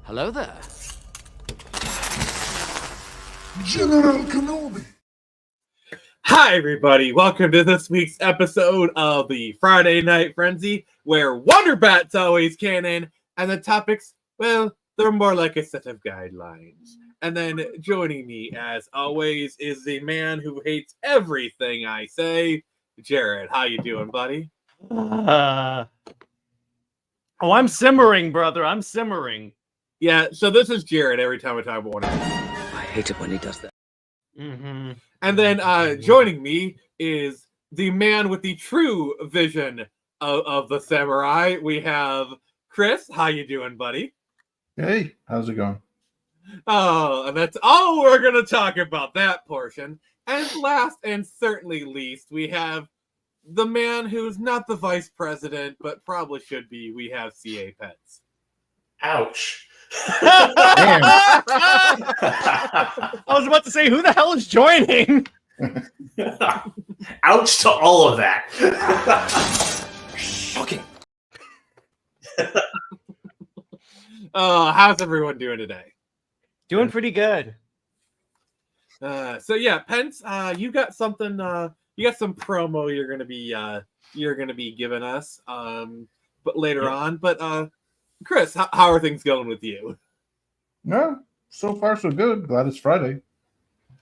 Hello there. General Kenobi. Hi, everybody. Welcome to this week's episode of the Friday Night Frenzy, where Wonder Bat's always canon, and the topics, well, they're more like a set of guidelines. And then joining me, as always, is the man who hates everything I say, Jared. How you doing, buddy? I'm simmering, brother. I'm simmering. Yeah, so this is Jared every time I talk about Wonder Bat. I hate it when he does that. Mm-hmm. And then joining me is the man with the true vision of the samurai. We have Chris. How you doing, buddy? Hey, how's it going? Oh, and that's all we're going to talk about that portion. And last and certainly least, we have the man who's not the vice president, but probably should be. We have CA Pets. Ouch. I was about to say, who the hell is joining? Ouch to all of that. Shocking. How's everyone doing today? Doing pretty good. So yeah, Pence, you got something. You got some promo you're gonna be giving us. But later on. But Chris, how are things going with you? No, so far so good. Glad it's Friday.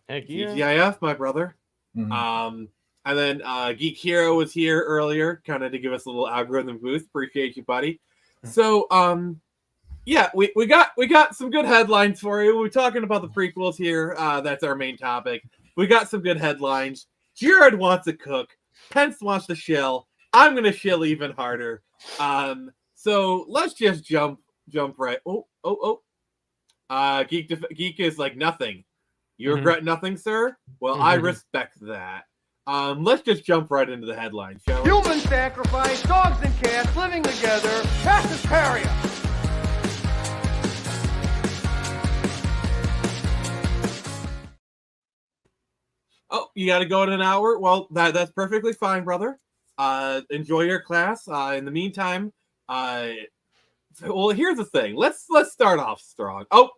Heck yeah. TGIF, my brother. Mhm. And then Geek Hero was here earlier, kind of to give us a little algorithm boost. Appreciate you, buddy. So yeah, we got some good headlines for you. We're talking about the prequels here. That's our main topic. We got some good headlines. Jared wants to cook. Pence wants to shill. I'm gonna shill even harder. So let's just jump right. Geek is like nothing. You regret nothing, sir? Well, I respect that. Let's just jump right into the headline, shall we? Human sacrifice, dogs and cats living together, passes paria. Oh, you got to go in an hour? Well, that's perfectly fine, brother. Enjoy your class. In the meantime, well, here's the thing. Let's start off strong. Oh,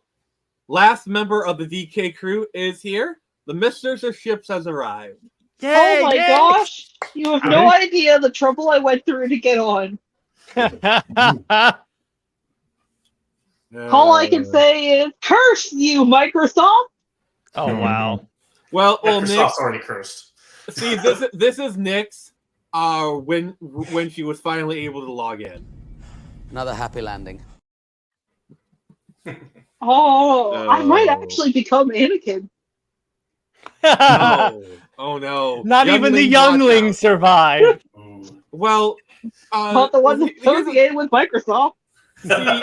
last member of the DK crew is here. The Mistress of Ships has arrived. Oh my gosh! You have no idea the trouble I went through to get on. All I can say is, curse you, Microsoft! Oh, wow. Well, Microsoft's Nick, already cursed. see, this is Nick's when she was finally able to log in. Another happy landing. Oh, I might actually become Anakin. Oh no! Not even the Younglings, watch youngling out. survived. Well, Not the one associated with Microsoft. see,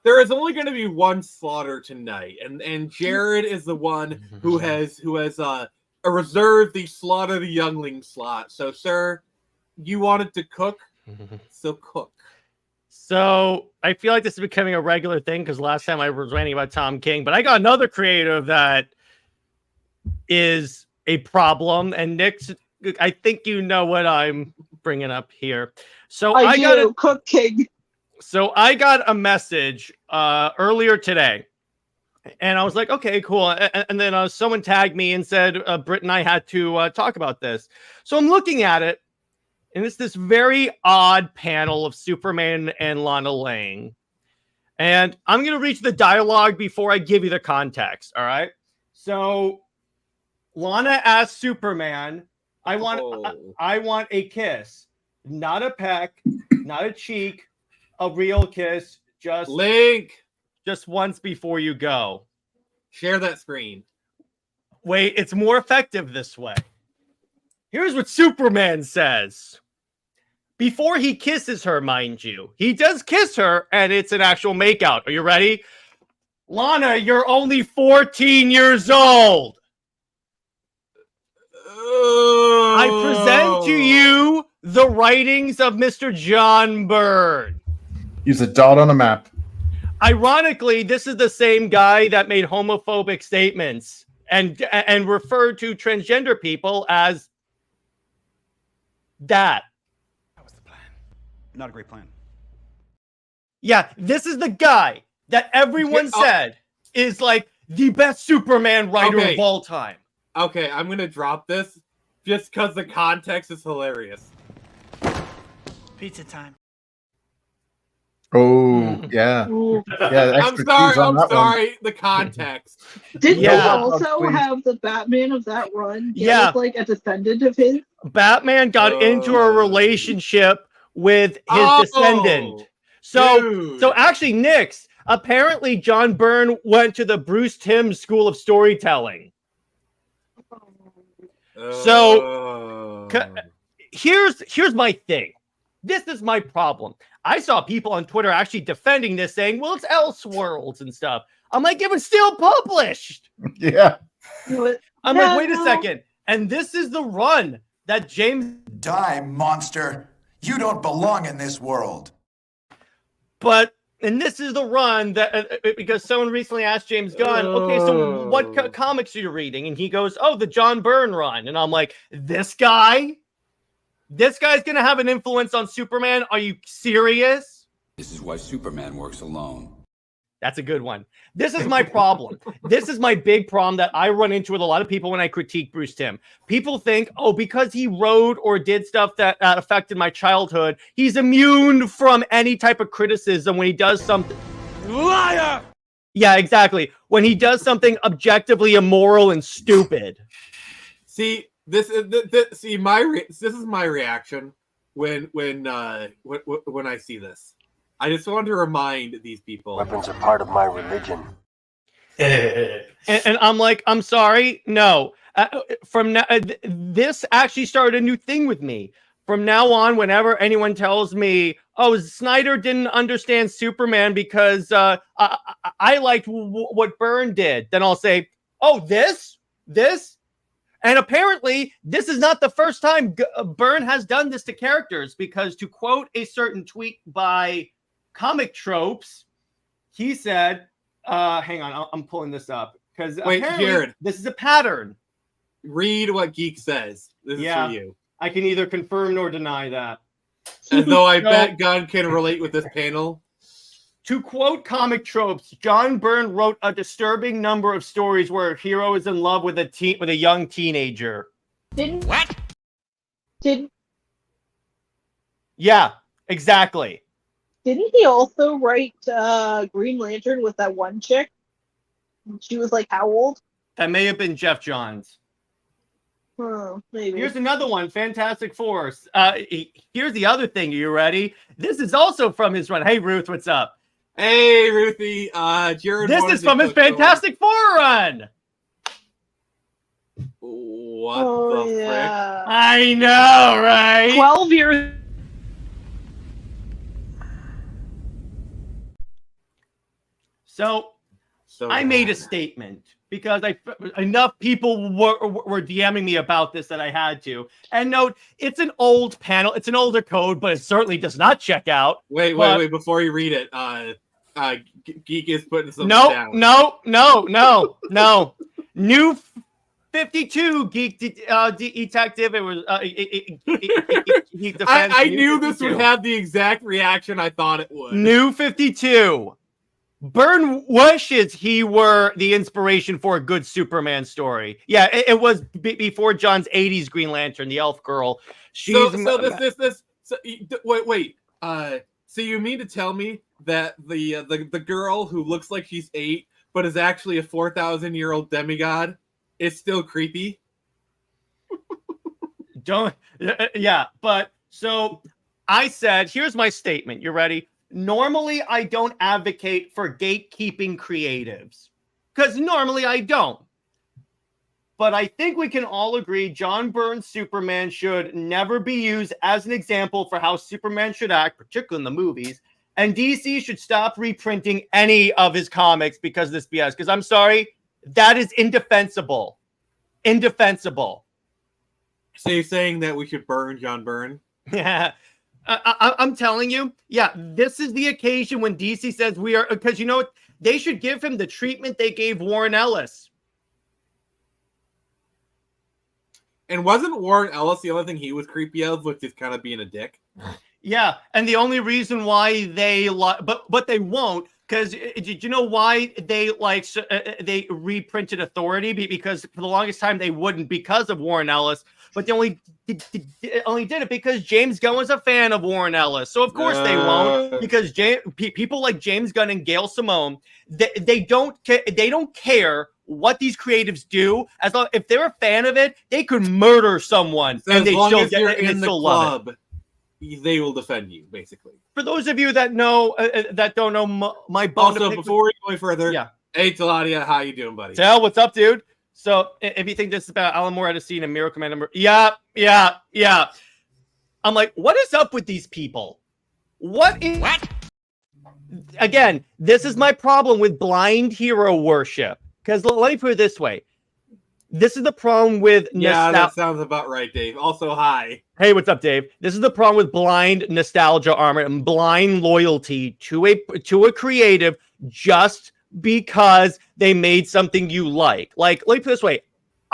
there is only going to be one slaughter tonight, and Jared is the one who has reserved the slaughter the youngling slot. So, sir, you wanted to cook, so cook. So I feel like this is becoming a regular thing because last time I was ranting about Tom King, but I got another creative that is a problem. And Nick's, I think you know what I'm bringing up here. So I got Cook King. So I got a message earlier today, and I was like, okay, cool. And then someone tagged me and said Britt and I had to talk about this. So I'm looking at it, and it's this very odd panel of Superman and Lana Lang. And I'm going to read the dialogue before I give you the context, all right? So Lana asks Superman, I want a kiss, not a peck, not a cheek, a real kiss, just once before you go. Share that screen. Wait, it's more effective this way. Here's what Superman says. Before he kisses her, mind you. He does kiss her, and it's an actual makeout. Are you ready? Lana, you're only 14 years old. I present to you the writings of Mr. John Byrne. He's a dot on a map. Ironically, this is the same guy that made homophobic statements and referred to transgender people as that. That was the plan. Not a great plan. Yeah, this is the guy that everyone said is like the best Superman writer Okay. of all time. Okay, I'm gonna drop this just because the context is hilarious. Pizza time. Oh, yeah. Ooh. Yeah, I'm extra sorry. cheese on I'm that one. sorry. The context. Didn't Yeah. he also Please. have the Batman of that run get Yeah. with, like, a descendant of his? Batman got into a relationship with his descendant. So Dude. actually, Nix, apparently John Byrne went to the Bruce Timm School of Storytelling. So here's my thing. This is my problem. I saw people on Twitter actually defending this, saying, well, it's Elseworlds and stuff. I'm like, it was still published. Yeah. I'm like, wait a second. And this is the run that James... Die, monster. You don't belong in this world. And this is the run that... because someone recently asked James Gunn, okay, so what comics are you reading? And he goes, oh, the John Byrne run. And I'm like, this guy's going to have an influence on Superman? Are you serious? This is why Superman works alone. That's a good one. This is my problem. This is my big problem that I run into with a lot of people when I critique Bruce Timm. People think, oh, because he wrote or did stuff that affected my childhood, he's immune from any type of criticism when he does something. Liar! Yeah, exactly. When he does something objectively immoral and stupid. See, this is my reaction when I see this. I just want to remind these people. Weapons are part of my religion. And I'm like, I'm sorry. No. From now, this actually started a new thing with me. From now on, whenever anyone tells me, oh, Snyder didn't understand Superman because I liked what Byrne did, then I'll say, oh, this? And apparently, this is not the first time Byrne has done this to characters, because to quote a certain tweet by Comic Tropes, he said, hang on, I'm pulling this up, because Jared, this is a pattern. Read what Geek says. This is for you. I can either confirm nor deny that. As though I bet Gunn can relate with this panel. To quote Comic Tropes, John Byrne wrote a disturbing number of stories where a hero is in love with a young teenager. Yeah, exactly. Didn't he also write Green Lantern with that one chick? She was like, how old? That may have been Jeff Johns. Oh, maybe. Here's another one, Fantastic Four. Here's the other thing. Are you ready? This is also from his run. Hey, Ruth, what's up? Hey, Ruthie. Jared. This is from his Fantastic Four run. What the frick? I know, right? 12 years. So I made a statement because enough people were DMing me about this that I had to. And note, it's an old panel. It's an older code, but it certainly does not check out. Wait. Before you read it, Geek is putting something down. No. New 52 Geek Detective. It was I knew this would have the exact reaction I thought it would. New 52. Byrne wishes he were the inspiration for a good Superman story. Yeah, it was before John's 80s Green Lantern, the elf girl. So wait. So you mean to tell me that the girl who looks like she's 8 but is actually a 4,000-year-old demigod is still creepy? But so I said, here's my statement. You ready? Normally, I don't advocate for gatekeeping creatives, because normally I don't. But I think we can all agree John Byrne's Superman should never be used as an example for how Superman should act, particularly in the movies. And DC should stop reprinting any of his comics because of this BS. Because I'm sorry, that is indefensible. Indefensible. So you're saying that we should burn John Byrne? Yeah. I'm telling you, yeah, this is the occasion when DC says we are, because you know what? They should give him the treatment they gave Warren Ellis. And wasn't Warren Ellis the only thing he was creepy of, which is kind of being a dick? Yeah, and the only reason why they but they won't, because did you know why they they reprinted Authority? Because for the longest time they wouldn't, because of Warren Ellis, but they only did it because James Gunn was a fan of Warren Ellis. So of course they won't, because people like James Gunn and Gail Simone, they don't care what these creatives do. As long if they're a fan of it, they could murder someone So and as they long still as you're get and in they the still love it. club, they will defend you, basically. For those of you that know that don't know my bone Also, before we go any further, yeah. Hey Taladia, how you doing, buddy? Tell, what's up, dude? So if you think this is about Alan Moore had a scene in Miracle Man number, yeah. I'm like, what is up with these people? What? Again, this is my problem with blind hero worship. Because let me put it this way. This is the problem with that sounds about right, Dave. Also, hi. Hey, what's up, Dave? This is the problem with blind nostalgia armor and blind loyalty to a creative just because they made something you like. Like, let me put it this way.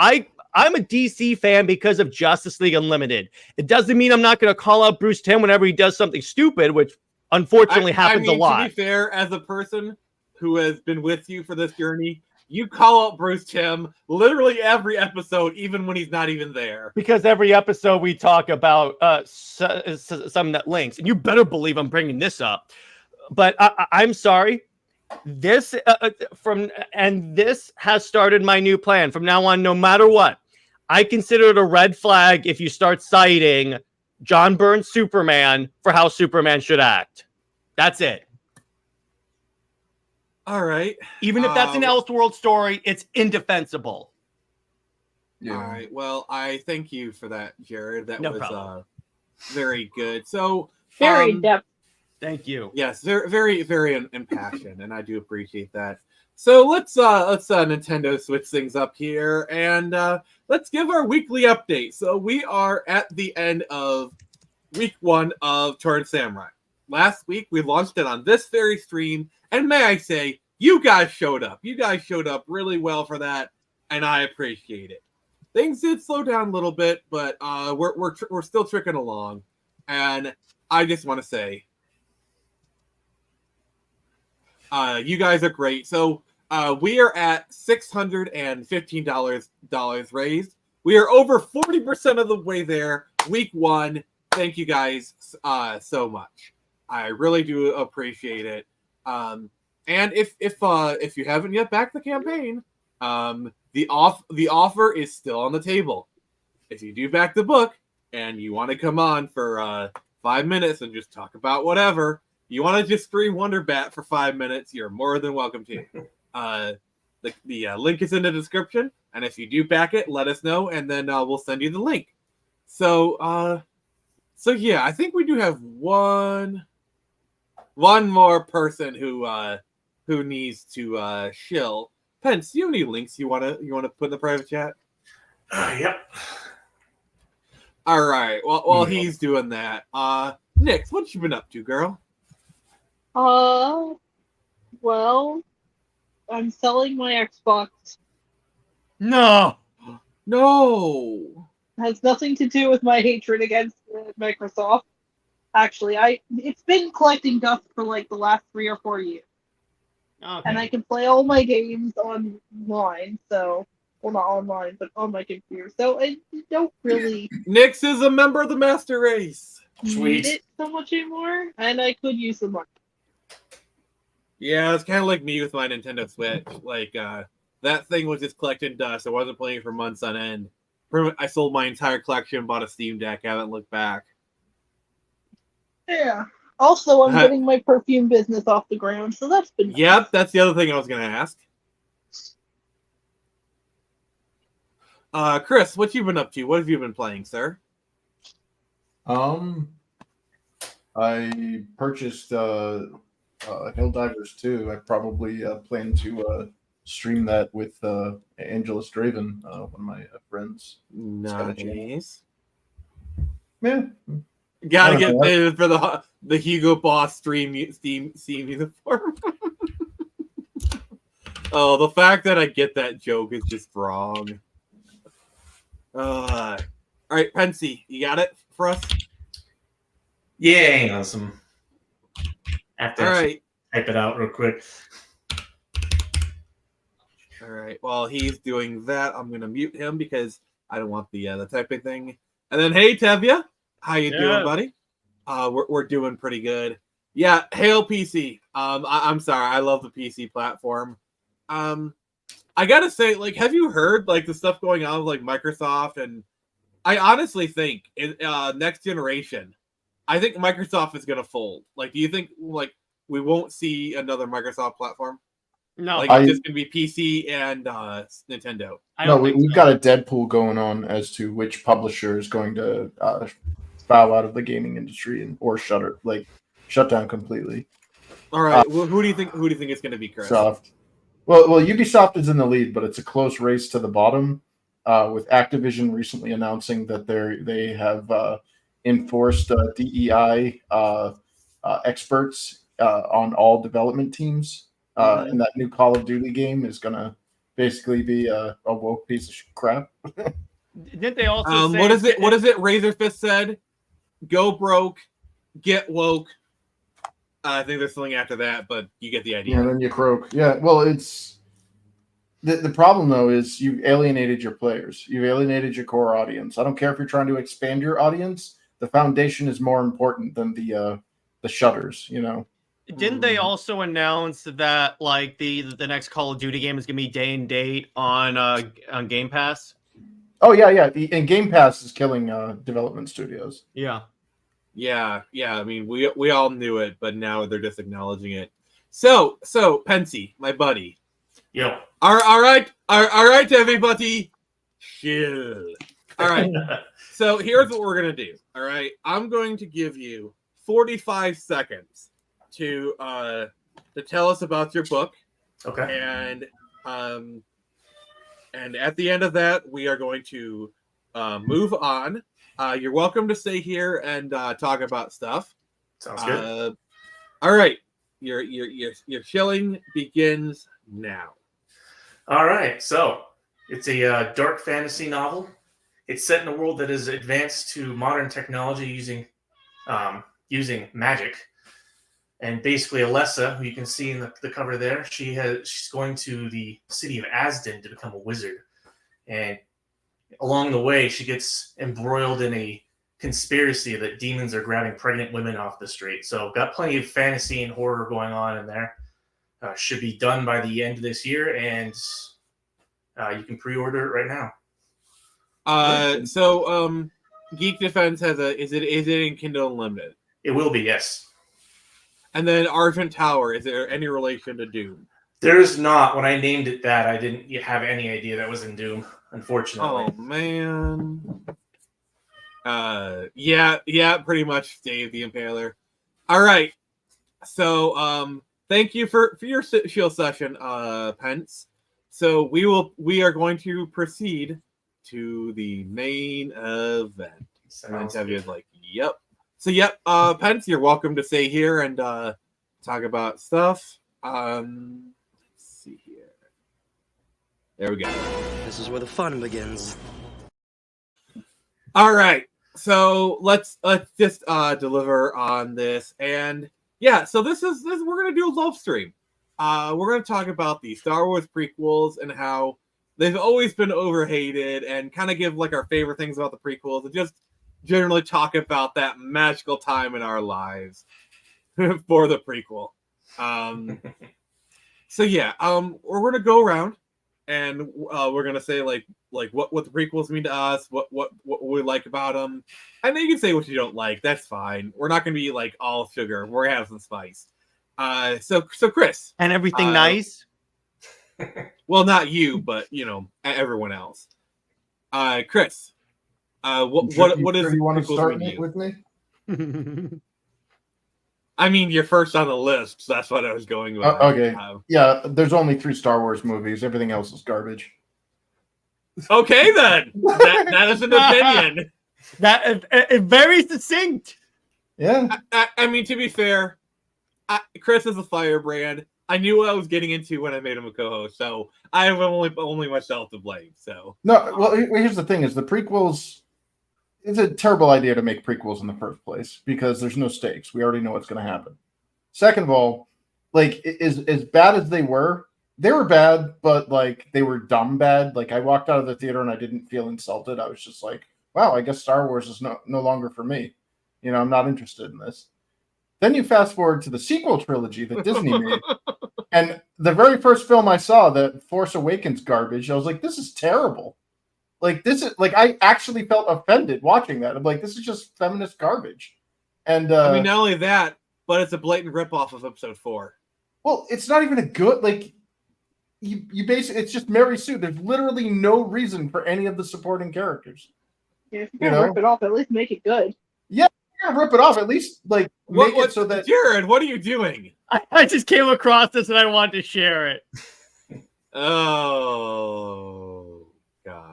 I'm a DC fan because of Justice League Unlimited. It doesn't mean I'm not going to call out Bruce Timm whenever he does something stupid, which unfortunately happens a lot. To be fair, as a person who has been with you for this journey, you call out Bruce Timm literally every episode, even when he's not even there. Because every episode we talk about some that links, and you better believe I'm bringing this up. But I'm sorry. This this has started my new plan. From now on, no matter what, I consider it a red flag if you start citing John Byrne's Superman for how Superman should act. That's it. All right. Even if that's an Elseworld story, it's indefensible. Yeah. All right. Well, I thank you for that, Jared. That was problem. Very good. So Very in depth. Thank you. Yes, very, very impassioned, and I do appreciate that. So let's Nintendo switch things up here, and let's give our weekly update. So we are at the end of week 1 of Torrent Samurai. Last week we launched it on this very stream, and may I say, you guys showed up. You guys showed up really well for that, and I appreciate it. Things did slow down a little bit, but we're still tricking along, and I just want to say, you guys are great. So we are at $615 raised. We are over 40% of the way there. Week 1. Thank you guys so much. I really do appreciate it. And if you haven't yet backed the campaign, the offer is still on the table. If you do back the book and you want to come on for 5 minutes and just talk about whatever, you want to just stream Wonder Bat for 5 minutes, you're more than welcome to. The link is in the description, and if you do back it, let us know, and then we'll send you the link. So yeah, I think we do have one more person who needs to shill. Pence, do you have any links you wanna put in the private chat? Yep. All right. Well, he's doing that. Nix, what you been up to, girl? Well, I'm selling my Xbox. No. No. Has nothing to do with my hatred against Microsoft. Actually, it's been collecting dust for like the last 3 or 4 years. Okay. And I can play all my games online, so well, not online, but on my computer. So I don't really Nix is a member of the Master Race. need it so much anymore, and I could use the money. Yeah, it's kind of like me with my Nintendo Switch. Like, that thing was just collecting dust. I wasn't playing for months on end. I sold my entire collection, bought a Steam Deck, haven't looked back. Yeah. Also, I'm getting my perfume business off the ground, so that's been nice. Yep, that's the other thing I was going to ask. Chris, what you been up to? What have you been playing, sir? I purchased Helldivers 2. I probably plan to stream that with Angela Straven, one of my friends. Nice. Yeah. Gotta get paid for the Hugo Boss stream uniform. Oh, the fact that I get that joke is just wrong. All right, Pensy, you got it for us? Yeah, hang on. I have to All actually right. type it out real quick. All right. While he's doing that, I'm gonna mute him because I don't want the typing thing. And then, hey Tevya, how you doing, buddy? We're doing pretty good. Yeah, hail PC. I'm sorry, I love the PC platform. I gotta say, like, have you heard like the stuff going on with like Microsoft? And I honestly think in next generation, I think Microsoft is gonna fold. Like, do you think like we won't see another Microsoft platform? No, Like it's just gonna be PC and Nintendo. No, we've got a Deadpool going on as to which publisher is going to bow out of the gaming industry or shut down completely. All right, well, who do you think? Who do you think it's going to be, Chris? Ubisoft. Well, Ubisoft is in the lead, but it's a close race to the bottom. With Activision recently announcing that they have enforced DEI experts on all development teams, and that new Call of Duty game is going to basically be a woke piece of crap. Didn't they also say what is it? What is it? Razorfist said, "Go broke, get woke." I think there's something after that, but you get the idea. And then you croak. Yeah, well, it's the problem though is you've alienated your players. You've alienated your core audience. I don't care if you're trying to expand your audience. The foundation is more important than the shutters. You know. Didn't they also announce that like the next Call of Duty game is gonna be day and date on Game Pass? Oh yeah. And Game Pass is killing development studios. Yeah. I mean, we all knew it, but now they're just acknowledging it. So Pensy, my buddy. Yo. All right, everybody. Chill. All right. So here's what we're gonna do. All right, I'm going to give you 45 seconds to tell us about your book. Okay. And at the end of that, we are going to move on. You're welcome to stay here and talk about stuff. Sounds good. All right, your chilling begins now. All right, so it's a dark fantasy novel. It's set in a world that is advanced to modern technology using magic. And basically, Alessa, who you can see in the cover there, she's going to the city of Asden to become a wizard. And along the way, she gets embroiled in a conspiracy that demons are grabbing pregnant women off the street. So got plenty of fantasy and horror going on in there. Should be done by the end of this year, and you can pre-order it right now. So Geek Defense has is it in Kindle Unlimited? It will be, yes. And then Argent Tower, is there any relation to Doom? There's not. When I named it that, I didn't have any idea that was in Doom, unfortunately. Oh man. Yeah, pretty much Dave the Impaler. All right. So thank you for your shield session, Pence. So we are going to proceed to the main event. Sounds And good. like, yep. So yep, Pence, you're welcome to stay here and talk about stuff. Let's see here. There we go. This is where the fun begins. All right. So let's just deliver on this. And yeah, so this we're gonna do a love stream. We're gonna talk about the Star Wars prequels and how they've always been overhated, and kind of give like our favorite things about the prequels, and just generally talk about that magical time in our lives for the prequel. So yeah, we're gonna go around and we're gonna say like what the prequels mean to us, what we like about them, and then you can say what you don't like. That's fine. We're not gonna be like all sugar. We're gonna have some spice. So Chris, And everything nice. well, not you, but you know everyone else. Chris, what is you want to prequels start mean to you? with me? I mean, you're first on the list, so that's what I was going with. Okay. Yeah, there's only 3 Star Wars movies. Everything else is garbage. Okay, then. That is an opinion. That is very succinct. Yeah. I mean, to be fair, Chris is a firebrand. I knew what I was getting into when I made him a co-host, so I have only myself to blame. So No, well, here's the thing: is the prequels. it's a terrible idea to make prequels in the first place because there's no stakes. We already know what's going to happen. Second of all, like as bad as they were bad, but like they were dumb bad. Like I walked out of the theater and I didn't feel insulted. I was just like, wow, I guess Star Wars is no longer for me. You know, I'm not interested in this. Then you fast forward to the sequel trilogy that Disney made. And the very first film I saw, the Force Awakens garbage, I was like, this is terrible. Like this is like I actually felt offended watching that. I'm like, this is just feminist garbage. And I mean, not only that, but it's a blatant ripoff of Episode 4. Well, it's not even a good like. You basically it's just Mary Sue. There's literally no reason for any of the supporting characters. Yeah, if you're gonna rip it off, at least make it good. Yeah, you're gonna rip it off. At least like make it so that Jared, what are you doing? I just came across this and I wanted to share it. Oh God.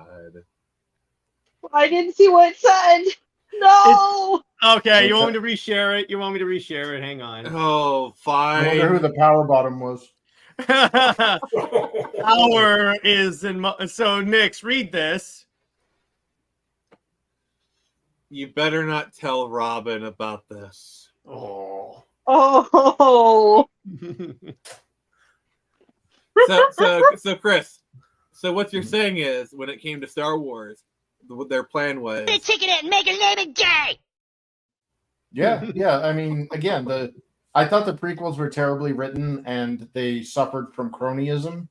I didn't see what it said. No. Okay, you want me to reshare it? You want me to reshare it? Hang on. Oh, fine. I wonder who the power bottom was. Power is in. So, Nix, read this. You better not tell Robin about this. Oh. Oh. So, Chris. So, what you're saying is, when it came to Star Wars, what their plan was. Ticket it and make her name it gay. Yeah. I mean, again, I thought the prequels were terribly written and they suffered from cronyism,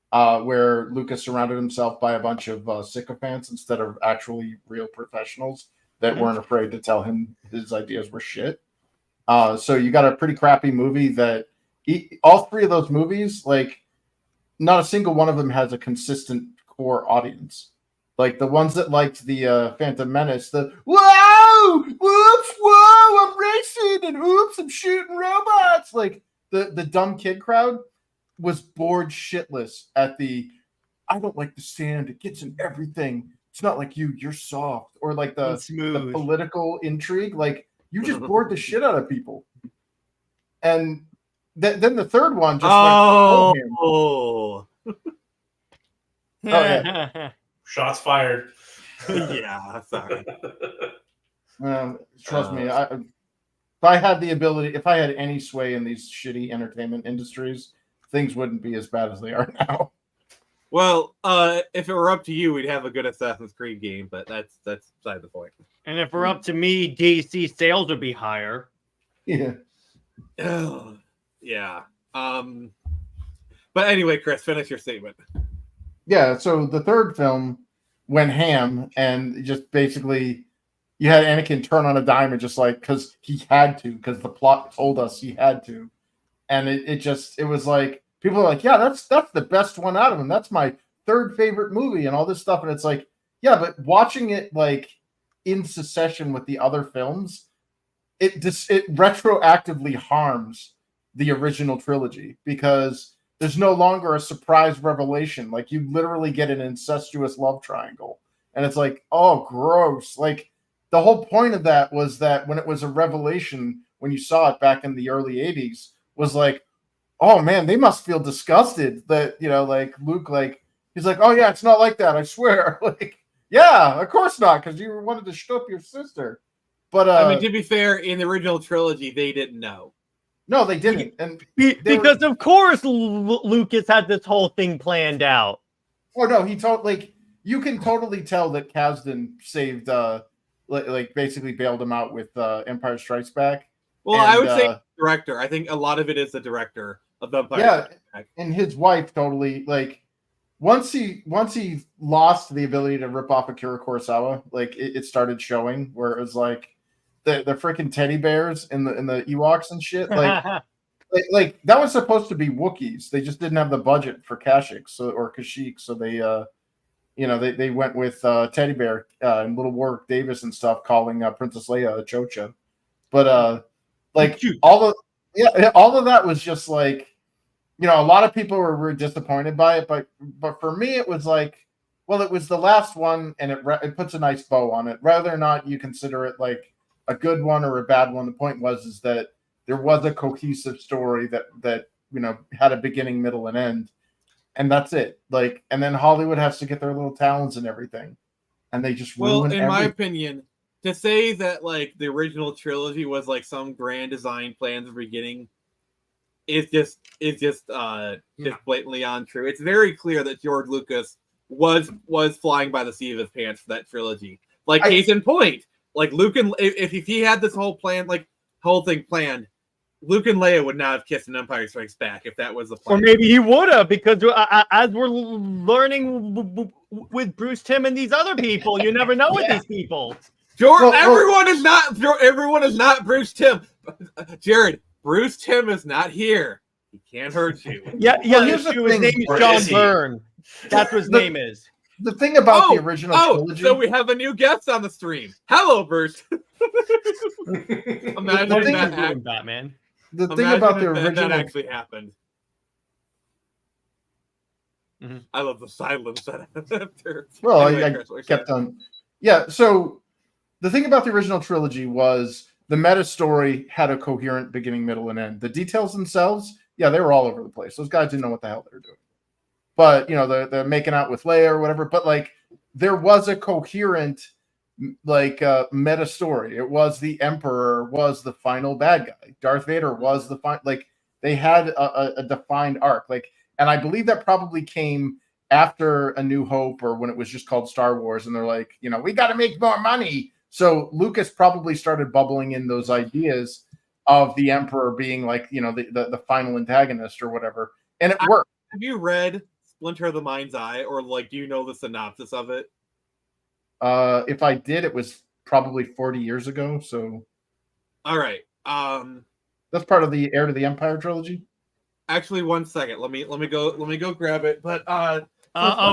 where Lucas surrounded himself by a bunch of sycophants instead of actually real professionals that weren't afraid to tell him his ideas were shit. So you got a pretty crappy movie that all three of those movies, like, not a single one of them has a consistent core audience. Like the ones that liked the Phantom Menace, the whoa, whoops, whoa, I'm racing, and oops, I'm shooting robots. Like the dumb kid crowd was bored shitless at the I don't like the sand, it gets in everything. It's not like you're soft, or like the political intrigue. Like you just bored the shit out of people. And then the third one just yeah. Shots fired. Yeah, sorry. Trust me, if I had the ability, if I had any sway in these shitty entertainment industries, things wouldn't be as bad as they are now. Well, if it were up to you, we'd have a good Assassin's Creed game, but that's beside the point. And if we're up to me, DC sales would be higher. Yeah. Oh, yeah. But anyway, Chris, finish your statement. Yeah, so the third film went ham, and just basically you had Anakin turn on a dime and just like, because he had to, because the plot told us he had to. And it was like, people are like, yeah, that's the best one out of him. That's my third favorite movie and all this stuff. And it's like, yeah, but watching it like in succession with the other films, it retroactively harms the original trilogy because there's no longer a surprise revelation. Like you literally get an incestuous love triangle. And it's like, oh, gross. Like the whole point of that was that when it was a revelation, when you saw it back in the early 80s, was like, oh man, they must feel disgusted that, you know, like Luke, like, he's like, oh yeah, it's not like that, I swear. Like, yeah, of course not, because you wanted to shut up your sister. But I mean, to be fair, in the original trilogy, they didn't know. No, they didn't. And because of course Lucas had this whole thing planned out. Oh no, he told like you can totally tell that Kasdan saved like basically bailed him out with Empire Strikes Back. Well, and, I would say director. I think a lot of it is the director of the Empire Strikes Back. And his wife totally like once he lost the ability to rip off Akira Kurosawa, like it started showing where it was like the freaking teddy bears in the Ewoks and shit. Like that was supposed to be Wookiees. They just didn't have the budget for Kashyyyk or Kashyyyk, so they went with Teddy Bear and Little Warwick Davis and stuff, calling Princess Leia a Chocha. But like all of that was just like, you know, a lot of people were disappointed by it, but for me it was like, well, it was the last one and it puts a nice bow on it. Whether or not you consider it like a good one or a bad one, the point is that there was a cohesive story that you know had a beginning, middle, and end, and that's it. Like, and then Hollywood has to get their little talents and everything, and they just ruin in my opinion, to say that like the original trilogy was like some grand design plans at the beginning is just blatantly untrue. It's very clear that George Lucas was flying by the seat of his pants for that trilogy. Like case in point, like Luke and if he had this whole plan, like whole thing planned, Luke and Leia would not have kissed in Empire Strikes Back if that was the plan. Or maybe he would have, because as we're learning with Bruce Timm and these other people, you never know with these people. George, everyone is not Bruce Timm. Jared, Bruce Timm is not here. He can't hurt you. Yeah. His name is John Byrne. That's what his name is. The thing about the original trilogy. So we have a new guest on the stream. Hello, Bruce. Imagine that, Batman. The thing about the original that actually happened. Mm-hmm. I love the silence that after. Well, anyway, I kept on. Yeah, so the thing about the original trilogy was the meta story had a coherent beginning, middle, and end. The details themselves, they were all over the place. Those guys didn't know what the hell they were doing. But they're making out with Leia or whatever. But like, there was a coherent meta story. It was the Emperor was the final bad guy. Darth Vader was the they had a defined arc. And I believe that probably came after A New Hope, or when it was just called Star Wars, and they're like, we got to make more money. So Lucas probably started bubbling in those ideas of the Emperor being the final antagonist or whatever, and it worked. Have you read Splinter of the Mind's Eye, or do you know the synopsis of it? If I did, it was probably 40 years ago. So, all right. That's part of the Heir to the Empire trilogy. Actually, 1 second. Let me go grab it. But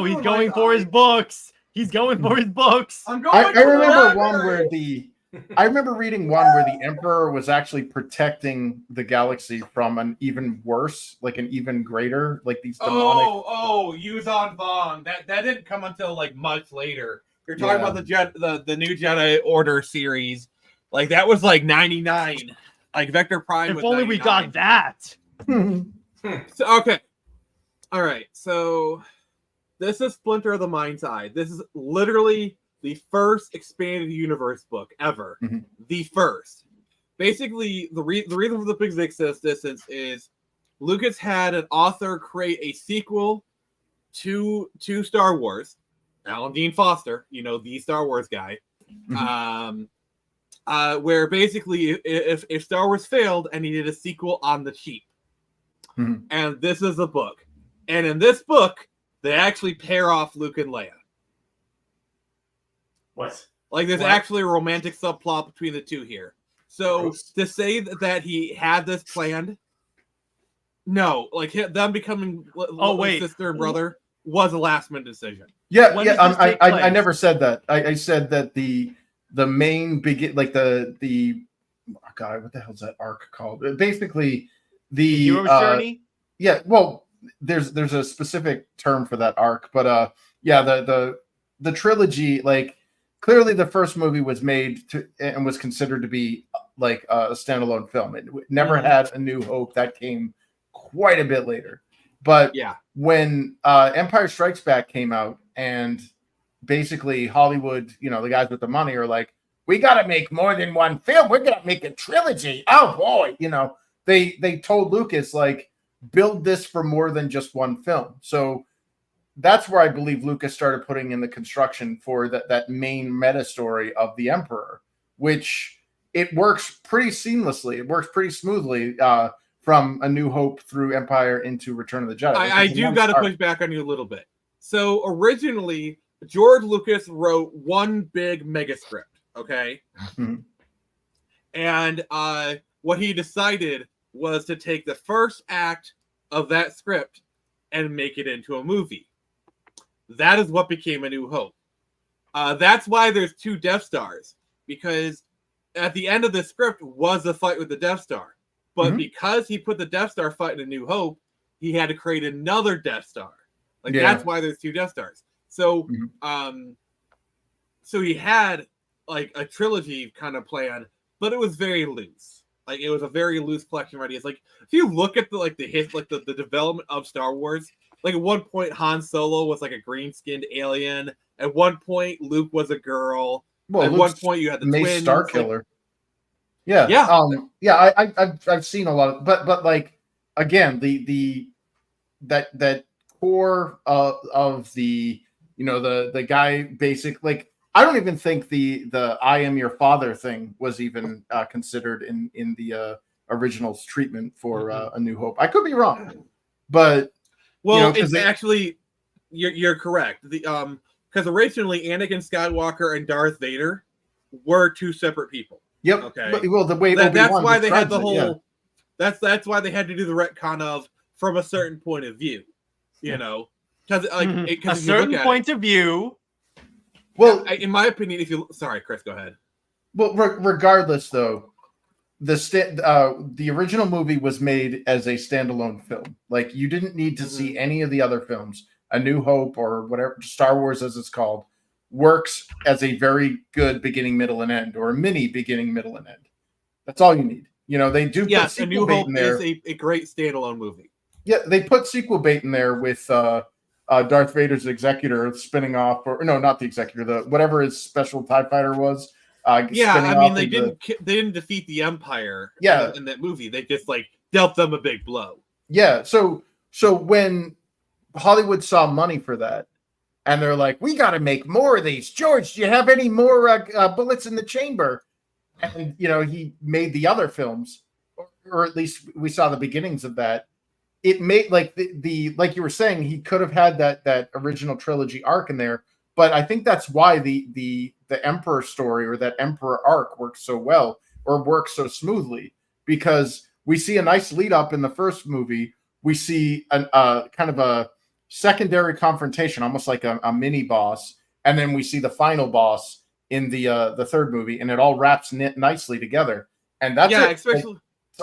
he's going for his books. He's going for his books. I remember one where I remember reading one where the Emperor was actually protecting the galaxy from an even worse, an even greater, these demonic. Yuzan Vong. That didn't come until much later. You're talking about the new Jedi Order series. That was 99. Vector Prime. If only 99. We got that. So, okay. All right. So this is Splinter of the Mind's Eye. This is literally the first expanded universe book ever. Mm-hmm. The first. Basically, the reason for the big existence is Lucas had an author create a sequel to Star Wars. Alan Dean Foster, the Star Wars guy. Mm-hmm. Where basically, if Star Wars failed, and he did a sequel on the cheap. Mm-hmm. And this is a book. And in this book, they actually pair off Luke and Leia. What? There's actually a romantic subplot between the two here. So to say that he had this planned, no, them becoming sister and brother was a last minute decision. I never said that. I said that the main God, what the hell's that arc called? Basically, the hero's journey. Yeah, well, there's a specific term for that arc, but the trilogy, clearly the first movie was made and was considered to be a standalone film. It never had A New Hope. That came quite a bit later. But when Empire Strikes Back came out, and basically Hollywood, the guys with the money are like, we got to make more than one film. We're going to make a trilogy. Oh boy, they told Lucas build this for more than just one film. So that's where I believe Lucas started putting in the construction for that main meta story of the Emperor, which it works pretty seamlessly. It works pretty smoothly from A New Hope through Empire into Return of the Jedi. I do got to push back on you a little bit. So originally, George Lucas wrote one big mega script, okay? Mm-hmm. And what he decided was to take the first act of that script and make it into a movie. That is what became A New Hope. That's why there's 2 Death Stars, because at the end of the script was a fight with the Death Star. But because he put the Death Star fight in A New Hope, he had to create another Death Star. That's why there's 2 Death Stars. So, so he had a trilogy kind of plan, but it was very loose. It was a very loose collection of ideas. If you look at the development of Star Wars, at one point Han Solo was a green-skinned alien. At one point Luke was a girl. Well, At Luke's one point, you had the Mace twins. Starkiller. Yeah, Yeah. I've seen a lot of, but like again, that core of the the guy basic, like I don't even think the I am your father thing was even considered in the original's treatment for A New Hope. I could be wrong, but well, because it's actually you're correct. The because originally Anakin Skywalker and Darth Vader were two separate people. Yep. Okay. But, well, the way that's Obi-Wan why they had the describes whole. yeah. That's why they had to do the retcon of from a certain point of view. Because like a certain point of view. Well, in my opinion, if you sorry, Chris, go ahead. Well, regardless, though, the original movie was made as a standalone film. Like you didn't need to see any of the other films. A New Hope or whatever, Star Wars as it's called, works as a very good beginning, middle, and end, or a mini beginning, middle, and end. That's all you need. They do put A New Hope is a great standalone movie. Yeah, they put sequel bait in there with Darth Vader's executor spinning off, or no, not the executor, whatever his special TIE fighter was. They didn't defeat the Empire. Yeah. in that movie, they just like dealt them a big blow. Yeah, so when Hollywood saw money for that, and they're like, "We got to make more of these." George, do you have any more bullets in the chamber? And he made the other films, or at least we saw the beginnings of that. It made like the like you were saying, he could have had that original trilogy arc in there, but I think that's why the Emperor story or that Emperor arc works so well or works so smoothly, because we see a nice lead up in the first movie. We see a kind of a secondary confrontation, almost like a mini boss, and then we see the final boss in the third movie, and it all wraps nicely together. And that's especially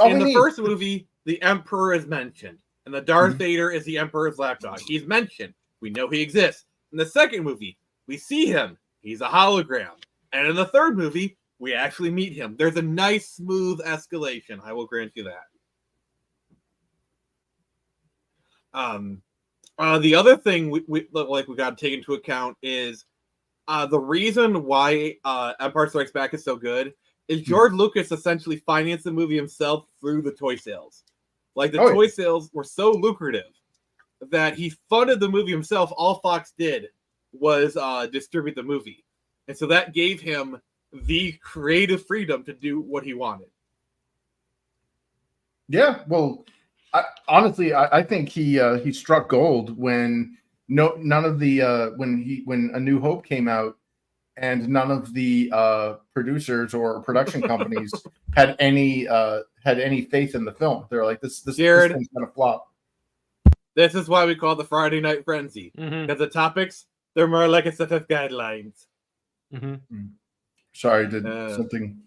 in the first movie, the Emperor is mentioned, and the Darth Vader is the Emperor's lapdog. He's mentioned. We know he exists. In the second movie, we see him. He's a hologram. And in the third movie, we actually meet him. There's a nice, smooth escalation. I will grant you that. The other thing we got to take into account is the reason why Empire Strikes Back is so good is George Lucas essentially financed the movie himself through the toy sales. Like the toy sales were so lucrative that he funded the movie himself. All Fox did was distribute the movie. And so that gave him the creative freedom to do what he wanted. Yeah, well, I think he struck gold when none of the when A New Hope came out, and none of the producers or production companies had any faith in the film. They're like, this thing's gonna flop. This is why we call it the Friday Night Frenzy, because the topics, they're more like a set of guidelines. Sorry, did something?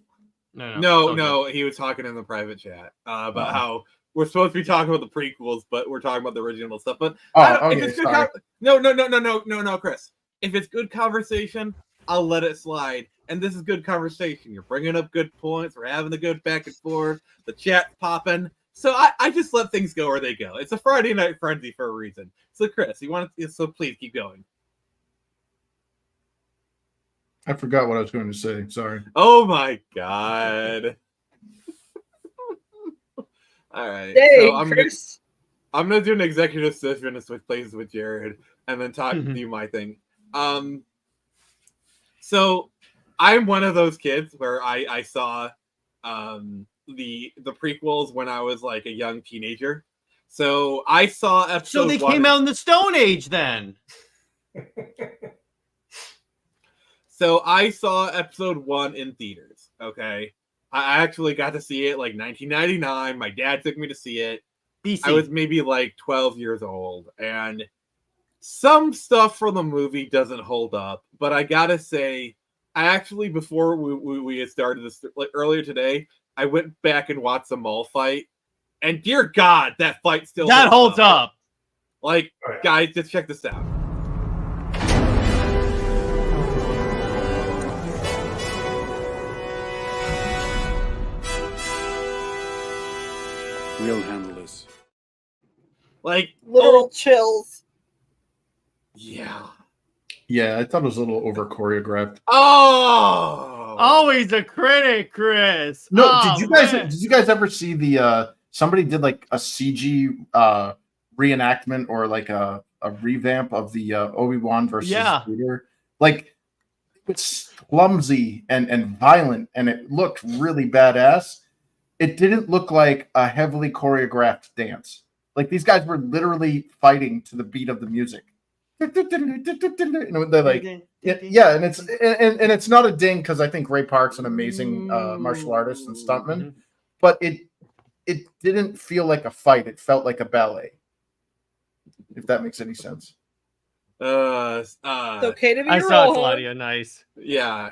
No. He was talking in the private chat about how we're supposed to be talking about the prequels, but we're talking about the original stuff. But no, Chris. If it's good conversation, I'll let it slide. And this is good conversation. You're bringing up good points. We're having a good back and forth. The chat's popping. So I just let things go where they go. It's a Friday Night Frenzy for a reason. So Chris, so please keep going. I forgot what I was going to say. Sorry. Oh my god. All right. Dang, so Chris. I'm gonna do an executive session to switch places with Jared, and then talk to you my thing. So I'm one of those kids where I saw the prequels when I was like a young teenager. So I saw episode. So they came out in the Stone Age then. So I saw episode 1 in theaters. Okay, I actually got to see it like 1999. My dad took me to see it. BC. I was maybe like 12 years old, and some stuff from the movie doesn't hold up. But I gotta say, I actually, before we had started this, like earlier today, I went back and watched the mall fight, and dear God, that fight still holds up. Like, guys, just check this out. We'll handle this. Like literal chills. Yeah. Yeah, I thought it was a little over choreographed. Oh, Always a critic, Chris. No, Oh, did you guys ever see the somebody did like a CG reenactment or like a revamp of the Obi-Wan versus Vader? Like it's clumsy and violent, and it looked really badass. It didn't look like a heavily choreographed dance. Like these guys were literally fighting to the beat of the music. They're like, yeah, and it's not a ding because I think Ray Park's an amazing martial artist and stuntman, but it didn't feel like a fight. It felt like a ballet. If that makes any sense. It's okay to be I wrong. saw Claudia. Nice. Yeah.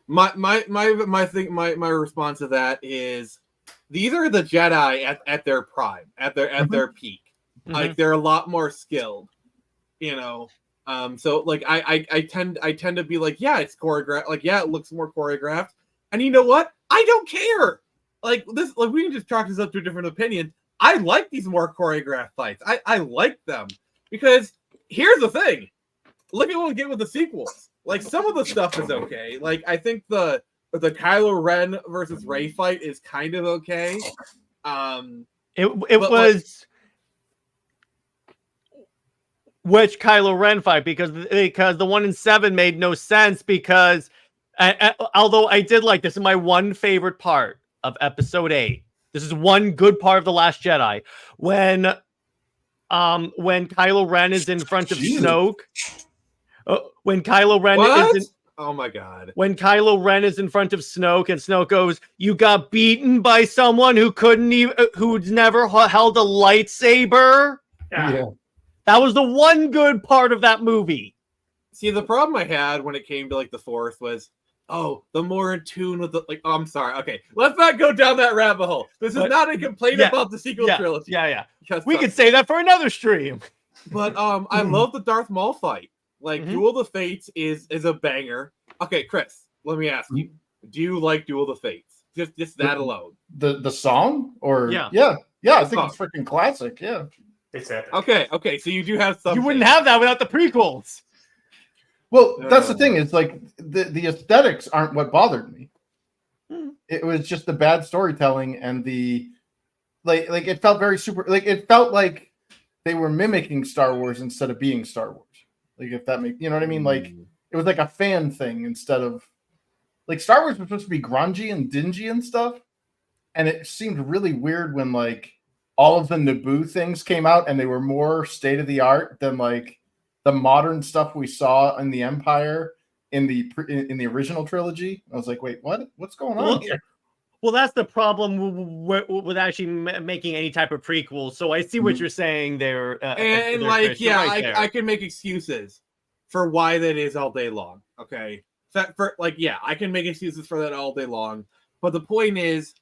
My response to that is these are the Jedi at their prime, at their peak. Like they're a lot more skilled, you know. So like I tend to be like, yeah, it's choreographed. Like, yeah, it looks more choreographed. And you know what? I don't care. Like this, like we can just chalk this up to a different opinion. I like these more choreographed fights. I like them because here's the thing. Look at what we get with the sequels. Like some of the stuff is okay. Like I think the Kylo Ren versus Rey fight is kind of okay. It was which Kylo Ren fight because the one in 7 made no sense because although I did like this is my one favorite part of Episode 8. This is one good part of The Last Jedi when Kylo Ren is in front of Snoke. When Kylo Ren is oh my god. When Kylo Ren is in front of Snoke and Snoke goes, "You got beaten by someone who'd never held a lightsaber." Yeah. That was the one good part of that movie. See, the problem I had when it came to like the Fourth was, the more in tune with the I'm sorry. Okay, let's not go down that rabbit hole. This is not a complaint about the sequel trilogy. Yeah. We could say that for another stream. But I love the Darth Maul fight. Like Duel of the Fates is a banger. Okay, Chris, let me ask you: do you like Duel of the Fates? Just that alone. The song or yeah. I think it's freaking classic. Yeah, it's epic. Okay. So you do have something. You wouldn't have that without the prequels. Well, that's the thing. It's like the aesthetics aren't what bothered me. It was just the bad storytelling and the like it felt very super. Like it felt like they were mimicking Star Wars instead of being Star Wars. Like if that makes, you know what I mean? Like it was like a fan thing instead of like Star Wars was supposed to be grungy and dingy and stuff. And it seemed really weird when like all of the Naboo things came out and they were more state of the art than like the modern stuff we saw in the Empire in the original trilogy. I was like, wait, what's going on here? Well, that's the problem with actually making any type of prequel. So I see what you're saying there. And like, yeah, I can make excuses for why that is all day long. Okay, I can make excuses for that all day long. But the point is,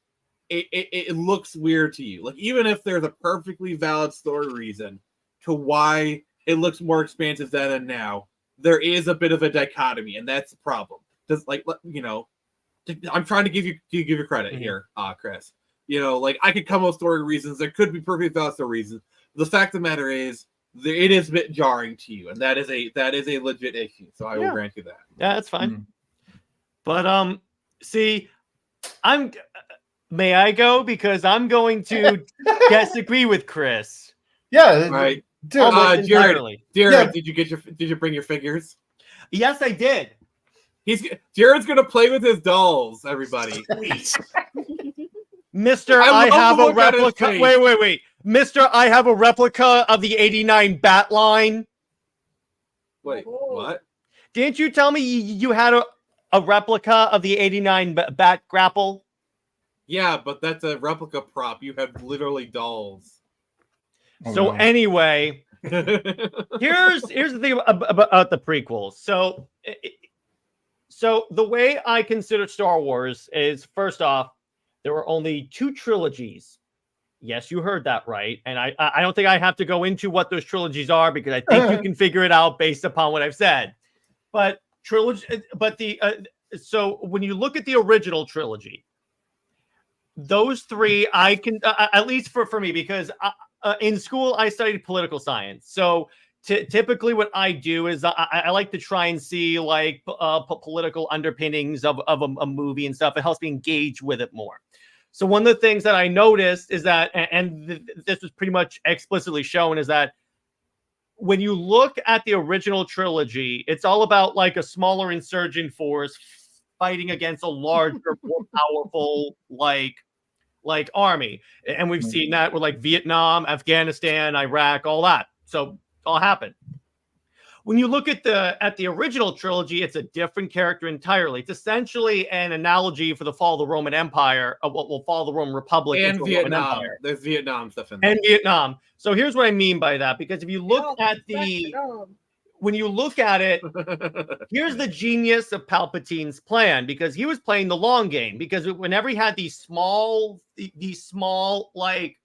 it looks weird to you. Like even if there's a perfectly valid story reason to why it looks more expansive then and now, there is a bit of a dichotomy, and that's the problem. Does I'm trying to give you credit here, Chris. You know, like I could come up with story reasons. There could be perfectly valid story reasons. The fact of the matter is, it is a bit jarring to you, and that is a legit issue. So I will grant you that. Yeah, that's fine. But see, may I go because I'm going to disagree with Chris. Yeah, right. Jared, did you bring your figures? Yes, I did. Jared's gonna play with his dolls, everybody. Mr. I have a replica. Wait. Mr. I have a replica of the 89 bat line. Wait, what? Didn't you tell me you had a replica of the 89 bat grapple? Yeah, but that's a replica prop. You have literally dolls. So anyway, here's the thing about the prequels. So the way I consider Star Wars is, first off, there were only 2 trilogies. Yes, you heard that right. And I don't think I have to go into what those trilogies are because I think you can figure it out based upon what I've said. But so when you look at the original trilogy, those 3 I can at least for me because in school, I studied political science. So typically what I do is I like to try and see like political underpinnings of a movie and stuff. It helps me engage with it more. So one of the things that I noticed is that, this was pretty much explicitly shown, is that when you look at the original trilogy, it's all about like a smaller insurgent force fighting against a larger, more powerful like army. And we've seen that with like Vietnam, Afghanistan, Iraq, all that. So all happened. When you look at the original trilogy, it's a different character entirely. It's essentially an analogy for the fall of the Roman Empire, of what will fall of the Roman Republic and into the Vietnam. Roman Empire. There's Vietnam stuff in there. And Vietnam. So here's what I mean by that, because if you look at when you look at it, here's the genius of Palpatine's plan, because he was playing the long game. Because whenever he had these small, like,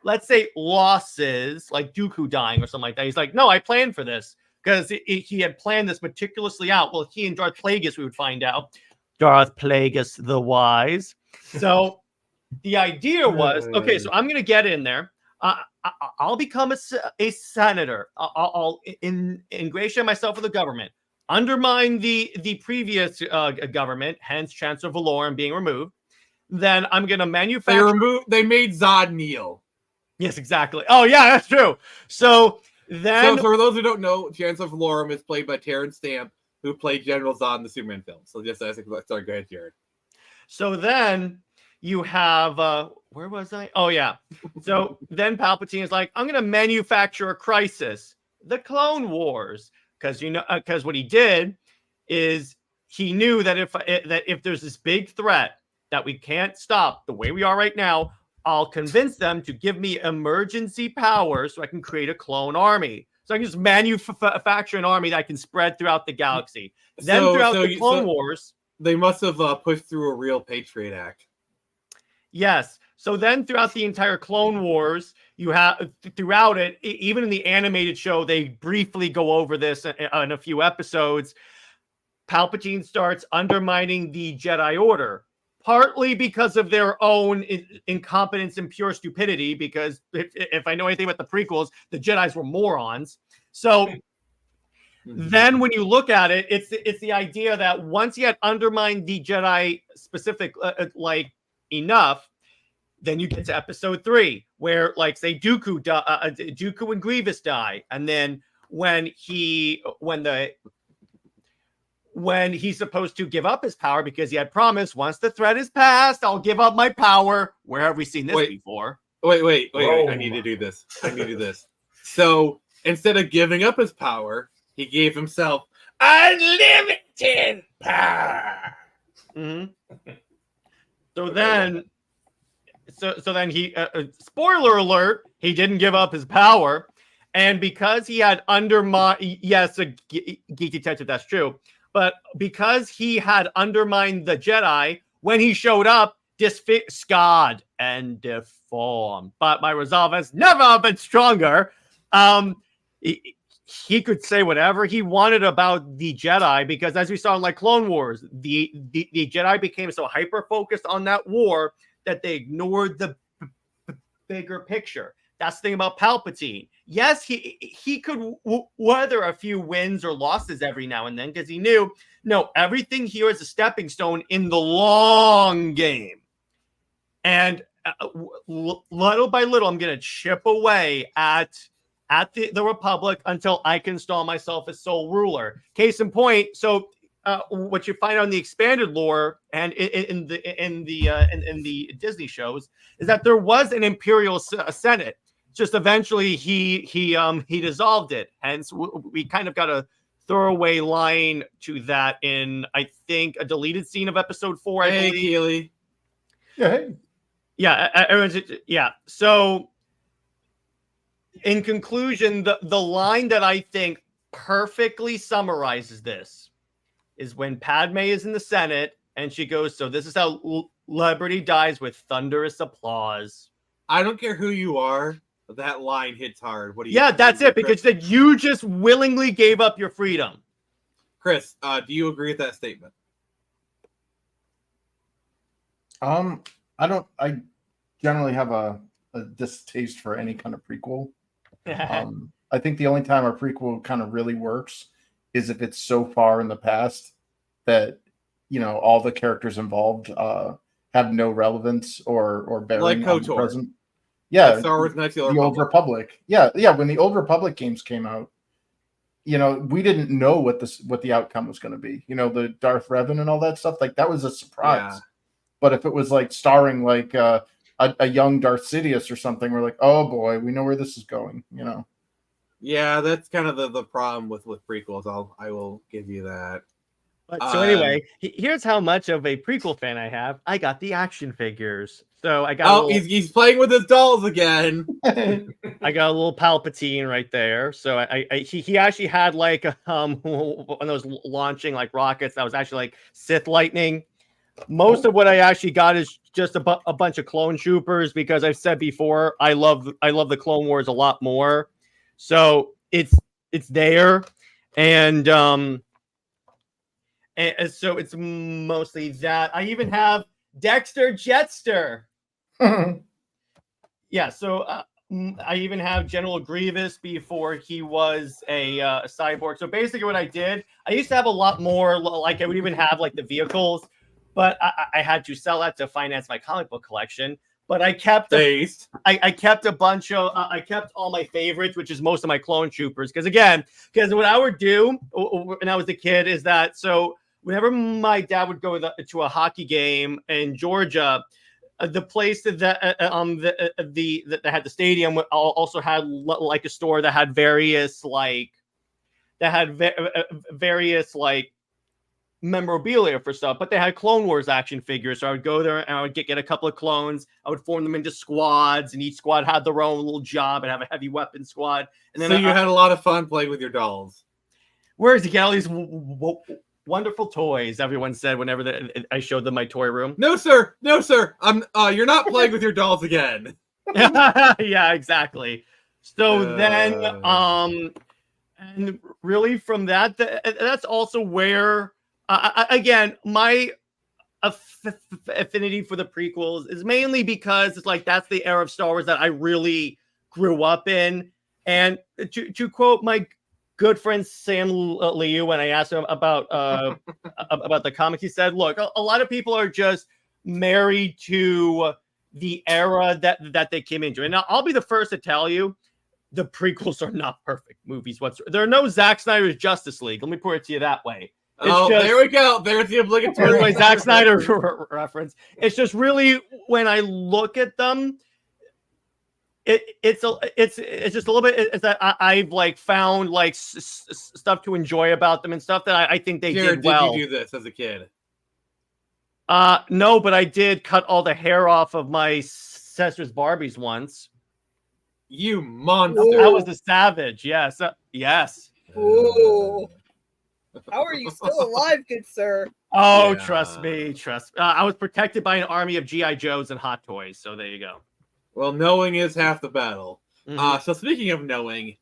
let's say losses, like Dooku dying or something like that, he's like, no, I planned for this, because he had planned this meticulously out. Well, he and Darth Plagueis, we would find out, Darth Plagueis the Wise. So the idea was, okay, so I'm going to get in there. I'll become a senator. I'll ingratiate myself with the government, undermine the previous government, hence Chancellor Valorum being removed. Then I'm going to manufacture. They made Zod kneel. Yes, exactly. Oh yeah, that's true. So then, for those who don't know, Chancellor Valorum is played by Terrence Stamp, who played General Zod in the Superman film. So just as sorry, go ahead, Jared. So then you have where was I? Oh yeah. So then Palpatine is like, I'm going to manufacture a crisis, the Clone Wars, because what he did is he knew that if there's this big threat that we can't stop the way we are right now, I'll convince them to give me emergency powers so I can create a clone army. So I can just manufacture an army that can spread throughout the galaxy. Then throughout the Clone Wars, they must have pushed through a real Patriot Act. Yes. So then throughout the entire Clone Wars, you have throughout it, even in the animated show, they briefly go over this in a few episodes. Palpatine starts undermining the Jedi Order, partly because of their own incompetence and pure stupidity, because if I know anything about the prequels, the Jedis were morons. So then when you look at it, it's the idea that once he had undermined the Jedi specific, enough, then you get to episode 3, where, like, say Dooku and Grievous die, and then when he's supposed to give up his power because he had promised, once the threat is passed, I'll give up my power. Where have we seen this before? Wait. I need to do this. So instead of giving up his power, he gave himself unlimited power. Mm-hmm. So then he, spoiler alert, he didn't give up his power. And because he had undermined, yes, a geek detective, that's true. But because he had undermined the Jedi, when he showed up, scarred and deformed. But my resolve has never been stronger. He could say whatever he wanted about the Jedi, because as we saw in like Clone Wars, the Jedi became so hyper-focused on that war that they ignored the bigger picture. That's the thing about Palpatine. Yes, he could weather a few wins or losses every now and then, because he knew, no, everything here is a stepping stone in the long game. And little by little, I'm going to chip away at the Republic until I can install myself as sole ruler. Case in point, so what you find out in the expanded lore and in the Disney shows is that there was an Imperial Senate. Just eventually he dissolved it. Hence, we kind of got a throwaway line to that in, I think, a deleted scene of episode 4. Hey, Keely. Yeah. Hey. Yeah. So, in conclusion, the line that I think perfectly summarizes this is when Padme is in the Senate and she goes, "So this is how liberty dies, with thunderous applause." I don't care who you are, but that line hits hard. What do you? Yeah, that's it, because that you just willingly gave up your freedom. Chris, do you agree with that statement? I don't. I generally have a distaste for any kind of prequel. I think the only time a prequel kind of really works is if it's so far in the past that all the characters involved have no relevance or bearing Like on the KOTOR. present. Yeah, Like Star Wars Knights of the Old Republic. Yeah. When the Old Republic games came out, we didn't know what the outcome was going to be. The Darth Revan and all that stuff. Like that was a surprise. Yeah. But if it was like starring like a young Darth Sidious or something, we're like, oh boy, we know where this is going. Yeah, that's kind of the problem with prequels. I will give you that. But so anyway, here's how much of a prequel fan I have. I got the action figures. So I got. He's playing with his dolls again. I got a little Palpatine right there. So he actually had like one of those launching like rockets that was actually like Sith lightning. Most of what I actually got is just a bunch of clone troopers because I've said before I love the Clone Wars a lot more. So it's there, and so it's mostly that. I even have Dexter Jetster. Yeah, so I even have General Grievous before he was a cyborg. So basically what I did, I used to have a lot more, like I would even have like the vehicles, but I had to sell that to finance my comic book collection. But I kept I kept a bunch of I kept all my favorites, which is most of my clone troopers. Because what I would do when I was a kid is that whenever my dad would go to a hockey game in Georgia, the place that had the stadium also had like a store that had various memorabilia for stuff, but they had Clone Wars action figures. So I would go there and I would get a couple of clones. I would form them into squads, and each squad had their own little job and have a heavy weapon squad. And then you had a lot of fun playing with your dolls. Where's the galleys? Wonderful toys, everyone said whenever I showed them my toy room. No, sir. You're not playing with your dolls again. Yeah, exactly. So then, and really from that, that's also where, again, my affinity for the prequels is mainly because it's like that's the era of Star Wars that I really grew up in. And to quote my good friend Sam Liu, when I asked him about the comics, he said, "Look, a lot of people are just married to the era that they came into, and I'll be the first to tell you, the prequels are not perfect movies whatsoever. There are no Zack Snyder's Justice League. Let me put it to you that way." There we go. There's the obligatory Zack Snyder reference. It's just really when I look at them, it's just a little bit. It's that I've like found like stuff to enjoy about them and stuff that I think they did well. Did you do this as a kid? No, but I did cut all the hair off of my sister's Barbies once. You monster! I was a savage. Yes, yes. Ooh. How are you still alive, good sir? Oh, yeah. Trust me. I was protected by an army of G.I. Joes and Hot Toys. So there you go. Well, knowing is half the battle. So speaking of knowing,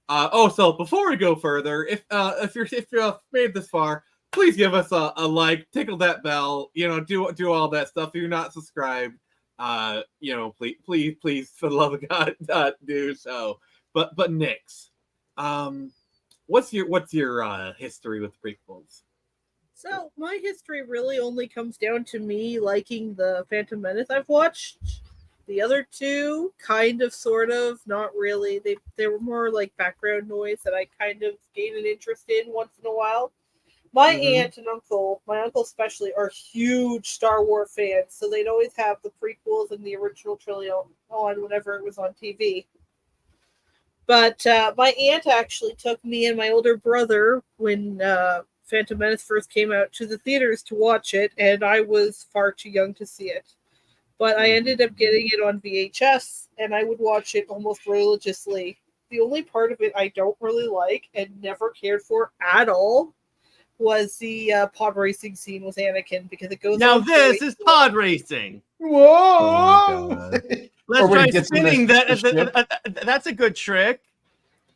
so before we go further, if you're made this far, please give us a like, tickle that bell, do all that stuff. If you're not subscribed, please, for the love of God, do so. But Nix, what's your history with prequels? So my history really only comes down to me liking the Phantom Menace I've watched. The other two, kind of, sort of, not really. They were more like background noise that I kind of gained an interest in once in a while. My aunt and uncle, my uncle especially, are huge Star Wars fans, so they'd always have the prequels and the original trilogy on whenever it was on TV. But my aunt actually took me and my older brother when Phantom Menace first came out to the theaters to watch it, and I was far too young to see it. But I ended up getting it on VHS, and I would watch it almost religiously. The only part of it I don't really like and never cared for at all was the pod racing scene with Anakin, because it goes now this is pod racing. Whoa! Oh, let's try spinning that's a good trick.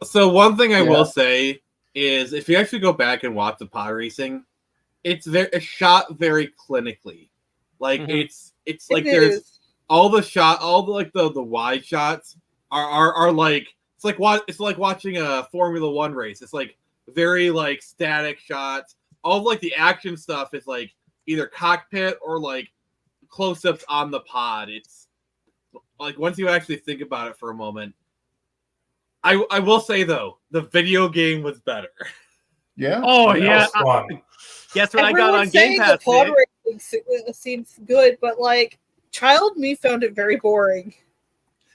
So one thing I will say is, if you actually go back and watch the pod racing, it's shot very clinically. Like it's like all the wide shots are like it's like watching a Formula One race. It's like very like static shots. All of like the action stuff is like either cockpit or like close-ups on the pod. It's like once you actually think about it for a moment. I will say though, the video game was better. Yeah. Oh That yeah. was fun. Guess what I got on Everyone's saying Game Pass? the pod Nick? racing seems good, but like child me found it very boring.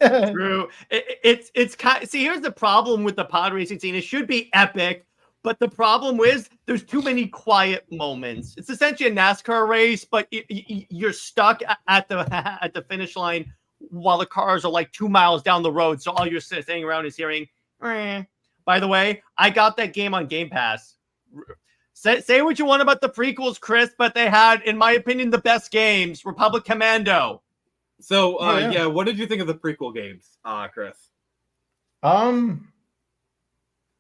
True. It's kind. See, here's the problem with the pod racing scene. It should be epic, but the problem is there's too many quiet moments. It's essentially a NASCAR race, but you're stuck at the finish line while the cars are like 2 miles down the road. So all you're sitting around is hearing. "Eh." By the way, I got that game on Game Pass. Say what you want about the prequels, Chris, but they had, in my opinion, the best games. Republic Commando. So yeah, what did you think of the prequel games, Chris?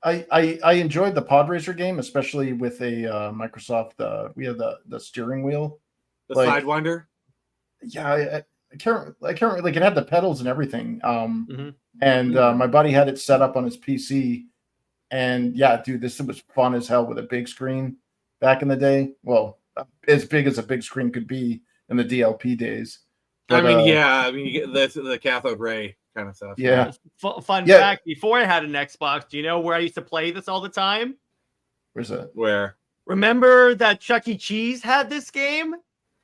I enjoyed the Pod Racer game, especially with a Microsoft. We had the steering wheel, The like, Sidewinder. Yeah, I can't like it had the pedals and everything. Mm-hmm. And my buddy had it set up on his PC, and yeah, dude, this was fun as hell with a big screen back in the day. Well, as big as a big screen could be in the DLP days. But, you get the cathode ray kind of stuff. Yeah. Fun fact, before I had an Xbox, do you know where I used to play this all the time? Where's that? Where? Remember that Chuck E. Cheese had this game?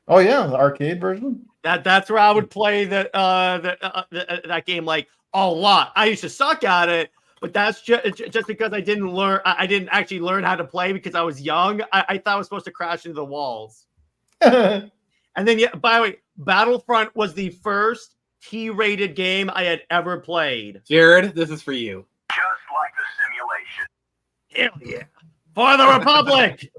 Oh yeah, the arcade version. That's where I would play that game like a lot. I used to suck at it, but that's just because I didn't learn. I didn't actually learn how to play because I was young. I thought I was supposed to crash into the walls. And then, yeah, by the way, Battlefront was the first T-rated game I had ever played. Jared, this is for you. Just like the simulation. Hell yeah. For the Republic!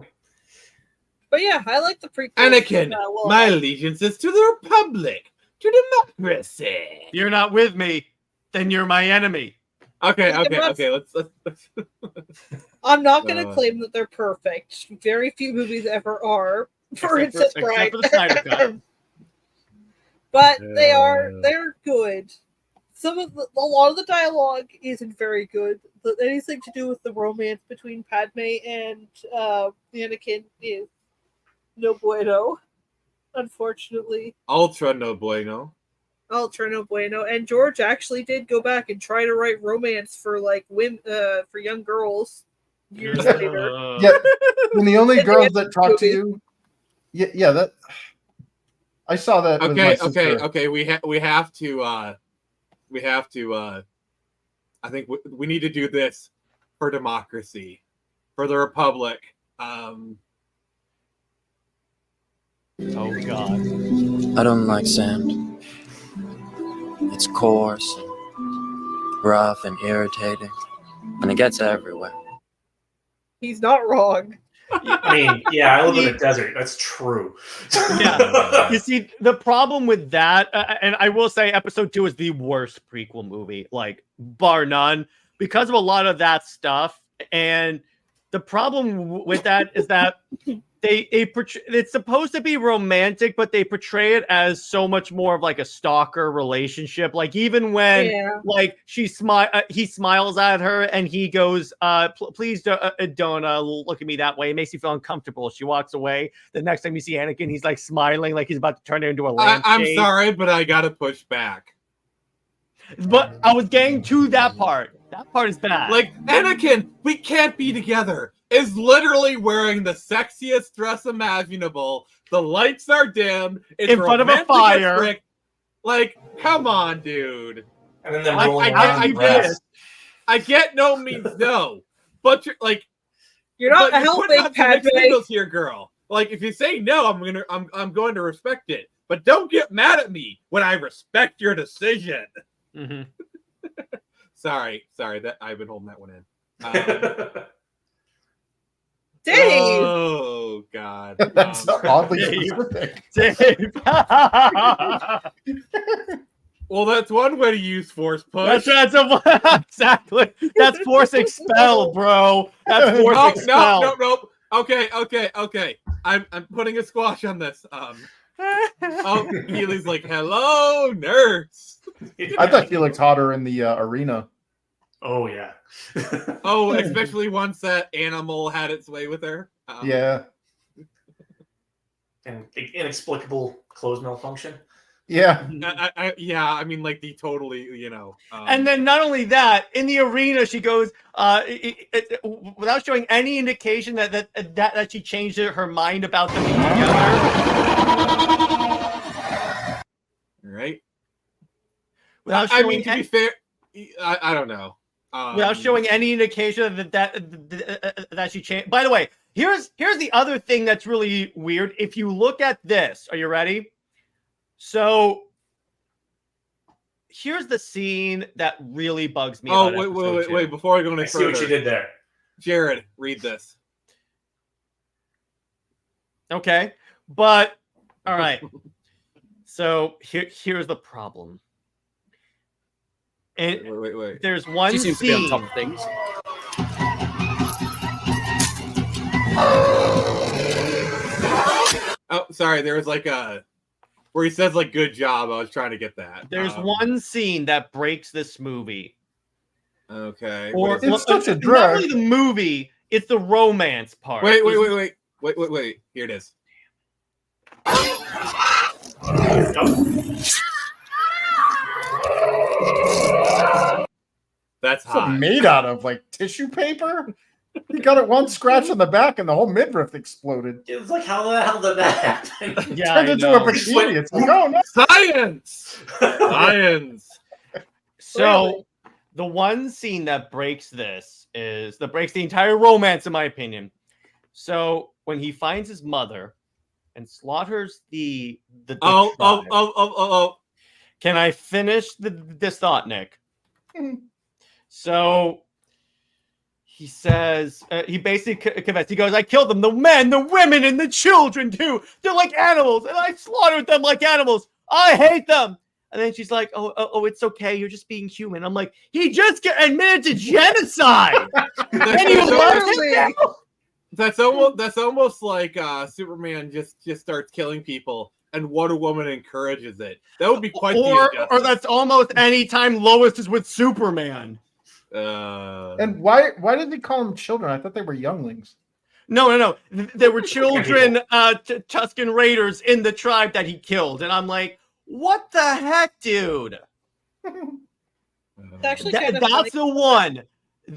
But yeah, I like the prequel. Anakin, my allegiance is to the Republic, to democracy. If you're not with me, then you're my enemy. Okay. Let's I'm not going to claim that they're perfect. Very few movies ever are. For instance, except for the Snyder Cut. But they're good. A lot of the dialogue isn't very good. Anything to do with the romance between Padme and Anakin is no bueno, unfortunately. Ultra no bueno. Ultra no bueno. And George actually did go back and try to write romance for like for young girls years later. Yeah, when the only girls that talk to you. Yeah, that I saw that. Okay. We have to. I think we need to do this for democracy, for the Republic. Oh God. I don't like sand. It's coarse and rough and irritating, and it gets everywhere. He's not wrong. I mean, yeah, I live in the desert. That's true. Yeah. You see, the problem with that, and I will say Episode 2 is the worst prequel movie, like, bar none, because of a lot of that stuff. And the problem with that is that it's supposed to be romantic, but they portray it as so much more of like a stalker relationship. Like even when like he smiles at her and he goes, please don't look at me that way. It makes you feel uncomfortable. She walks away. The next time you see Anakin, he's like smiling, like he's about to turn her into a lampshade. I'm sorry, but I gotta push back. But I was getting to that part. That part is bad. Like, Anakin, we can't be together, is literally wearing the sexiest dress imaginable. The lights are dim. It's in front of a fire. Like, come on, dude. And then they're rolling around in grass. I get no means no. But you're not helping, Padme. Signals here, girl. Like, if you say no, I'm going to respect it. But don't get mad at me when I respect your decision. Mm-hmm. Sorry, that I've been holding that one in. Dave! Oh God, that's oddly specific. Dave. Well, that's one way to use force push. That's exactly. That's force expel, bro. That's force expel. No. Okay. I'm putting a squash on this. Oh, Healy's like, hello, nurse. I thought he looked hotter in the arena. Oh yeah. Oh, especially once that animal had its way with her. Yeah. And inexplicable clothes malfunction. Yeah. I mean, like the totally, And then not only that, in the arena, she goes without showing any indication that she changed her mind about them being together. Right. Without I showing mean, to be fair, I don't know. Without showing any indication that she changed. By the way, here's the other thing that's really weird. If you look at this, are you ready? So here's the scene that really bugs me. Oh, wait! Before I go any further, see what you did there, Jared. Read this. Okay, but all right. So here's the problem. And wait. There's one She seems scene. to be on top of things. Oh, sorry. There was like where he says like "good job." I was trying to get that. There's one scene that breaks this movie. Okay. Or it's such a Not drag. only the movie, it's the romance part. Wait. Here it is. That's What's it hot. made out of? Like tissue paper? He got it one scratch on the back and the whole midriff exploded. It was like, how the hell did that happen? Yeah, Turned I into know. a bikini. It's like, oh no. Science. Science. So the one scene that breaks this breaks the entire romance, in my opinion. So when he finds his mother and slaughters the Oh. Can I finish this thought, Nick? So he says, he basically confessed. He goes, I killed them, the men, the women, and the children too. They're like animals, and I slaughtered them like animals. I hate them. And then she's like, oh, it's okay. You're just being human. I'm like, he just admitted to genocide. And you love him? That's almost like Superman just starts killing people, and Wonder Woman encourages it. That would be quite the injustice. Or that's almost any time Lois is with Superman. And why did they call them children? I thought they were younglings. No. There were children, Tuscan Raiders in the tribe that he killed. And I'm like, what the heck, dude? It's actually kind of that's the one.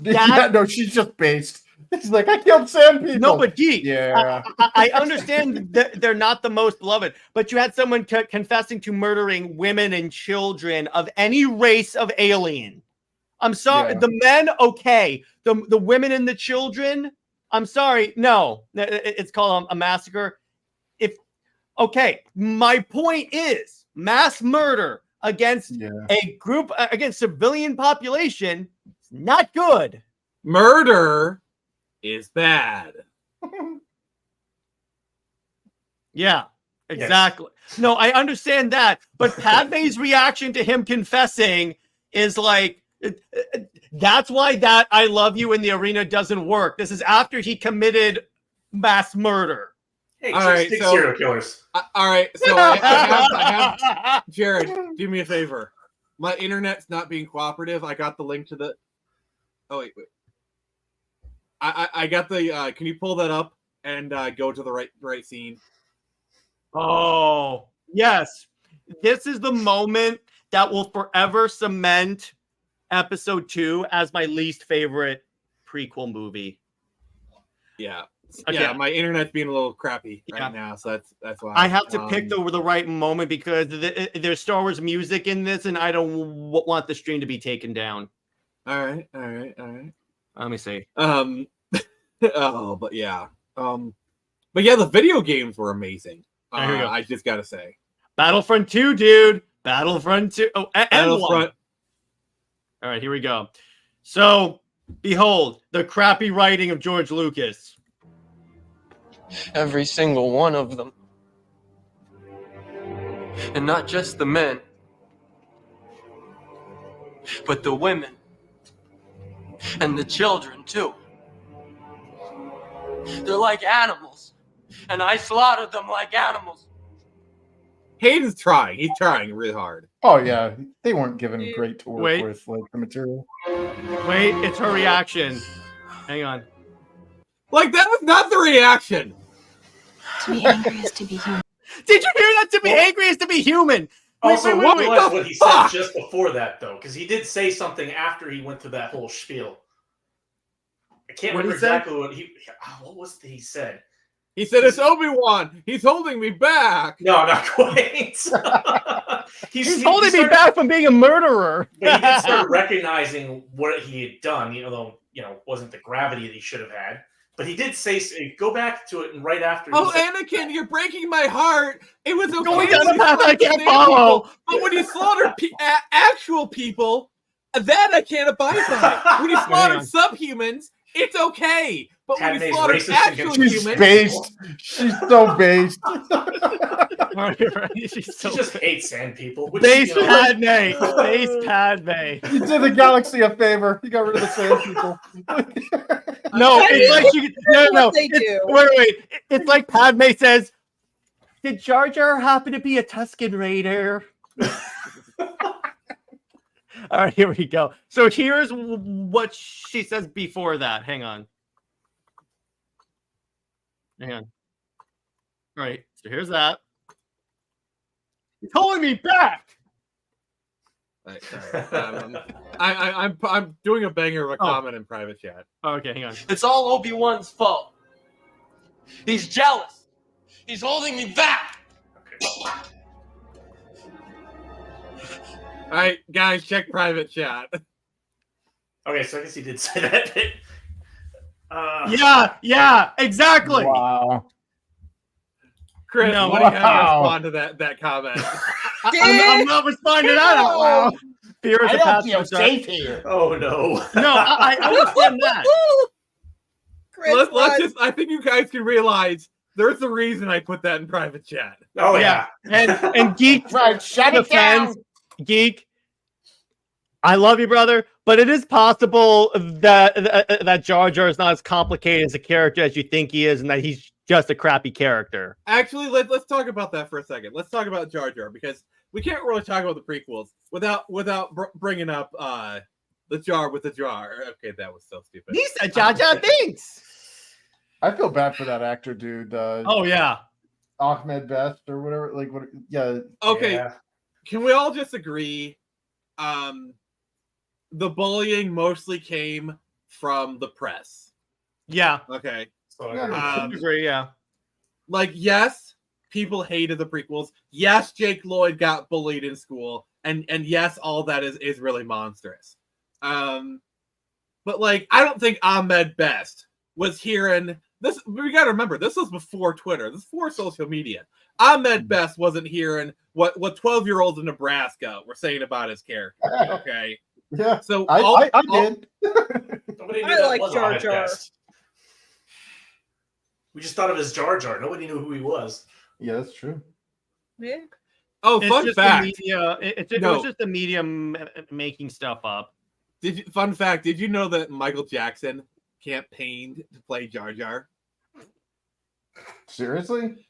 Yeah, no, she's just based. It's like, I killed sand people. No, but Geek, yeah. I understand that they're not the most beloved, but you had someone confessing to murdering women and children of any race of alien. I'm sorry. Yeah. The men, okay. The women and the children, I'm sorry. No, it's called a massacre. Okay, my point is mass murder against a group, against civilian population, is not good. Murder is bad. Yeah, exactly. Yes. No, I understand that, but Padme's reaction to him confessing is like, that's why that I love you in the arena doesn't work. This is after he committed mass murder. Hey, all right, so serial killers. All right, so I have Jared, do me a favor. My internet's not being cooperative. I got the link to the. Oh wait. I got the. Can you pull that up and go to the right scene? Oh yes, this is the moment that will forever cement Episode 2 as my least favorite prequel movie. Yeah. Okay. Yeah, my internet's being a little crappy right now, so that's why I have to pick the right moment because there's Star Wars music in this, and I don't want the stream to be taken down. All right. Let me see. But yeah, the video games were amazing. Here we go. I just gotta say, Battlefront 2, dude. Battlefront 2. Oh, and Battlefront. All right, here we go. So, behold the crappy writing of George Lucas. Every single one of them. And not just the men, but the women. And the children, too. They're like animals, and I slaughtered them like animals. Hayden's trying. He's trying really hard. Oh yeah, they weren't given great to work Wait. with, like the material. Wait, it's her reaction. Hang on. Like that was not the reaction. To be angry is to be human. Did you hear that? To be angry is to be human. Also, wait, what wait, was the what he fuck? said just before that, though? Because he did say something after he went through that whole spiel. I can't What remember he said? exactly what was it he said. He said, "It's Obi-Wan. He's holding me back." No, not quite. He's holding me back from being a murderer. But he did start recognizing what he had done, though wasn't the gravity that he should have had. But he did say, go back to it, and right after. Oh, Anakin, you're breaking my heart. It was okay. Going down when a you path I slaughtered can't sand follow. people, but when you slaughtered actual people, that I can't abide by. When you slaughtered subhumans, it's okay. But when you Padme's slaughtered racist actual against She's humans, based. She's so based. She's She just hates sand people. Which, Base Padme. Base Padme. You did the galaxy a favor. You got rid of the sand people. No, it's like she. No. They do. Wait. It's like Padme says, "Did Jar Jar happen to be a Tusken Raider?" All right, here we go. So here's what she says before that. Hang on. All right, so here's that. He's holding me back. I'm doing a banger of a comment in private chat. Okay, hang on. It's all Obi-Wan's fault. He's jealous. He's holding me back. All right, guys, check private chat. Okay, so I guess he did say that. Yeah, exactly. Wow. Chris, No, what do you have to wow. respond to that comment? I'm not responding to that out loud. Fear is a path to dark. here. Oh no. No, I understand that. Chris, Let's just. I think you guys can realize there's a reason I put that in private chat. Oh yeah. And Geek, Right, shut it fans, down. Geek, I love you, brother, but it is possible that Jar Jar is not as complicated as a character as you think he is, and that he's just a crappy character. Actually, let's talk about that for a second. Let's talk about Jar Jar, because we can't really talk about the prequels without bringing up the jar with the jar. Okay, that was so stupid. He said Jar Jar thinks. I feel bad for that actor, dude. Oh yeah, Ahmed Best or whatever. Like what? Yeah. Okay, Yeah. can we all just agree? The bullying mostly came from the press. yeah. Okay. So I agree. Yeah. Like, yes, people hated the prequels. Yes, Jake Lloyd got bullied in school, and yes, all that is really monstrous. But like, I don't think Ahmed Best was hearing this. We got to remember, this was before Twitter. This is before social media. Ahmed Best wasn't hearing what 12-year-olds in Nebraska were saying about his character. Okay. Yeah. So I did. Nobody knew I that like was Jar Ahmed Jar. Best. We just thought of his Jar Jar. Nobody knew who he was. Yeah, that's true. Yeah. Oh, It's fun just fact. the media. It No. was just the media making stuff up. Fun fact, did you know that Michael Jackson campaigned to play Jar Jar? Seriously?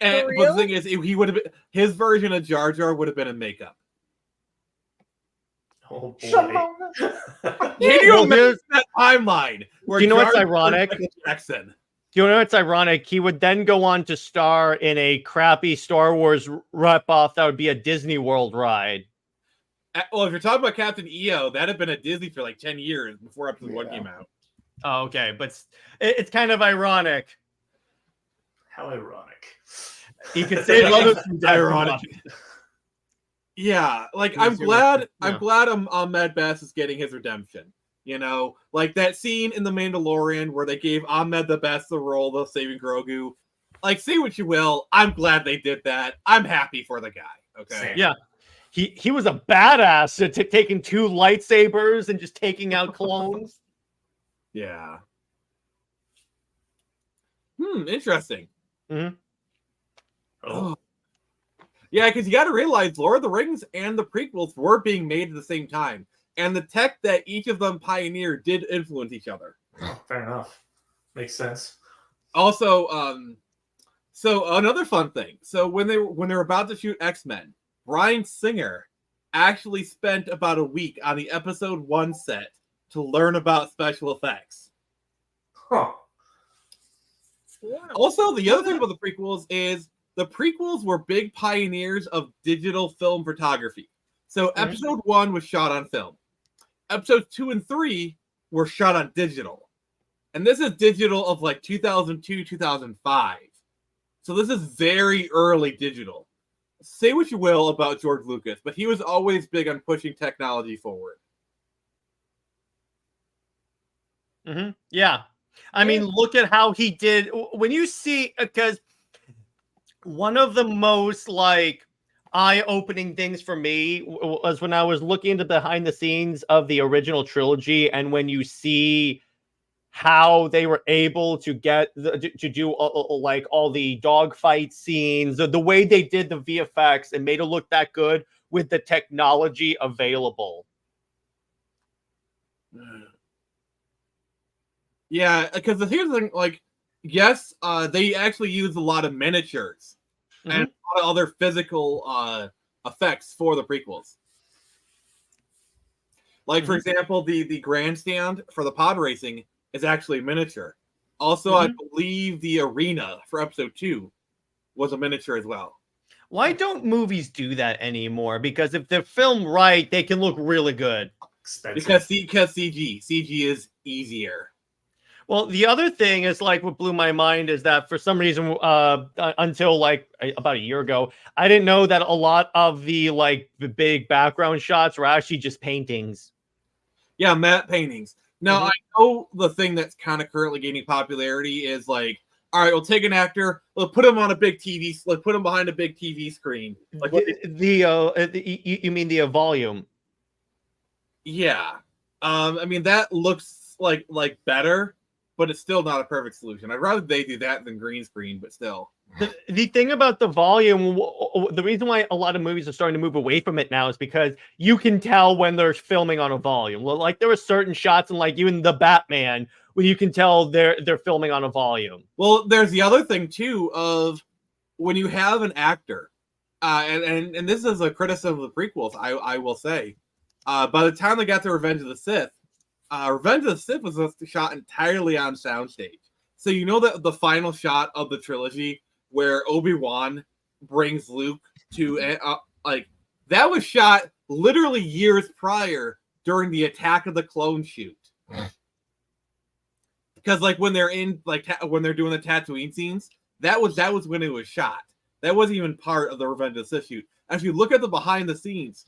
But the thing is, he would have been, his version of Jar Jar would have been in makeup. Oh boy. Can you Well, imagine that timeline? Where Do you know what's Jar Jar was ironic? Michael Jackson. Do you know what's ironic? He would then go on to star in a crappy Star Wars ripoff that would be a Disney World ride. Well, if you're talking about Captain EO, that had been at Disney for like 10 years before episode 1 came out. Oh, okay, but it's kind of ironic. How ironic. You could save others from death. Ironic. Yeah, like I'm glad Ahmed Best is getting his redemption. You know, like that scene in The Mandalorian where they gave Ahmed the Best the role of saving Grogu. Like, say what you will, I'm glad they did that. I'm happy for the guy. Okay. Yeah. He was a badass at taking 2 lightsabers and just taking out clones. Yeah. Interesting. Mm-hmm. Oh. Yeah, because you got to realize Lord of the Rings and the prequels were being made at the same time. And the tech that each of them pioneered did influence each other. Fair enough. Makes sense. Also, So another fun thing. So when they were about to shoot X-Men, Bryan Singer actually spent about a week on the episode 1 set to learn about special effects. Huh. Also, the other thing about the prequels is the prequels were big pioneers of digital film photography. So episode 1 was shot on film. Episodes 2 and 3 were shot on digital. And this is digital of like 2002, 2005. So this is very early digital. Say what you will about George Lucas, but he was always big on pushing technology forward. Yeah. I mean, look at how he did. When you see, because one of the most like eye-opening things for me was when I was looking into behind the scenes of the original trilogy, and when you see how they were able to get to do like all the dogfight scenes, the way they did the VFX and made it look that good with the technology available. Yeah, because here's the thing, like, yes, they actually use a lot of miniatures and a lot of other physical effects for the prequels. Like, for example, the grandstand for the pod racing is actually miniature. Also, I believe the arena for episode 2 was a miniature as well. Why don't movies do that anymore? Because if they're filmed right, they can look really good. Because CG is easier. Well, the other thing is like what blew my mind is that for some reason, until like about a year ago, I didn't know that a lot of the big background shots were actually just paintings. Yeah, matte paintings. Now, I know the thing that's kind of currently gaining popularity is like, all right, we'll take an actor, we'll put him on a big TV, let's put him behind a big TV screen. Like you mean the volume? Yeah, I mean that looks like better, but it's still not a perfect solution. I'd rather they do that than green screen, but still. The thing about the volume, the reason why a lot of movies are starting to move away from it now is because you can tell when they're filming on a volume. Well, like there were certain shots in like even the Batman where you can tell they're filming on a volume. Well, there's the other thing too of when you have an actor, and this is a criticism of the prequels. I will say, by the time they got to Revenge of the Sith, Revenge of the Sith was shot entirely on soundstage. So you know that the final shot of the trilogy where Obi-Wan brings Luke to like that was shot literally years prior during the Attack of the Clones shoot. Because like when they're in when they're doing the Tatooine scenes, that was when it was shot. That wasn't even part of the Revenge of the Sith shoot. As you look at the behind the scenes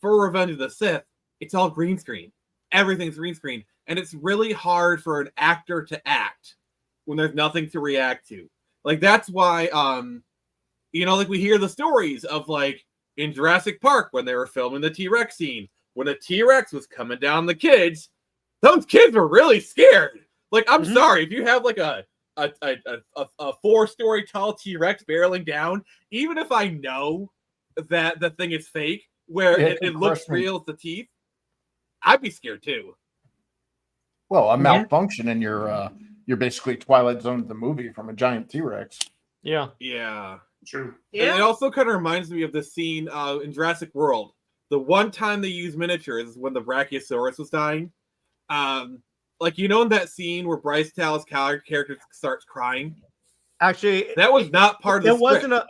for Revenge of the Sith, it's all green screen. Everything's green screen, and it's really hard for an actor to act when there's nothing to react to. Like that's why like we hear the stories of like in Jurassic Park when they were filming the T-Rex scene, when a T-Rex was coming down the kids, those kids were really scared. Like I'm sorry, if you have like a 4-story tall T-Rex barreling down, even if I know that the thing is fake, where it looks real as the teeth, I'd be scared too. Well, a malfunction and you're basically Twilight Zone the movie from a giant T-Rex. Yeah. Yeah. True. Yeah. And it also kind of reminds me of the scene in Jurassic World. The one time they used miniatures is when the Brachiosaurus was dying. Like in that scene where Bryce Dallas Howard character starts crying. Actually, that was not part of the script.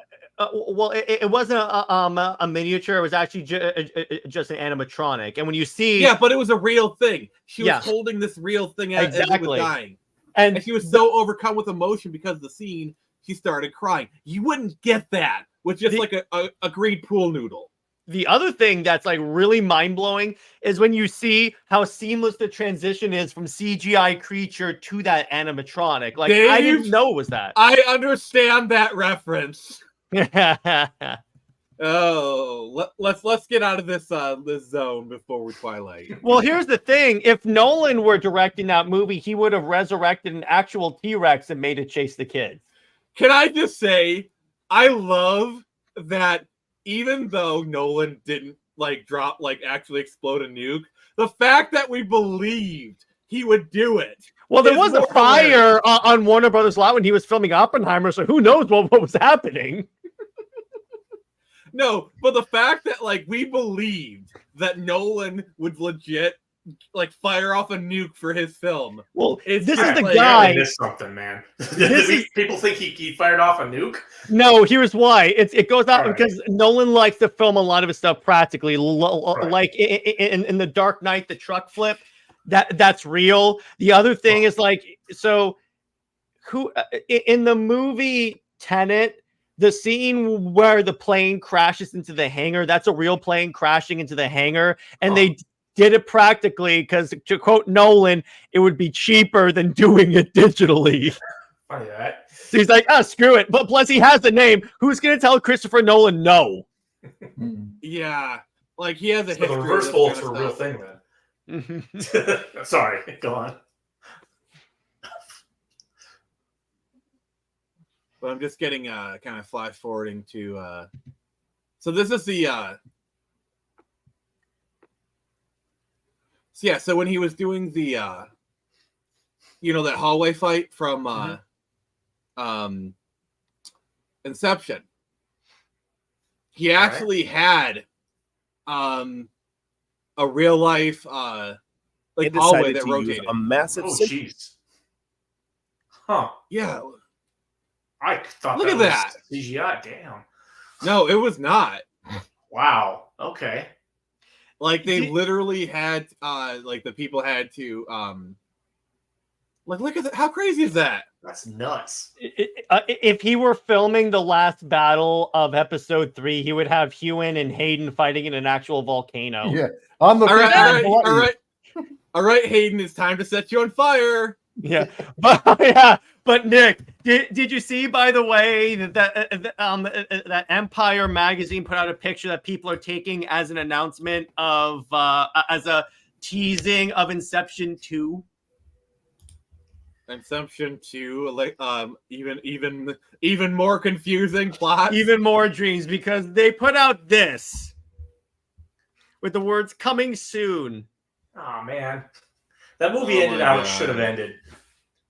It wasn't a miniature. It was actually just an animatronic. And when you see, yeah, but it was a real thing. She was holding this real thing as it was dying, and she was so overcome with emotion because of the scene, she started crying. You wouldn't get that with just like a green pool noodle. The other thing that's like really mind-blowing is when you see how seamless the transition is from CGI creature to that animatronic. Like Dave, I didn't know it was that. I understand that reference. Let's get out of this zone before we Twilight. Well, here's the thing. If Nolan were directing that movie, he would have resurrected an actual T-Rex and made it chase the kids. Can I just say, I love that even though Nolan didn't actually explode a nuke, the fact that we believed he would do it Well, there It's was a more fire on Warner Brothers lot when he was filming Oppenheimer, so who knows what was happening? No, but the fact that like we believed that Nolan would legit like fire off a nuke for his film. Well, it's this just is the like, guy. I missed something, man. People think he fired off a nuke? No, here's why. It goes out All right. because Nolan likes to film a lot of his stuff practically, like in The Dark Knight, the truck flip. That's real. The other thing is like, so who in the movie Tenet, the scene where the plane crashes into the hangar, that's a real plane crashing into the hangar, and they did it practically because, to quote Nolan, it would be cheaper than doing it digitally. Funny that. So he's like, screw it. But plus, he has the name. Who's going to tell Christopher Nolan no? Yeah, like he has a So the history. reverse of this bolts kind are of a real stuff. thing, then. Sorry, go on. But I'm just getting kind of flash forwarding to. So this is the. So yeah, so when he was doing the, that hallway fight from Inception, he actually had a real life like hallway that rotated. A massive. Oh, jeez. Huh. Yeah. I thought Look that at was that. CGI. Damn. No, it was not. Wow. Okay. Like they literally had like the people had to like look at that. How crazy is that? That's nuts. If he were filming the last battle of episode 3, he would have Hewen and Hayden fighting in an actual volcano. Yeah. On the all right, Hayden, it's time to set you on fire. Yeah. But Nick, did you see, by the way, that Empire magazine put out a picture that people are taking as an announcement of as a teasing of Inception 2? Inception 2, like even more confusing plot. Even more dreams, because they put out this with the words "coming soon." Oh man, that movie ended how it should have ended.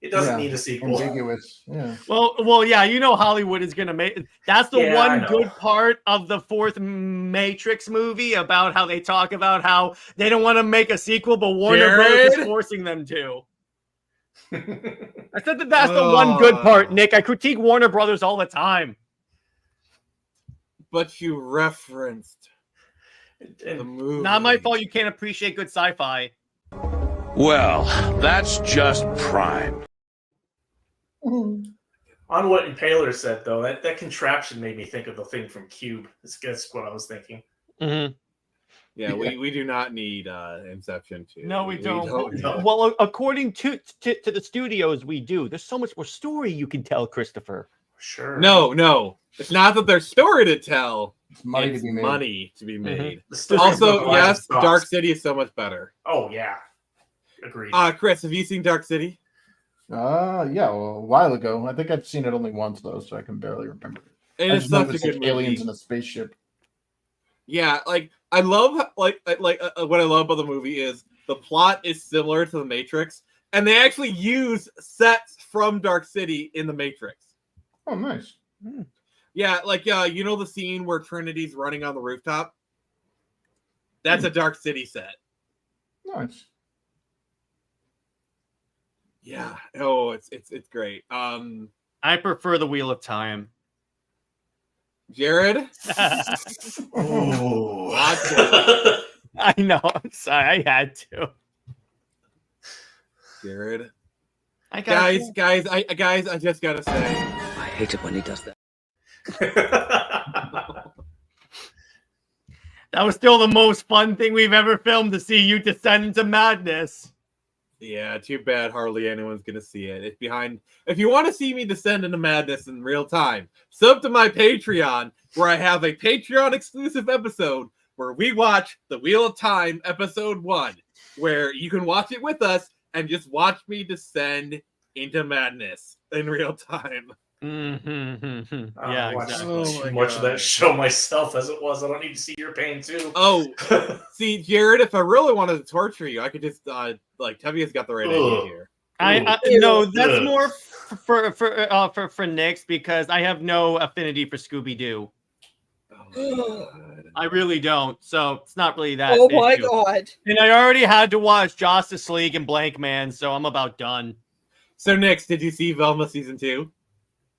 It doesn't need a sequel. Ambiguous. Yeah. Well, yeah, you know Hollywood is gonna make. That's the Yeah, one good part of the fourth Matrix movie, about how they talk about how they don't want to make a sequel, but Warner Bros. is forcing them to. I said that's the one good part, Nick. I critique Warner Brothers all the time. But you referenced the movie. Not my fault you can't appreciate good sci-fi. Well, that's just prime. On what Impaler said, though, that contraption made me think of the thing from Cube. That's what I was thinking. Mm-hmm. Yeah, we do not need Inception 2. No, we don't. No. Well, according to the studios, we do. There's so much more story you can tell, Christopher. Sure. No. It's not that there's story to tell. It's money it's to be made. money to be made. Mm-hmm. Also, yes, Dark City is so much better. Oh, yeah. Agreed. Chris, have you seen Dark City? Yeah, well, a while ago. I think I've seen it only once though, so I can barely remember. It is such a good movie. Aliens in a spaceship. Yeah, like I love what I love about the movie is the plot is similar to the Matrix, and they actually use sets from Dark City in the Matrix. Oh, nice. Yeah, like you know the scene where Trinity's running on the rooftop? That's a Dark City set. Nice. Yeah. Oh, it's great. I prefer the Wheel of Time. Jared? Oh. I know. I'm sorry. I had to. Jared. Guys, I just gotta say. I hate it when he does that. That was still the most fun thing we've ever filmed, to see you descend into madness. Yeah, too bad hardly anyone's gonna see it. It's behind. If you want to see me descend into madness in real time, sub to my Patreon, where I have a Patreon exclusive episode where we watch The Wheel of Time episode 1, where you can watch it with us and just watch me descend into madness in real time. Mm-hmm. I watched exactly. too much of that show myself as it was. I don't need to see your pain too. Oh, see, Jared, if I really wanted to torture you, I could just like Tevia's got the right idea here. No, that's more for Nick's because I have no affinity for Scooby Doo. I really don't. So it's not really that. Oh my issue. god! And I already had to watch Justice League and Blank Man, so I'm about done. So Nick, did you see Velma season 2?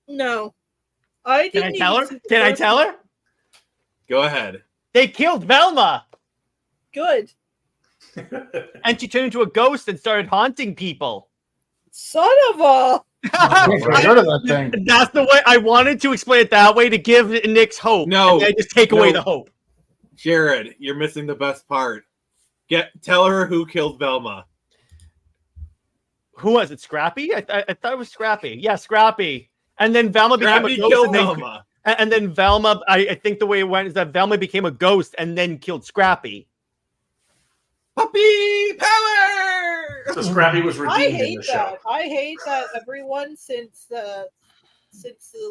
No, I Can I didn't. tell her? Can I tell her? Go ahead. They killed Velma, Good. and she turned into a ghost and started haunting people. Son of a. Get rid of that thing. That's the way I wanted to explain it that way to give Nick's hope. No, and then just take away the hope. Jared, you're missing the best part. Tell her who killed Velma. Who was it? Scrappy? I thought it was Scrappy. Yeah, Scrappy. And then Velma became a ghost. Killed Velma. And then Velma, I think the way it went is that Velma became a ghost and then killed Scrappy. Puppy power! So Scrappy was redeemed in the show. I hate that everyone since the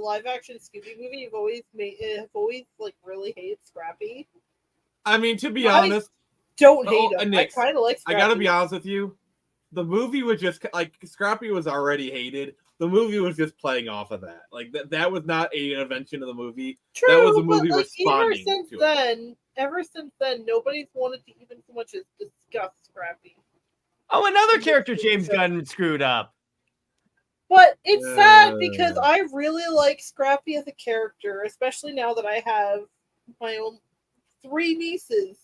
live action Scooby movie have always like really hated Scrappy. I mean, to be honest, don't hate him. Nick, I kind of like Scrappy. I gotta be honest with you. The movie was just like Scrappy was already hated. The movie was just playing off of that. Like that was not an invention of the movie. True, that was a movie but responding to it. Ever since then, nobody's wanted to even so much as discuss Scrappy. Oh, another character James Gunn screwed up. But it's sad because I really like Scrappy as a character, especially now that I have my own 3 nieces.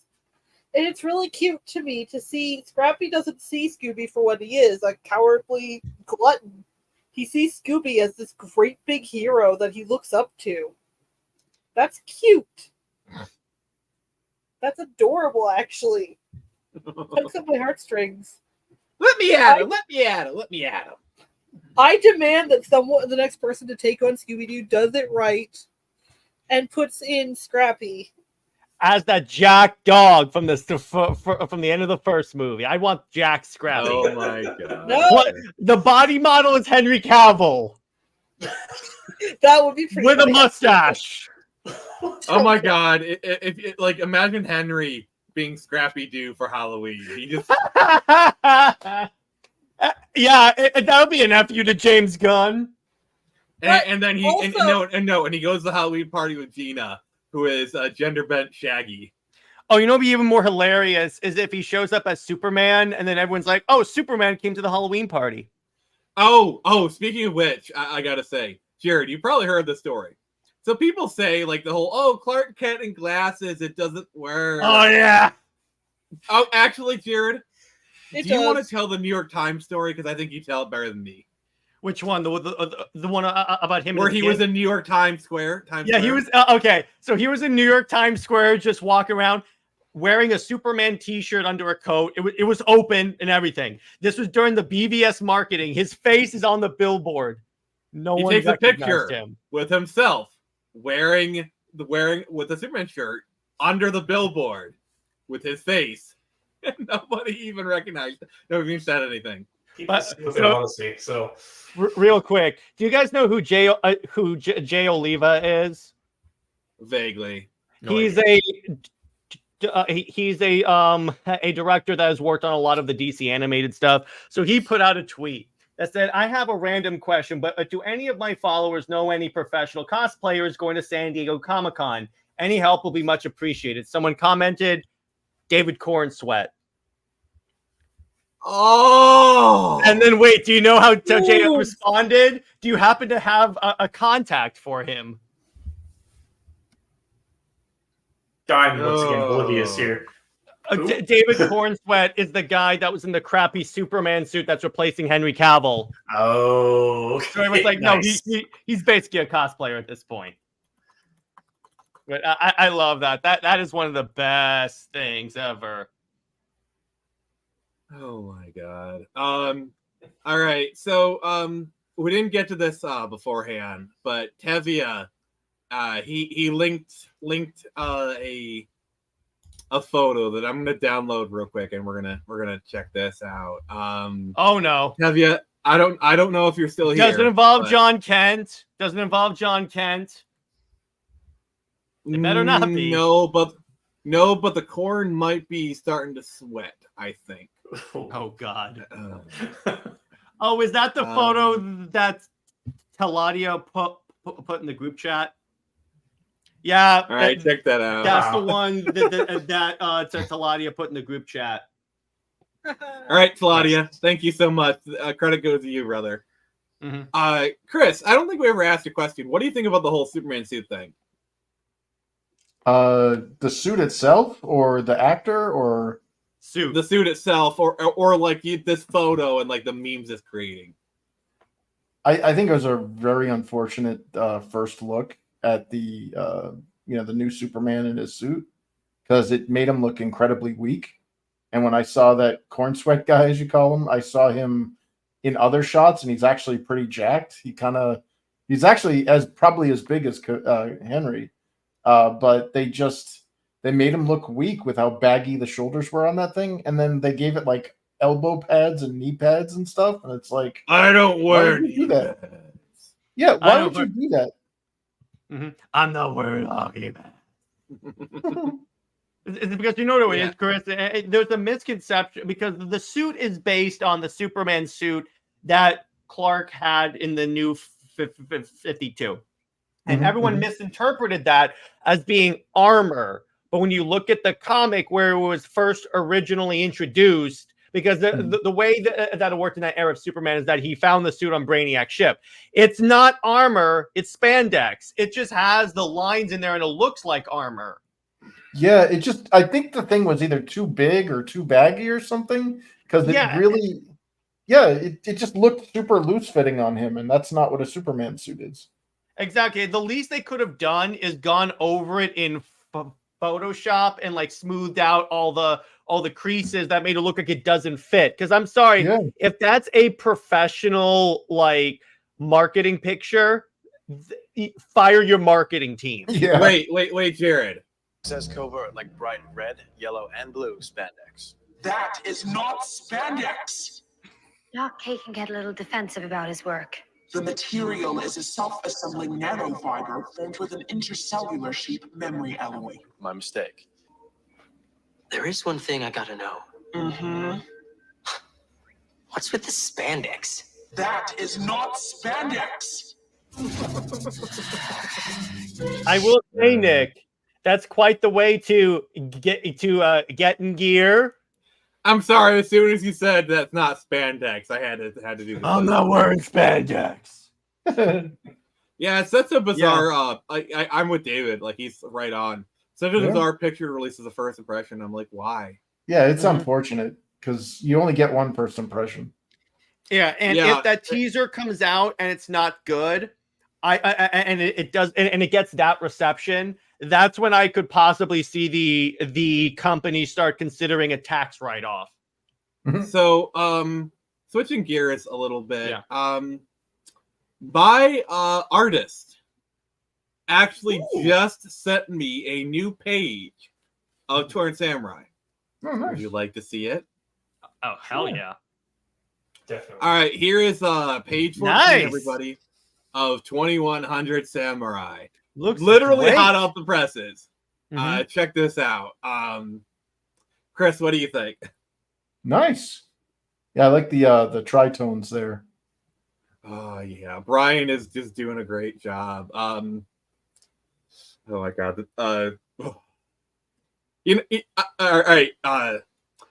And it's really cute to me to see Scrappy doesn't see Scooby for what he is, a cowardly glutton. He sees Scooby as this great big hero that he looks up to. That's cute. That's adorable, actually. Tugs at my heartstrings. Let me at him. Let me at him. Let me at him. I demand that the next person to take on Scooby-Doo does it right and puts in Scrappy as that Jack dog from the end of the first movie. I want Jack Scrappy. Oh my god! No. What, the body model is Henry Cavill. That would be pretty with funny. A mustache. Oh my god! If like imagine Henry being Scrappy Doo for Halloween. He just yeah, that would be an F you to James Gunn. And then he also, and he goes to the Halloween party with Gina, who is gender bent Shaggy. Oh, you know what'd be even more hilarious is if he shows up as Superman and then everyone's like, "Oh, Superman came to the Halloween party." Oh, speaking of which, I gotta say, Jared, you probably heard the story. So people say like the whole Clark Kent in glasses, it doesn't work. Oh yeah. Oh, actually, Jared, do you want to tell the New York Times story? Because I think you tell it better than me. Which one? The one about him where he was in New York Times Square. He was okay. So he was in New York Times Square, just walking around wearing a Superman T-shirt under a coat. It was open and everything. This was during the BVS marketing. His face is on the billboard. He takes a picture with himself wearing with a Superman shirt under the billboard with his face. And nobody even recognized. Nobody even said anything. So real quick, do you guys know who Jay Oliva is? Vaguely. He's a director that has worked on a lot of the DC animated stuff. So he put out a tweet that said, "I have a random question, but do any of my followers know any professional cosplayers going to San Diego Comic-Con? Any help will be much appreciated." Someone commented, David Cornsweet. Oh! And then wait, do you know how Jay responded? Do you happen to have a contact for him? I'm once again oblivious here. David Cornsweet is the guy that was in the crappy Superman suit that's replacing Henry Cavill. Oh, okay. So it was like, nice. No, he's basically a cosplayer at this point. But I love that. That is one of the best things ever. Oh my god. All right. So we didn't get to this beforehand, but Tevia he linked a photo that I'm gonna download real quick, and we're gonna check this out. Oh no, Tevia, I don't know if you're still here. Doesn't involve John Kent. Doesn't involve John Kent. It better not be. No, but the corn might be starting to sweat, I think. Oh God. Oh, is that the photo that Taladia put in the group chat? Yeah. All right, check that out. That's the one that Taladia put in the group chat. All right, Claudia, thank you so much. Credit goes to you, brother. Chris, I don't think we ever asked a question. What do you think about the whole Superman suit thing? The suit itself, or the actor, or suit? The suit itself, or like this photo and like the memes it's creating. I think it was a very unfortunate first look at the the new Superman in his suit, because it made him look incredibly weak. And when I saw that corn sweat guy, as you call him, I saw him in other shots, and he's actually pretty jacked. He's actually probably as big as Henry, but they made him look weak with how baggy the shoulders were on that thing, and then they gave it like elbow pads and knee pads and stuff, and it's like, I don't wear knee pads. Yeah, why would you do that? I'm not wearing hockey pads. It's because you know what it is, Chris. There's a misconception because the suit is based on the Superman suit that Clark had in the new 52. And everyone misinterpreted that as being armor. But when you look at the comic where it was first originally introduced, because the way that it worked in that era of Superman is that he found the suit on Brainiac's ship. It's not armor, it's spandex. It just has the lines in there and it looks like armor. Yeah, I think the thing was either too big or too baggy or something, because it just looked super loose fitting on him, and that's not what a Superman suit is. Exactly. The least they could have done is gone over it in Photoshop and like smoothed out all the creases that made it look like it doesn't fit. Because I'm sorry, if that's a professional like marketing picture, fire your marketing team. Yeah. Wait, Jared. Says covert like bright red, yellow, and blue spandex. That is not spandex. Doc K can get a little defensive about his work. The material is a self-assembling nanofiber formed with an intercellular shape memory alloy. My mistake. There is one thing I gotta know. What's with the spandex? That is not spandex. I will say, Nick, that's quite the way to get in gear. I'm sorry. As soon as you said that's not spandex, I had to do this. I'm not wearing spandex. Yeah, it's such a bizarre. I'm with David. Like he's right on. Such a bizarre picture release as a first impression. I'm like, why? Yeah, it's unfortunate because you only get one first impression. Yeah, and if that teaser comes out and it's not good, it does, and it gets that reception, that's when I could possibly see the company start considering a tax write-off. So, switching gears a little bit, my artist actually just sent me a new page of Torn Samurai. Oh, nice. Would you like to see it? Oh, hell yeah. Definitely. All right, here is page 14, everybody, of 2100 Samurai. Looks literally great. hot off the presses. Check this out. Chris, what do you think? Nice. Yeah, I like the tritones there. Oh yeah, Brian is just doing a great job. Oh my god. All right.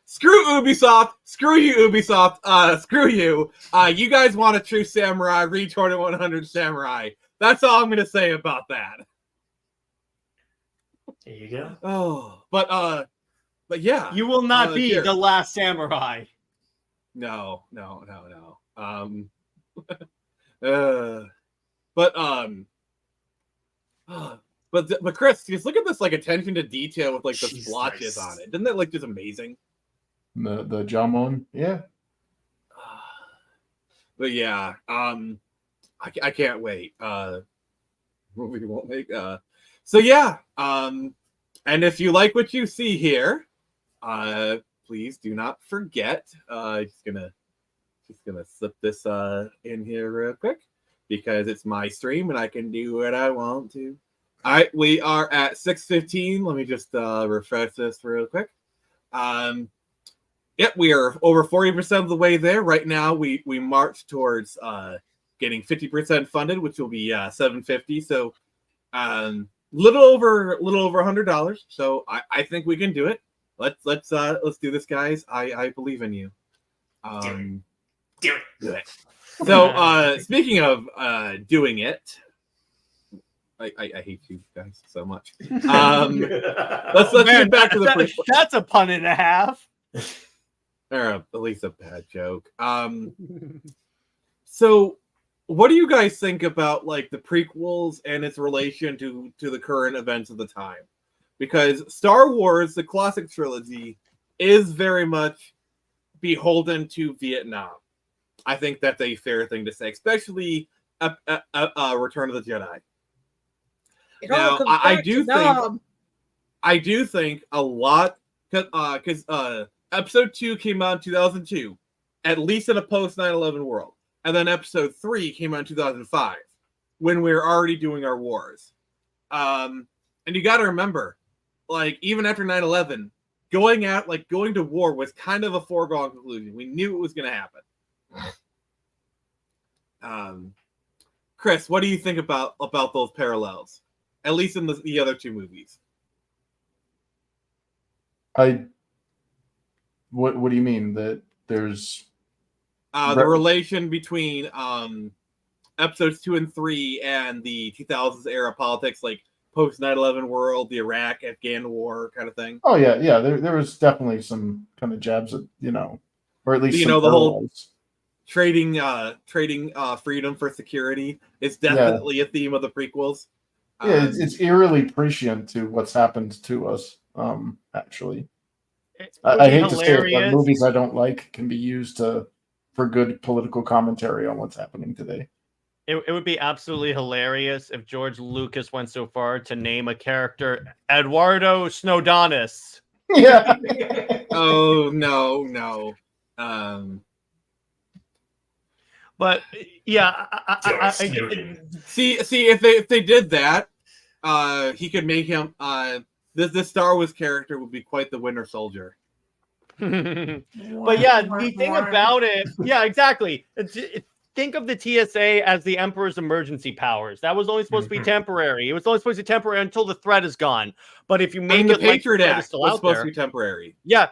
Screw Ubisoft. Screw you, Ubisoft. Screw you. You guys want a true samurai? Read 2100 Samurai. That's all I'm gonna say about that. There you go. Oh, but yeah, you will not be the last samurai. No. But Chris, just look at this like attention to detail with like the splotches on it. Isn't that like just amazing? The Jamon, yeah. But yeah, I can't wait. Movie won't make. So yeah, and if you like what you see here, please do not forget. Just gonna slip this in here real quick because it's my stream and I can do what I want to. All right, we are at 6:15. Let me just refresh this real quick. Yep, we are over 40% of the way there. Right now, we march towards getting 50% funded, which will be $750. So little over $100. So I think we can do it. Let's do this, guys. I believe in you. Do it. So speaking of doing it, I hate you guys so much. Let's get back to the prequel. That's a pun and a half. Or at least a bad joke. So what do you guys think about like the prequels and its relation to the current events of the time? Because Star Wars, the classic trilogy, is very much beholden to Vietnam. I think that's a fair thing to say, especially Return of the Jedi. Now, I do think a lot because Episode 2 came out in 2002, at least in a post 9/11 world, and then Episode 3 came out in 2005, when we were already doing our wars. And you got to remember, like even after 9/11, going to war was kind of a foregone conclusion. We knew it was going to happen. Chris, what do you think about those parallels? At least in the other two movies. What do you mean that there's the relation between episodes 2 and 3 and the 2000s era politics, like post 9/11 world, the Iraq-Afghan war kind of thing? Oh yeah. There was definitely some kind of jabs at or at least the whole trading freedom for security is definitely a theme of the prequels. Yeah, it's eerily prescient to what's happened to us. Actually, I hate to say it, but movies I don't like can be used for good political commentary on what's happening today. It would be absolutely hilarious if George Lucas went so far to name a character Eduardo Snowdonis. Yeah. Oh no. But yeah, see if they did that, he could make him this Star Wars character would be quite the Winter Soldier. But yeah, the thing about it, yeah, exactly. Think of the TSA as the Emperor's emergency powers. That was only supposed to be temporary. It was only supposed to be temporary until the threat is gone. But if you make the it Patriot like Act was supposed to be temporary. Yeah,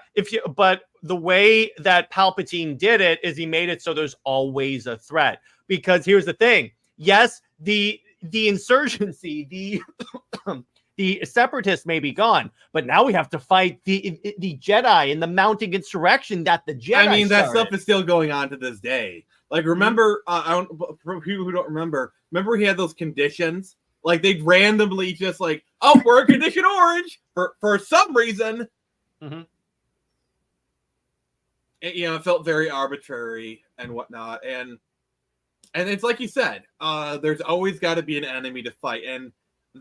but the way that Palpatine did it is he made it so there's always a threat. Because here's the thing. Yes, the insurgency, the separatists may be gone, but now we have to fight the Jedi and the mounting insurrection that the Jedi I mean, that started. stuff is still going on to this day. Like, remember, for people who don't remember he had those conditions? Like, they'd randomly just like, oh, we're in condition orange for some reason. Mm-hmm. It felt very arbitrary and whatnot. And it's like you said, there's always got to be an enemy to fight. And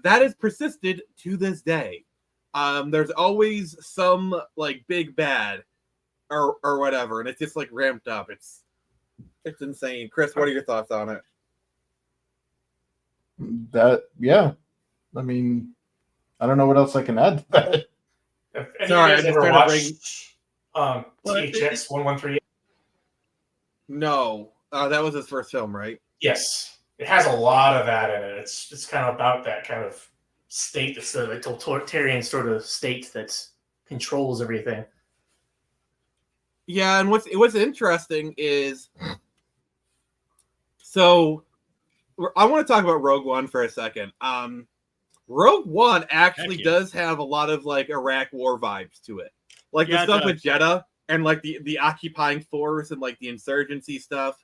that has persisted to this day. There's always some, like, big bad or whatever. And it's just, like, ramped up. It's insane. Chris, what are your thoughts on it? I mean, I don't know what else I can add to that. Sorry, I just watched THX 1138. No, that was his first film, right? Yes, it has a lot of that in it. It's kind of about that kind of state, that's the totalitarian sort of state that controls everything. Yeah, and what's interesting is, so I want to talk about Rogue One for a second. Rogue One actually does have a lot of like Iraq war vibes to it, like the stuff with Jeddah and like the occupying force and like the insurgency stuff.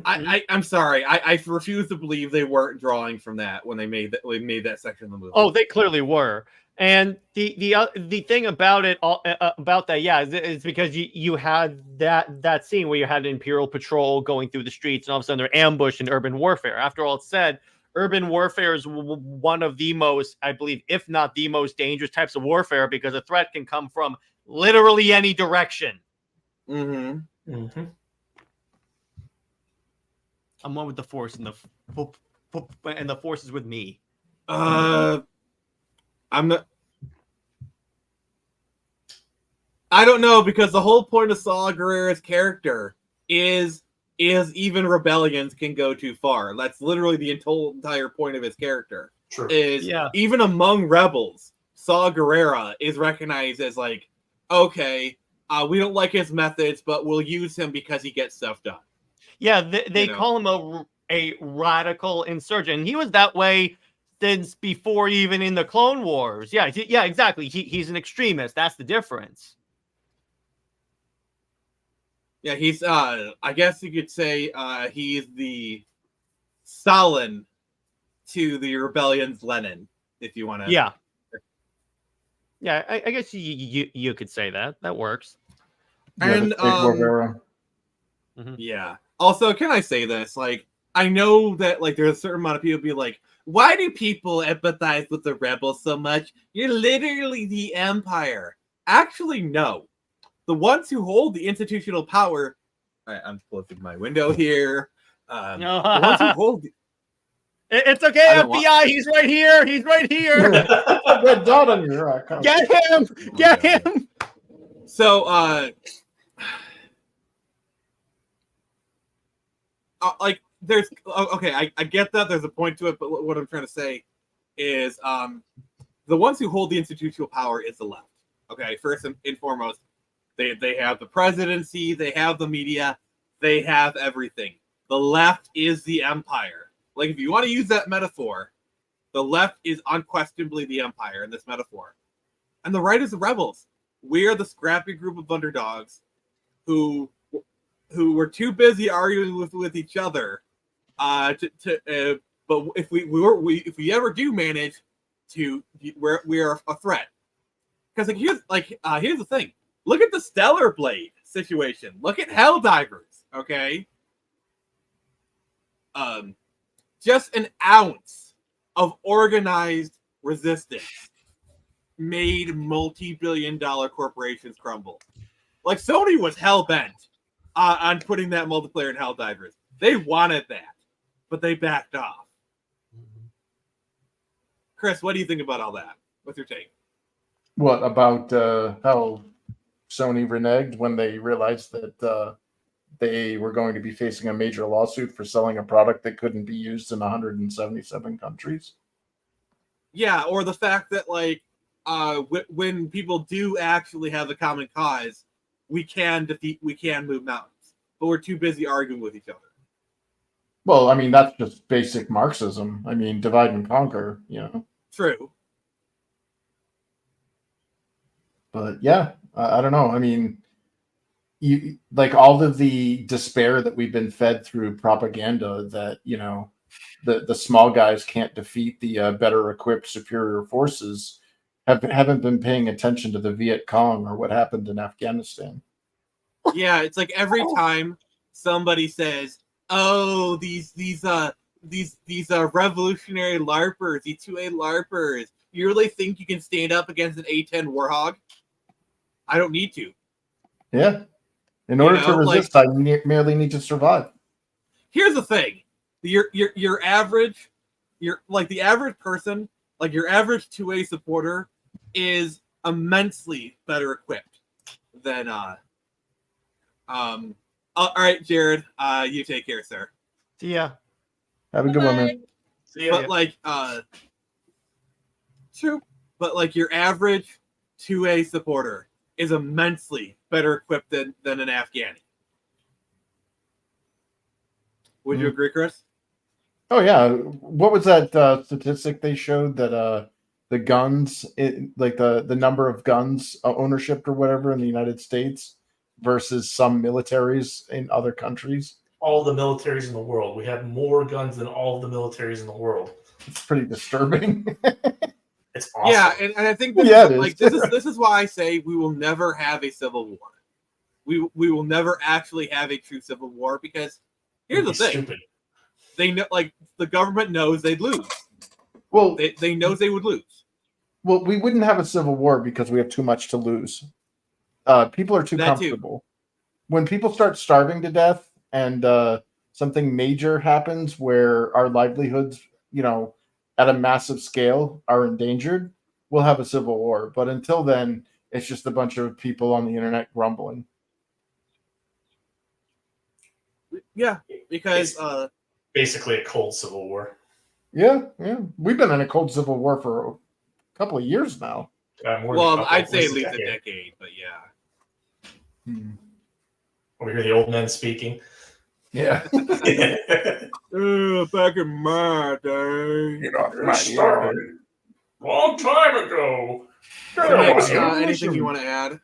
I'm sorry, I refuse to believe they weren't drawing from that when they made that section of the movie. Oh, they clearly were. And the thing about it about that, is because you had that scene where you had an Imperial patrol going through the streets, and all of a sudden they're ambushed in urban warfare. After all it's said, urban warfare is one of the most, I believe, if not the most dangerous types of warfare, because a threat can come from literally any direction. Mm-hmm. Mm-hmm. I'm one with the Force, and the Force is with me. I'm not. I don't know, because the whole point of Saw Gerrera's character is even rebellions can go too far. That's literally the entire point of his character. True. Even among rebels, Saw Gerrera is recognized as like, okay, we don't like his methods, but we'll use him because he gets stuff done. Yeah, they call him a radical insurgent. He was that way since before even in the Clone Wars. Yeah, exactly. He's an extremist. That's the difference. Yeah, he's I guess you could say he's the Stalin to the rebellion's Lenin, if you want to. Yeah. Yeah, I guess you could say that. That works. And yeah. Also, can I say this? Like, I know that like there's a certain amount of people be like, why do people empathize with the rebels so much? You're literally the Empire. Actually, no. The ones who hold the institutional power. All right, I'm closing my window here. The ones who hold. It's okay, FBI. He's right here. He's right here. Red dot on your Get him. Get him. So, like, there's okay. I get that there's a point to it, but what I'm trying to say is, the ones who hold the institutional power is the left. Okay, first and foremost, they have the presidency, they have the media, they have everything. The left is the empire. Like, if you want to use that metaphor, the left is unquestionably the empire in this metaphor. And the right is the rebels. We are the scrappy group of underdogs who were too busy arguing with each other. But if we ever do manage to, we are a threat. Because here's the thing. Look at the Stellar Blade situation. Look at Helldivers. Okay. Just an ounce of organized resistance made multi-billion-dollar corporations crumble. Like, Sony was hell-bent on putting that multiplayer in Helldivers. They wanted that, but they backed off. Chris, what do you think about all that? What's your take? What about how Sony reneged when they realized that they were going to be facing a major lawsuit for selling a product that couldn't be used in 177 countries? Yeah, or the fact that, like, when people do actually have a common cause, we can move mountains, but we're too busy arguing with each other. Well, I mean, that's just basic Marxism. I mean, divide and conquer, you know. True. But yeah, I don't know. I mean, you like all of the despair that we've been fed through propaganda that, you know, the small guys can't defeat the better equipped superior forces haven't been paying attention to the Viet Cong or what happened in Afghanistan. Yeah, it's like every time somebody says, "Oh, these revolutionary LARPers, E2A LARPers, you really think you can stand up against an A10 Warhog?" I don't need to. Yeah. In order to resist, I merely need to survive. Here's the thing. Your average, the average person, like your average 2A supporter is immensely better equipped than all right, Jared, you take care, sir. See ya. Have a good one, man. See ya. But true. But like your average 2A supporter is immensely better equipped than an Afghani. Would you agree, Chris? Oh yeah. What was that statistic they showed that the guns, the number of guns ownership or whatever in the United States versus some militaries in other countries? All the militaries in the world. We have more guns than all of the militaries in the world. It's pretty disturbing. It's awesome. Yeah, and I think this is why I say we will never have a civil war. We will never actually have a true civil war, because here's the thing. Stupid. They know, like, the government knows they'd lose. Well, they know they would lose. Well, we wouldn't have a civil war because we have too much to lose. People are too comfortable. When people start starving to death and something major happens where our livelihoods, you know, at a massive scale are endangered, we'll have a civil war. But until then, It's just a bunch of people on the internet grumbling. Yeah, because basically a cold civil war. Yeah. We've been in a cold civil war for a couple of years now. Well, I'd say at least a decade, but yeah. We hear the old men speaking. Yeah. Back in my day. It started long time ago. Anything you want to add?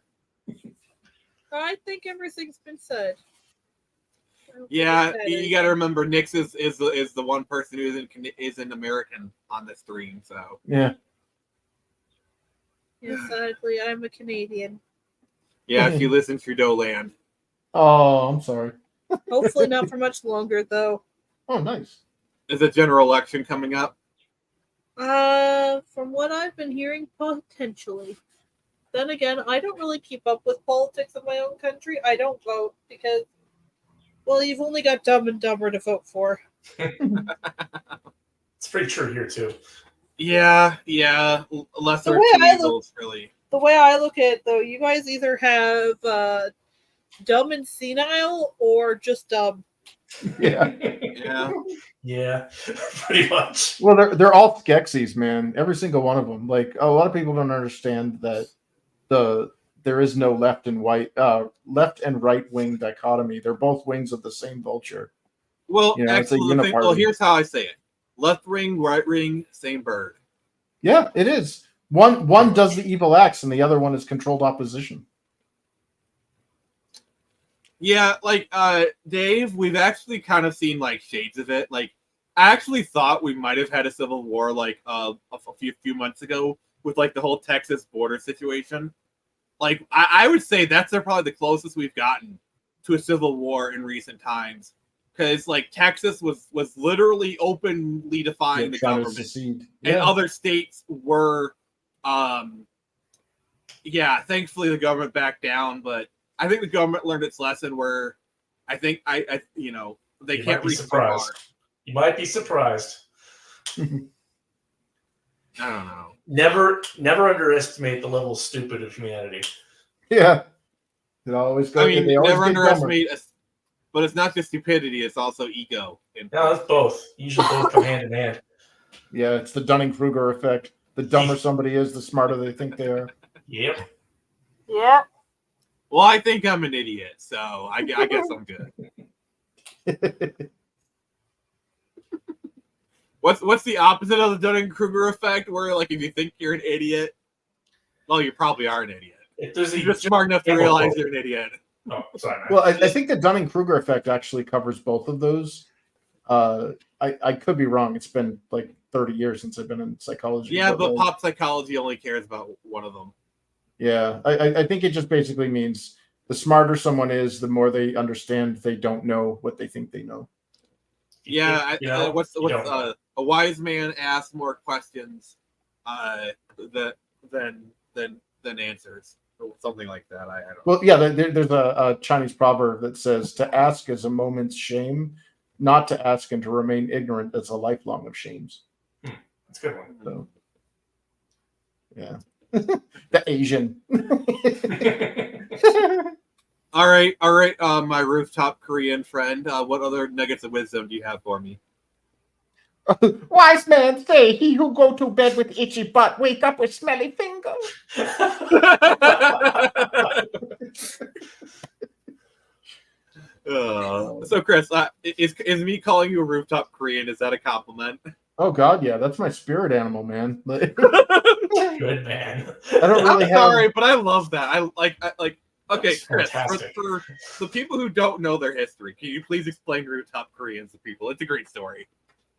I think everything's been said. Yeah, you got to remember, Nix is the one person who isn't American on the stream. So yeah. Yeah, sadly, I'm a Canadian. Yeah, she lives in Trudeau land. Oh, I'm sorry. Hopefully not for much longer, though. Oh, nice. Is a general election coming up? From what I've been hearing, potentially. Then again, I don't really keep up with politics of my own country. I don't vote because, well, you've only got Dumb and Dumber to vote for. It's pretty true here too. Yeah. Lesser two evils, really. The way I look at it, though, you guys either have dumb and senile or just dumb. Yeah. Yeah, pretty much. Well, they're all Skeksis, man. Every single one of them. Like, a lot of people don't understand that there is no left and right wing dichotomy. They're both wings of the same vulture. Well, excellent. Well, here's how I say it: left ring, right ring, same bird. Yeah, it is. One does the evil acts, and the other one is controlled opposition. Yeah, like Dave, we've actually kind of seen like shades of it. Like, I actually thought we might have had a civil war like a few months ago with like the whole Texas border situation. Like, I would say that's probably the closest we've gotten to a civil war in recent times, because like Texas was literally openly defying the government, and other states were, thankfully the government backed down, but I think the government learned its lesson where I think they can't reach too far. You might be surprised. I don't know. Never underestimate the level of stupid of humanity. Yeah. It always goes. I mean, never underestimate but it's not just stupidity, it's also ego. No, it's both. Usually both come hand in hand. Yeah, it's the Dunning-Kruger effect. The dumber somebody is, the smarter they think they are. Yep. Yeah. Well, I think I'm an idiot, so I guess I'm good. What's the opposite of the Dunning-Kruger effect? Where like if you think you're an idiot, well, you probably are an idiot. You're just smart enough to realize you're an idiot. Oh, sorry. Well, I think the Dunning-Kruger effect actually covers both of those. I could be wrong. It's been like 30 years since I've been in psychology. Yeah, but pop psychology only cares about one of them. Yeah, I think it just basically means the smarter someone is, the more they understand they don't know what they think they know. Yeah, a wise man asks more questions than answers, or something like that. I don't know. Well, yeah, there's a Chinese proverb that says to ask is a moment's shame, not to ask and to remain ignorant is a lifelong of shames. That's a good one. So, yeah. The Asian. All right. My rooftop Korean friend. What other nuggets of wisdom do you have for me? Wise man say, he who go to bed with itchy butt, wake up with smelly fingers. So, Chris, is me calling you a rooftop Korean, is that a compliment? Oh God, yeah, that's my spirit animal, man. Good man. I don't really I'm sorry, but I love that. I like. Okay, Chris, for the people who don't know their history, can you please explain rooftop Koreans to people? It's a great story.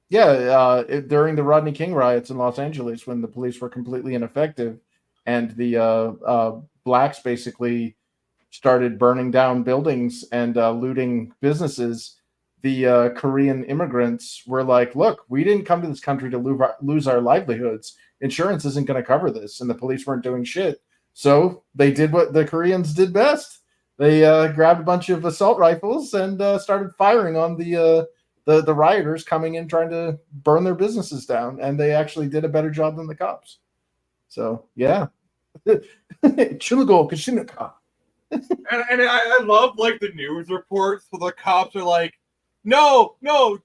Yeah, during the Rodney King riots in Los Angeles, when the police were completely ineffective, and the blacks basically started burning down buildings and looting businesses, the Korean immigrants were like, look, we didn't come to this country to lose our livelihoods. Insurance isn't going to cover this. And the police weren't doing shit. So they did what the Koreans did best. They grabbed a bunch of assault rifles and started firing on the rioters coming in trying to burn their businesses down. And they actually did a better job than the cops. So, yeah. Chulugo Kashinaka. And I love like the news reports where the cops are like, no,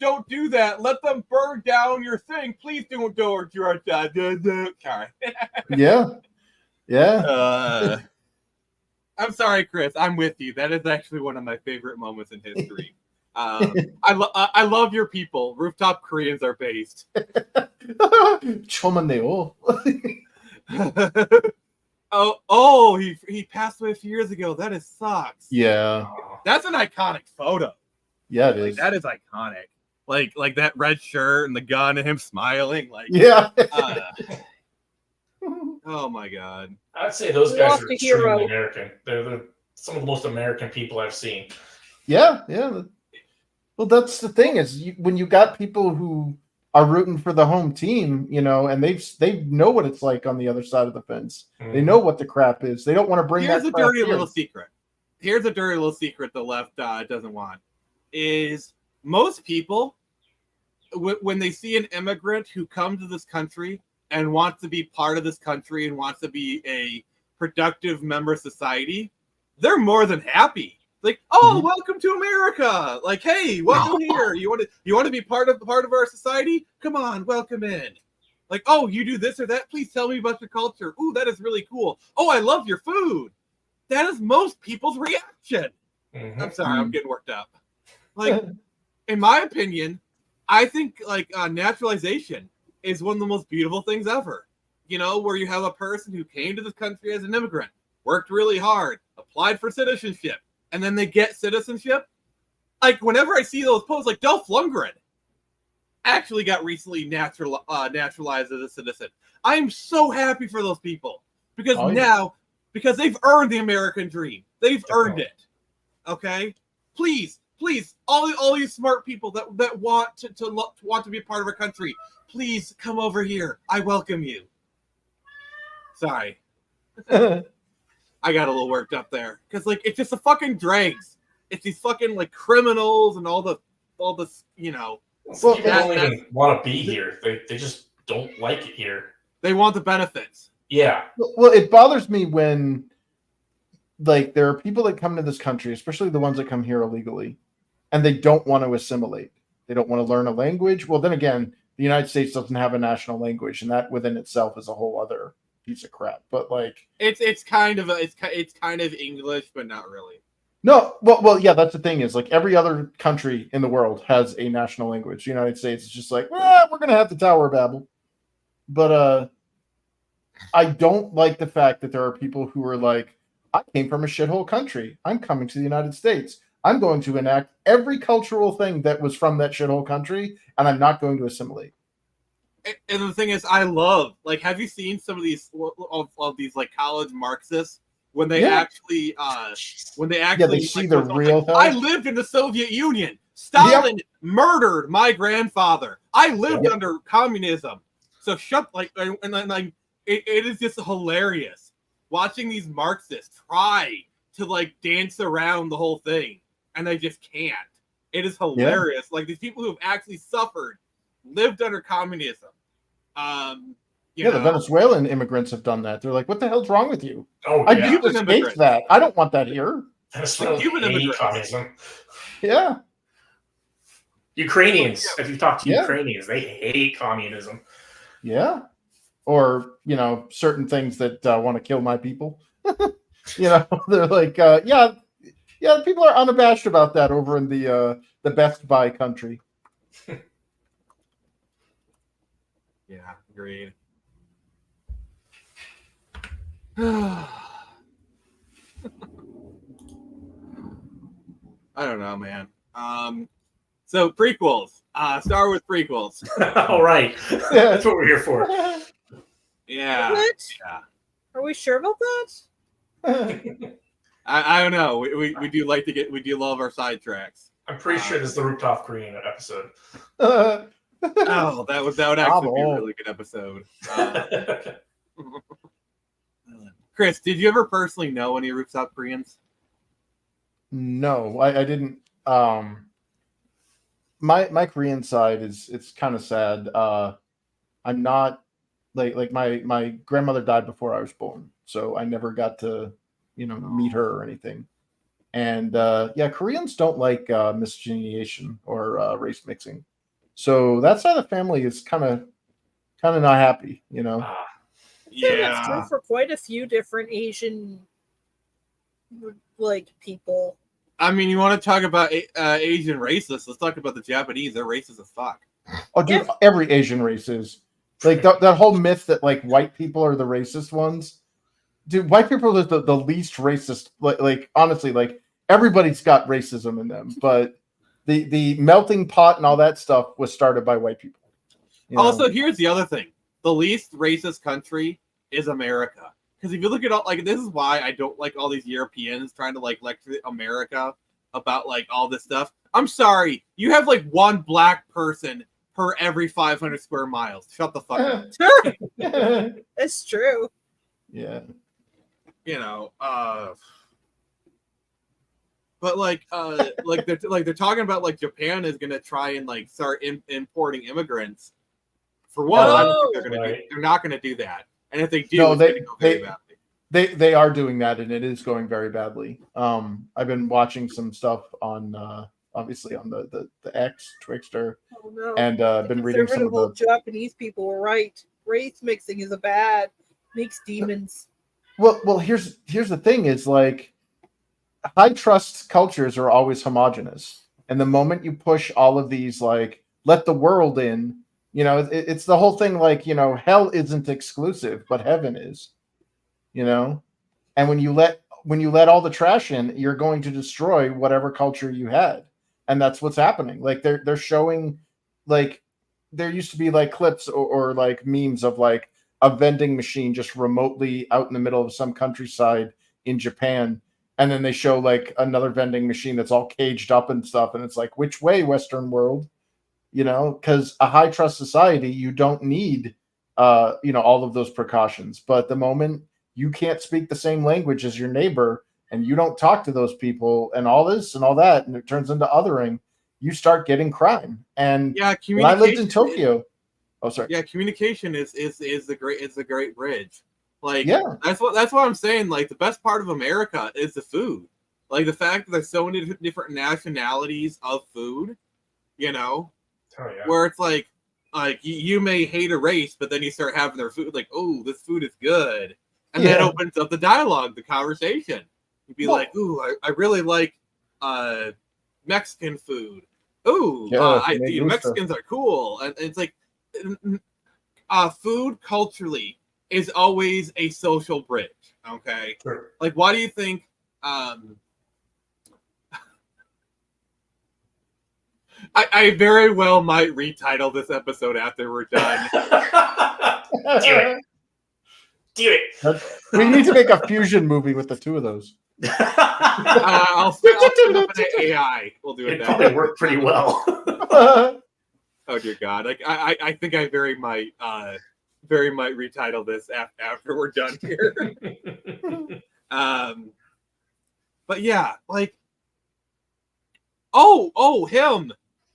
don't do that. Let them burn down your thing. Please don't do it. Sorry. Yeah. I'm sorry, Chris. I'm with you. That is actually one of my favorite moments in history. I love your people. Rooftop Koreans are based. Chomaneo. He passed away a few years ago. That sucks. Yeah. That's an iconic photo. Yeah, it is. That is iconic. Like that red shirt and the gun and him smiling. Like yeah. Oh my god. I'd say those guys are extremely American. They're some of the most American people I've seen. Yeah. Well, that's the thing is when you got people who are rooting for the home team, and they know what it's like on the other side of the fence. Mm-hmm. They know what the crap is. They don't want to bring Here's that a crap dirty in. little secret. Here's a dirty little secret the left doesn't want. Is most people, when they see an immigrant who comes to this country and wants to be part of this country and wants to be a productive member of society, they're more than happy. Like, welcome to America. Like, hey, welcome here. You want to be part of our society? Come on, welcome in. Like, oh, you do this or that? Please tell me about your culture. Ooh, that is really cool. Oh, I love your food. That is most people's reaction. Mm-hmm. I'm sorry, I'm getting worked up. Like, in my opinion, I think naturalization is one of the most beautiful things ever. Where you have a person who came to this country as an immigrant, worked really hard, applied for citizenship, and then they get citizenship. Like, whenever I see those posts, like Dolph Lundgren actually got recently naturalized as a citizen. I'm so happy for those people because because they've earned the American dream. They've earned it. Okay, please, all these smart people that want to be a part of our country, please come over here. I welcome you. Sorry. I got a little worked up there because it's just a fucking dregs. It's these fucking criminals and all the Well, people don't even want to be here. They just don't like it here. They want the benefits. Yeah. Well, it bothers me when there are people that come to this country, especially the ones that come here illegally, and they don't want to assimilate. They don't want to learn a language. Well, then again, the United States doesn't have a national language, and that within itself is a whole other piece of crap. But it's kind of English, but not really. No, well, yeah, that's the thing is every other country in the world has a national language. The United States is just we're gonna have the Tower of Babel. But I don't like the fact that there are people who are like, I came from a shithole country. I'm coming to the United States. I'm going to enact every cultural thing that was from that shithole country, and I'm not going to assimilate. And the thing is, I love have you seen some of these college Marxists when they actually they see the real I lived in the Soviet Union. Stalin murdered my grandfather. I lived under communism. So it is just hilarious watching these Marxists try to dance around the whole thing, and they just can't. It is hilarious. These people who have actually suffered, lived under communism. The Venezuelan immigrants have done that. They're like, "What the hell's wrong with you? Oh, I just escaped that. I don't want that here." Cuban communism. Yeah. Ukrainians. If you talk to Ukrainians, they hate communism. Yeah. Or certain things that want to kill my people. They're like, people are unabashed about that over in the Best Buy country. Yeah, agreed. I don't know, man. So prequels, Star Wars prequels. All right, that's what we're here for. Yeah. What? Yeah. Are we sure about that? I don't know. We do love our sidetracks. I'm pretty sure this is the Rooftop Korean episode. Oh, that would actually be a really good episode. Chris, did you ever personally know any Rooftop Koreans? No, I didn't. My Korean side it's kind of sad. I'm not like my grandmother died before I was born, so I never got to meet her or anything. And yeah, Koreans don't like miscegenation or race mixing, so that side of the family is kind of not happy, Yeah, that's true for quite a few different Asian people. I mean, you want to talk about Asian racists? Let's talk about the Japanese. They're racist as fuck. Oh, dude, every Asian race is like that whole myth that like white people are the racist ones. Dude, white people are the least racist. Like honestly, like everybody's got racism in them, but the melting pot and all that stuff was started by white people. Also, here's the other thing: the least racist country is America. Because if you look at all, like, this is why I don't like all these Europeans trying to like lecture America about like all this stuff. I'm sorry, you have like one black person per every 500 square miles. Shut the fuck up. It's true. Yeah. But they're talking about like Japan is gonna try and like start importing immigrants. For one, I don't think they're gonna do. They're not gonna do that. And if they do, no, it's going to go very badly. They are doing that, and it is going very badly. I've been watching some stuff on obviously on the X Twixter, and been reading some of the Japanese people were right. Race mixing is makes demons. Well, here's the thing: is like high trust cultures are always homogenous, and the moment you push all of these like let the world in. It's the whole thing like, hell isn't exclusive, but heaven is, and when you let all the trash in, you're going to destroy whatever culture you had. And that's what's happening. Like they're showing like there used to be like clips or like memes of like a vending machine just remotely out in the middle of some countryside in Japan. And then they show like another vending machine that's all caged up and stuff. And it's like, which way, Western world? Because a high trust society, you don't need, all of those precautions. But the moment you can't speak the same language as your neighbor and you don't talk to those people and all this and all that, and it turns into othering, you start getting crime. And when I lived in Tokyo, communication is the great bridge. Like, that's what I'm saying. Like, the best part of America is the food. Like the fact that there's so many different nationalities of food, where it's like you may hate a race, but then you start having their food, like, oh, this food is good, and that opens up the dialogue, the conversation. You'd be like, ooh, I really like Mexican food. Ooh, Mexicans are cool, and it's like food culturally is always a social bridge. Okay, sure. Like, why do you think? I very well might retitle this episode after we're done. Do it. We need to make a fusion movie with the two of those. I'll spin up an AI. We'll do it. It probably worked pretty well. Oh dear God! Like I think I very might retitle this after we're done here. But yeah, like, him.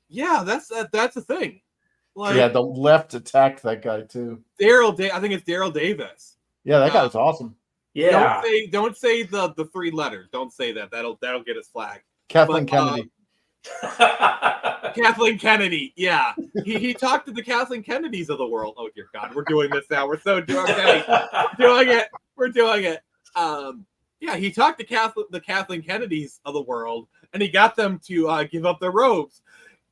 Yeah, that's the thing. Like, yeah, the left attacked that guy too. I think it's Daryl Davis. Yeah, that guy was awesome. Yeah. Don't say the three letters. Don't say that. That'll get us flagged. Kathleen Kennedy. Kathleen Kennedy. Yeah, he talked to the Kathleen Kennedys of the world. Oh dear God, we're doing this now. We're so doing it. We're doing it. Yeah, he talked to the Kathleen Kennedys of the world, and he got them to give up their robes.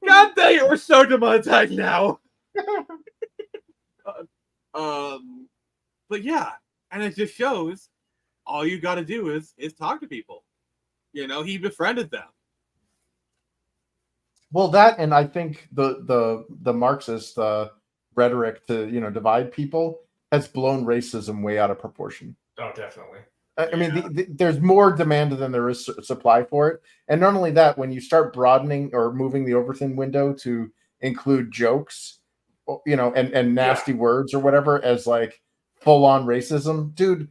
God dang it, we're so demonetized now. But yeah, and it just shows all you got to do is talk to people. He befriended them. Well, that, and I think the Marxist rhetoric to divide people has blown racism way out of proportion. Oh, definitely. I mean, there's more demand than there is supply for it. And not only that, when you start broadening or moving the Overton window to include jokes, and nasty words or whatever as like full-on racism, dude,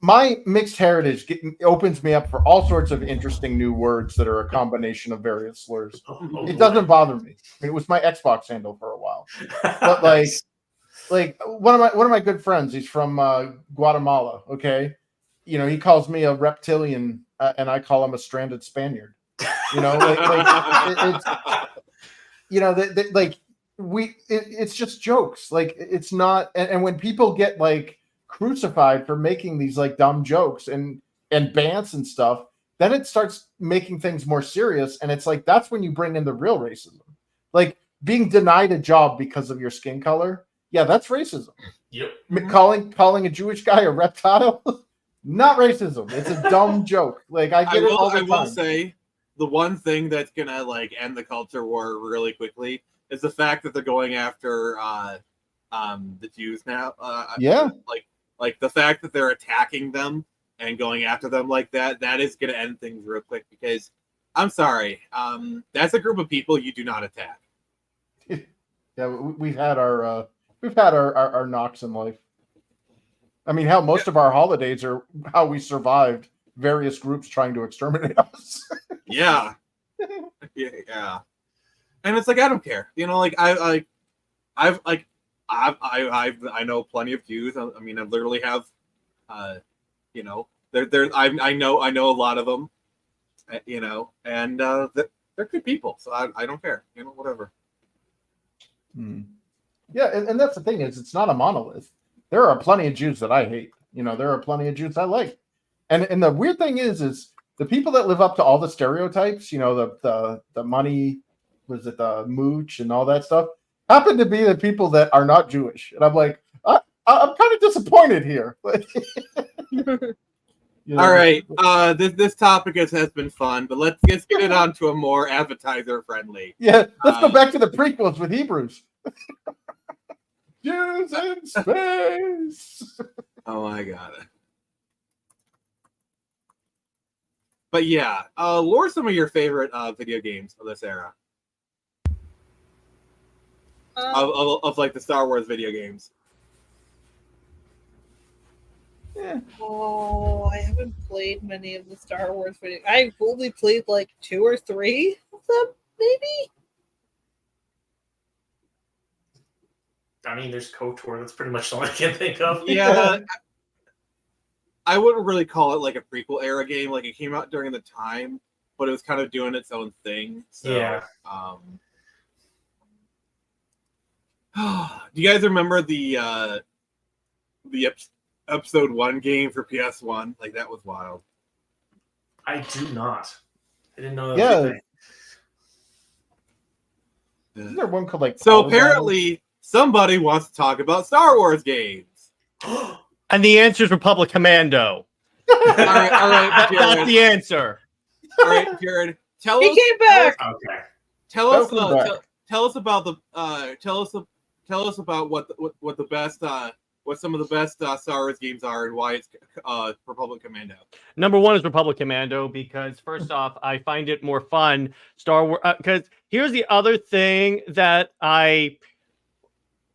my mixed heritage opens me up for all sorts of interesting new words that are a combination of various slurs. It doesn't bother me. I mean, it was my Xbox handle for a while. But like, like one of my good friends. He's from Guatemala. Okay, he calls me a reptilian, and I call him a stranded Spaniard. It's it's just jokes. Like it's not, and when people get like crucified for making these like dumb jokes and bants and stuff, then it starts making things more serious, and it's like that's when you bring in the real racism, like being denied a job because of your skin color. Yeah, that's racism. Yep. Calling a Jewish guy a reptile, not racism. It's a dumb joke. Like I get it all the time. I will say the one thing that's gonna like end the culture war really quickly is the fact that they're going after the Jews now. Yeah. Like the fact that they're attacking them and going after them like that is gonna end things real quick because I'm sorry, that's a group of people you do not attack. Yeah, we've had our knocks in life. I mean, hell, most of our holidays are how we survived various groups trying to exterminate us. Yeah. Yeah. And it's like I don't care. Like I know plenty of Jews. I mean, I literally have I know a lot of them. And they're good people. So I don't care. Whatever. Yeah, and that's the thing is it's not a monolith. There are plenty of Jews that I hate. There are plenty of Jews I like. And the weird thing is the people that live up to all the stereotypes, the money, was it the mooch and all that stuff, happen to be the people that are not Jewish. And I'm like, I'm kind of disappointed here. All right. This topic has been fun, but let's get it on to a more appetizer friendly. Yeah, let's go back to the prequels with Hebrews. Jews in space. Oh my god. But yeah, what are some of your favorite video games of this era? Of like the Star Wars video games. Yeah. Oh, I haven't played many of the Star Wars video. I've only played like 2 or 3 of them, maybe. I mean, there's KOTOR. That's pretty much all I can think of. Yeah. I wouldn't really call it like a prequel era game. Like it came out during the time, but it was kind of doing its own thing. So, yeah. Do you guys remember the episode 1 game for PS1? Like that was wild. I do not. I didn't know that was a thing. Isn't there one called like So apparently somebody wants to talk about Star Wars games. And the answer is Republic Commando. All right, Jared. That's the answer. All right, Jared. Tell us. He came back. Okay. Tell us about the. Tell us about what the best. What some of the best Star Wars games are and why it's Republic Commando. Number 1 is Republic Commando because first off, I find it more fun. Star Wars. Because here's the other thing that I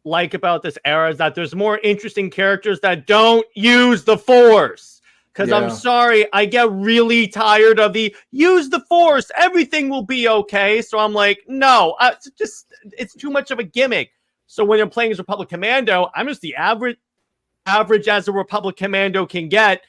like about this era is that there's more interesting characters that don't use the Force. Because I'm sorry, I get really tired of the use the Force, everything will be okay. So I'm like, no, it's too much of a gimmick. So when you're playing as Republic Commando, I'm just the average as a Republic Commando can get,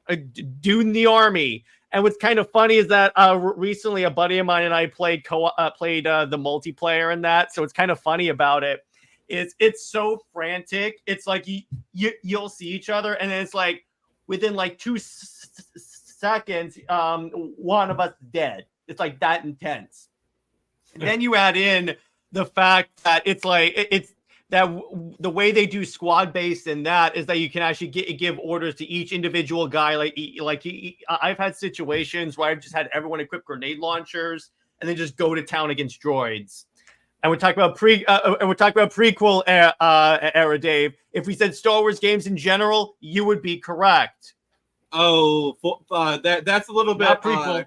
a dude in the army. And what's kind of funny is that recently a buddy of mine and I played the multiplayer in that. So it's kind of funny about it. It's so frantic. It's like you'll see each other, and then it's like within like 2 seconds, one of us dead. It's like that intense. And then you add in the fact that it's that the way they do squad based in that is that you can actually give orders to each individual guy. I've had situations where I've just had everyone equip grenade launchers and then just go to town against droids. And we're talking about prequel era, Dave. If we said Star Wars games in general, you would be correct. Oh, that's a little bit prequel.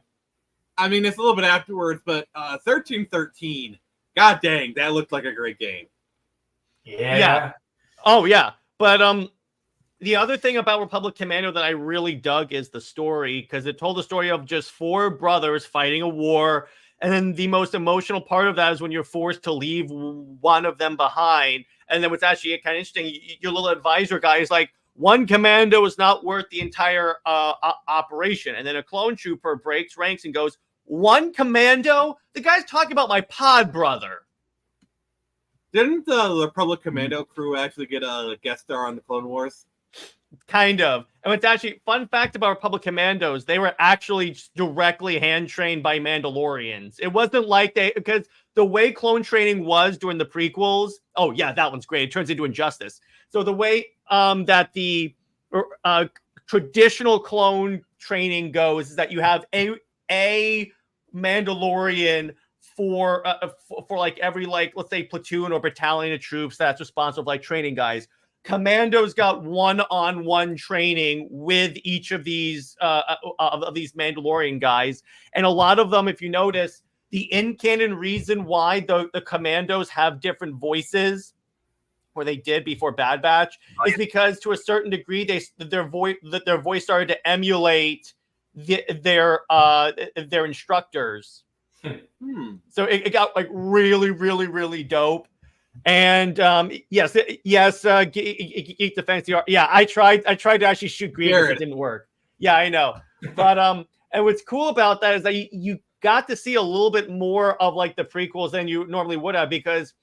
I mean, it's a little bit afterwards, but 1313. God dang, that looked like a great game. Yeah. Oh yeah. But the other thing about Republic Commando that I really dug is the story, because it told the story of just 4 brothers fighting a war And then the most emotional part of that is when you're forced to leave one of them behind. And then what's actually kind of interesting, your little advisor guy is like, one commando is not worth the entire operation. And then a clone trooper breaks ranks and goes, one commando? The guy's talking about my pod brother. Didn't the Republic Commando crew actually get a guest star on the Clone Wars? Kind of. And it's actually, fun fact about Republic Commandos, they were actually directly hand trained by Mandalorians. It wasn't like because the way clone training was during the prequels, oh yeah, that one's great. It turns into Injustice. So the way that the traditional clone training goes is that you have a Mandalorian for like every, like, let's say platoon or battalion of troops that's responsible for like training guys. Commandos got one-on-one training with each of these Mandalorian guys, and a lot of them, if you notice, the in-canon reason why the Commandos have different voices, or they did before Bad Batch, is because to a certain degree their voice started to emulate their instructors. So it got like really, really, really dope. And yes, Geek Defense. Yeah, I tried to actually shoot Grievous. It didn't work. Yeah, I know. But and what's cool about that is that you got to see a little bit more of like the prequels than you normally would have, because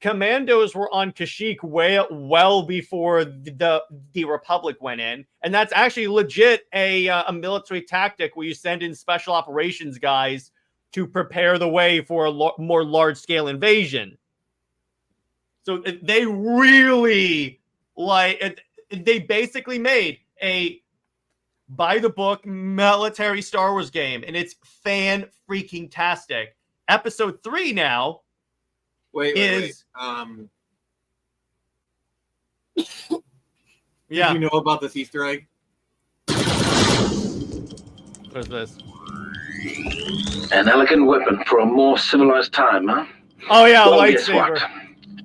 Commandos were on Kashyyyk well before the Republic went in, and that's actually legit a military tactic where you send in special operations guys to prepare the way for a more large scale invasion. So they really they basically made a by the book military Star Wars game, and it's fan freaking tastic. Episode 3 now. Wait. Yeah. Did you know about this Easter egg? What is this? An elegant weapon for a more civilized time, huh? Oh yeah, well, guess lightsaber. what?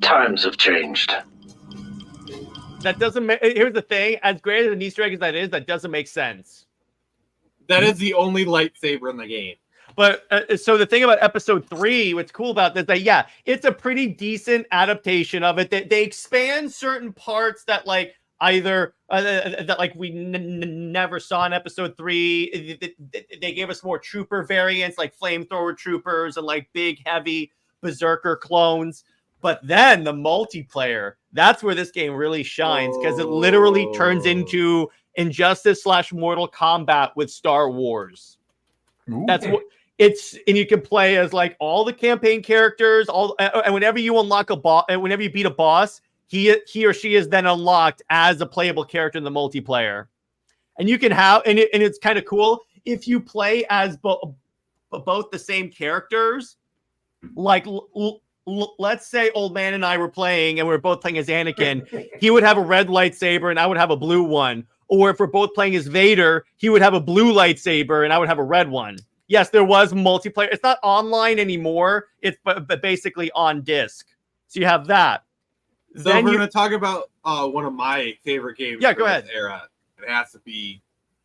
Times have changed. That doesn't make. Here's the thing: as great as an Easter egg as that is, that doesn't make sense. That is the only lightsaber in the game. But so the thing about Episode 3, what's cool about this, that yeah, it's a pretty decent adaptation of it. They expand certain parts that like either that like we never saw in Episode 3. They gave us more trooper variants, like flamethrower troopers and like big heavy berserker clones. But then the multiplayer, that's where this game really shines, because it literally turns into Injustice / Mortal Kombat with Star Wars. Ooh. That's what it's, and you can play as like all the campaign characters, and whenever you unlock a boss, and whenever you beat a boss, he or she is then unlocked as a playable character in the multiplayer. And you can have, and it's kind of cool if you play as both the same characters, like. Let's say Old Man and I were playing and we're both playing as Anakin. He would have a red lightsaber and I would have a blue one. Or if we're both playing as Vader, he would have a blue lightsaber and I would have a red one. Yes, there was multiplayer. It's not online anymore. It's but basically on disc. So you have that. So then we're going to talk about one of my favorite games. Yeah, go ahead. This era. It has to be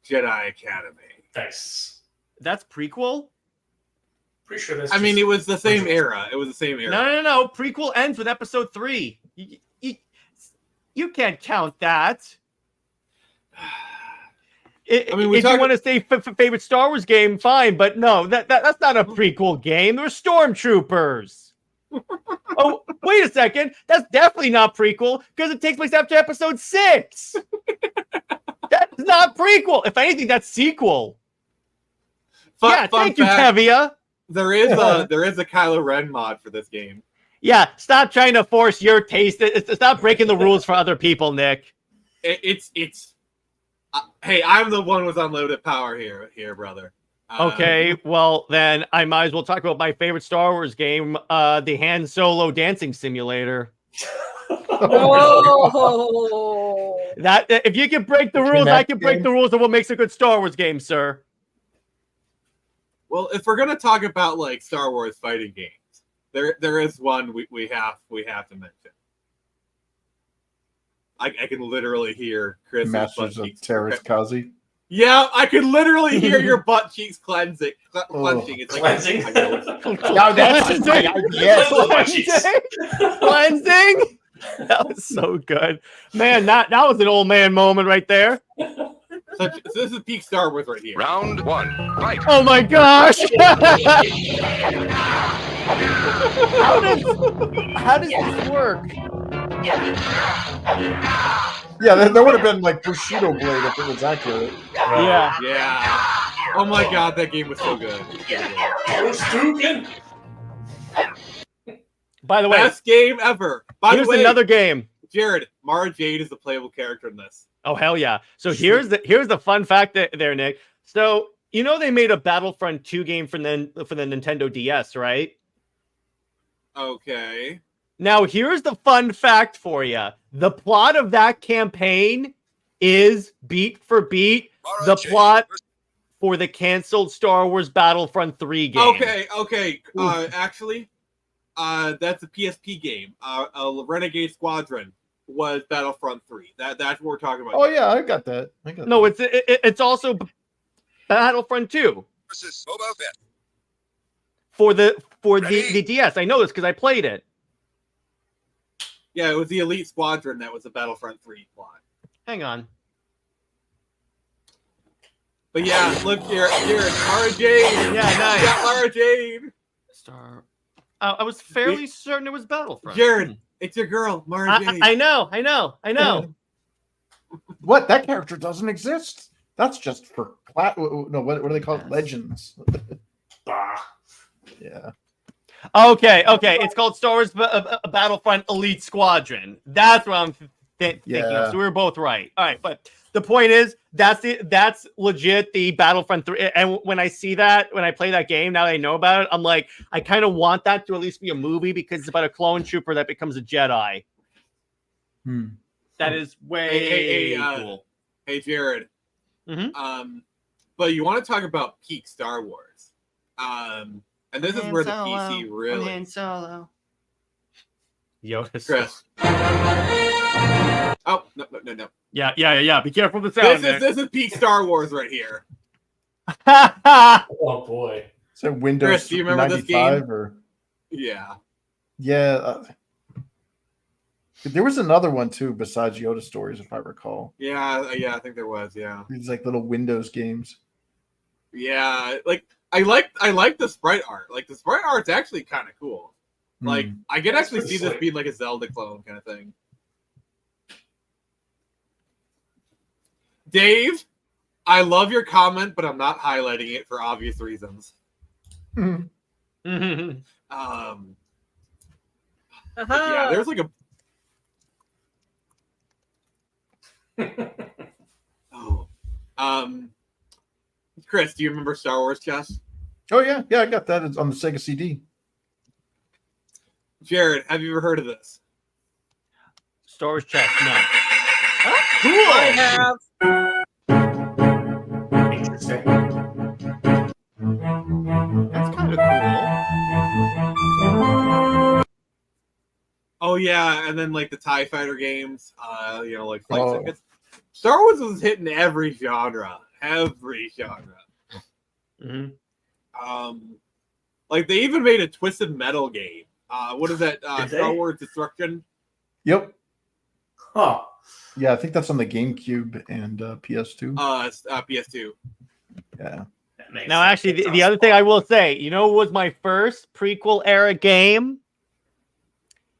Jedi Academy. Nice. That's prequel? Pretty sure that's. I mean, it was the same era. It was the same era. No. Prequel ends with Episode 3. You can't count that. I mean, if you want to say favorite Star Wars game, fine. But no, that's not a prequel game. They're stormtroopers. Oh, wait a second. That's definitely not prequel because it takes place after Episode 6. That's not prequel. If anything, that's sequel. Thank you, Tevia. There is a Kylo Ren mod for this game. Yeah, stop trying to force your taste. Stop breaking the rules for other people, Nick. It's hey, I'm the one with unlimited power here, brother. Okay, well then I might as well talk about my favorite Star Wars game, the Han Solo dancing simulator. That if you can break the rules, I can break the rules of what makes a good Star Wars game, sir. Well, if we're gonna talk about like Star Wars fighting games, there is one we have to mention. I can literally hear Chris Masters of Terrace Kazi. Yeah, I could literally hear your butt cheeks cleansing. Clenching. It's like Cleansing? No, that's my idea. Cleansing. That was so good, man. That was an old man moment right there. So this is peak Star Wars right here. Round 1, fight. Oh my gosh! How does this work? Yeah, that would have been like Bushido Blade if it was accurate. Yeah. Yeah. Oh my god, that game was so good. By the way, best game ever. By here's the way, another game. Jared, Mara Jade is the playable character in this. Oh hell yeah! So here's the fun fact there, Nick. So you know they made a Battlefront 2 game for the Nintendo DS, right? Okay. Now here's the fun fact for you. The plot of that campaign is beat for beat the plot for the canceled Star Wars Battlefront 3 game. Okay. Actually, that's a PSP game. A Renegade Squadron was Battlefront 3. That's what we're talking about. Oh yeah, I got that. No, it's also Battlefront 2 Versus Boba Fett. for the DS. I know this because I played it. Yeah, it was the Elite Squadron that was the Battlefront 3 plot. Hang on. But yeah, look here, Mara Jade. Yeah, nice. Yeah, Mara Jade. Star. I was fairly certain it was Battlefront. Jared, it's your girl, Mara Jade. I know. What? That character doesn't exist. That's just for no. What do they call it? Legends. Yeah. Okay. It's called Star Wars Battlefront Elite Squadron. That's what I'm thinking of. So we were both right. All right, but the point is that's legit the Battlefront 3. And when I see that, when I play that game, now that I know about it, I'm like, I kind of want that to at least be a movie because it's about a clone trooper that becomes a Jedi. That is way cool. Hey, Jared. Mm-hmm. But you want to talk about peak Star Wars? And this is where the PC really. Solo. Yoda. Chris. Oh no. Yeah. Be careful with the sound. This is peak Star Wars right here. Oh boy. So Windows Chris, do you remember 95 this game? Or Yeah. Yeah. There was another one too besides Yoda Stories, if I recall. Yeah, I think there was. Yeah. These like little Windows games. Yeah, like I like the sprite art. Like the sprite art's actually kind of cool. Like I could actually see this being like a Zelda clone kind of thing. Dave, I love your comment, but I'm not highlighting it for obvious reasons. Yeah, there's like a. Chris, do you remember Star Wars Chess? Oh yeah, I got that. It's on the Sega CD. Jared, have you ever heard of this? Star Wars Chess, no. Cool. I have. Interesting. That's kind of cool. Oh yeah, and then like the TIE Fighter games, like flight tickets. Star Wars was hitting every genre. Like they even made a Twisted Metal game. What is that? Star Wars Destruction. Yep. Huh. Yeah, I think that's on the GameCube and PS2. It's PS2. Yeah. Now, actually, the other thing I will say, you know, what was my first prequel era game?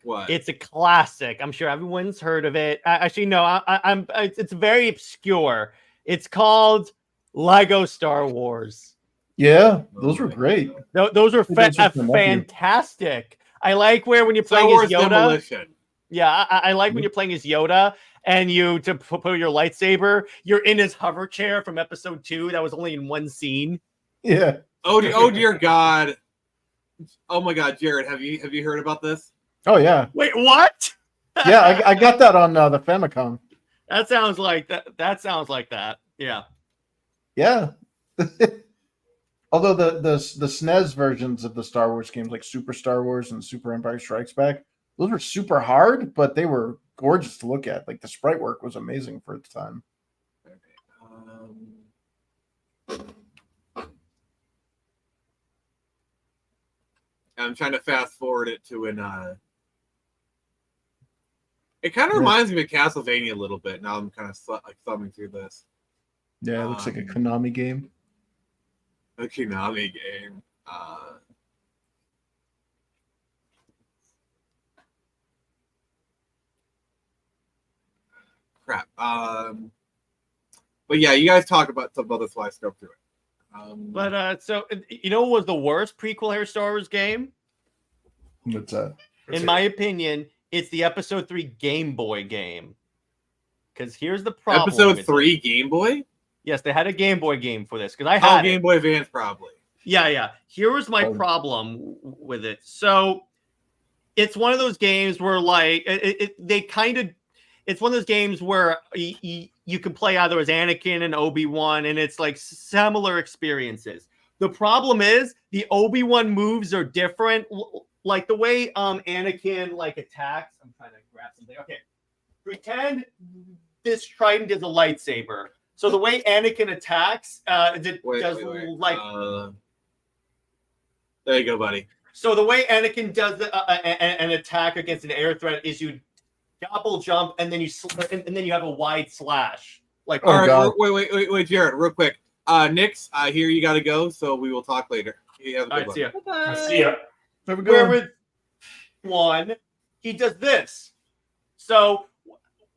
What? It's a classic. I'm sure everyone's heard of it. Actually, no, it's very obscure. It's called Lego Star Wars. Yeah, those were great. Those were fantastic. I like when you're playing as Yoda. Demolition. Yeah, I like when you're playing as Yoda and to put your lightsaber, you're in his hover chair from episode 2. That was only in one scene. Yeah. Oh dear God. Oh my God, Jared, have you heard about this? Oh yeah. Wait, what? Yeah, I got that on the Famicom. That sounds like that. That sounds like that. Yeah. Yeah. Although the SNES versions of the Star Wars games, like Super Star Wars and Super Empire Strikes Back, those were super hard, but they were gorgeous to look at. Like the sprite work was amazing for its time. I'm trying to fast forward it to an. It kind of reminds me of Castlevania a little bit. Now I'm kind of like thumbing through this. Yeah, it looks like a Konami game. A Konami game. Crap. But yeah, you guys talk about some other while I scrub through it. But so you know what was the worst prequel Harry Star Wars game? What's that? In my opinion, it's the Episode 3 Game Boy game. Because here's the problem. Episode 3 Game Boy? Yes, they had a Game Boy game for this. Because I had Game Boy Advance, probably. Yeah. Here was my problem with it. So it's one of those games where, like, it's one of those games where you can play either as Anakin and Obi-Wan, and it's like similar experiences. The problem is the Obi-Wan moves are different. Like the way Anakin like attacks. I'm trying to grab something. Okay. Pretend this trident is a lightsaber. So the way Anakin attacks, there you go, buddy. So the way Anakin does an attack against an air threat is you double jump and then you have a wide slash. Like, all right, wait, Jared, real quick. Nix, I hear you got to go, so we will talk later. All right, see ya. Bye-bye. See ya. Where with one, he does this. So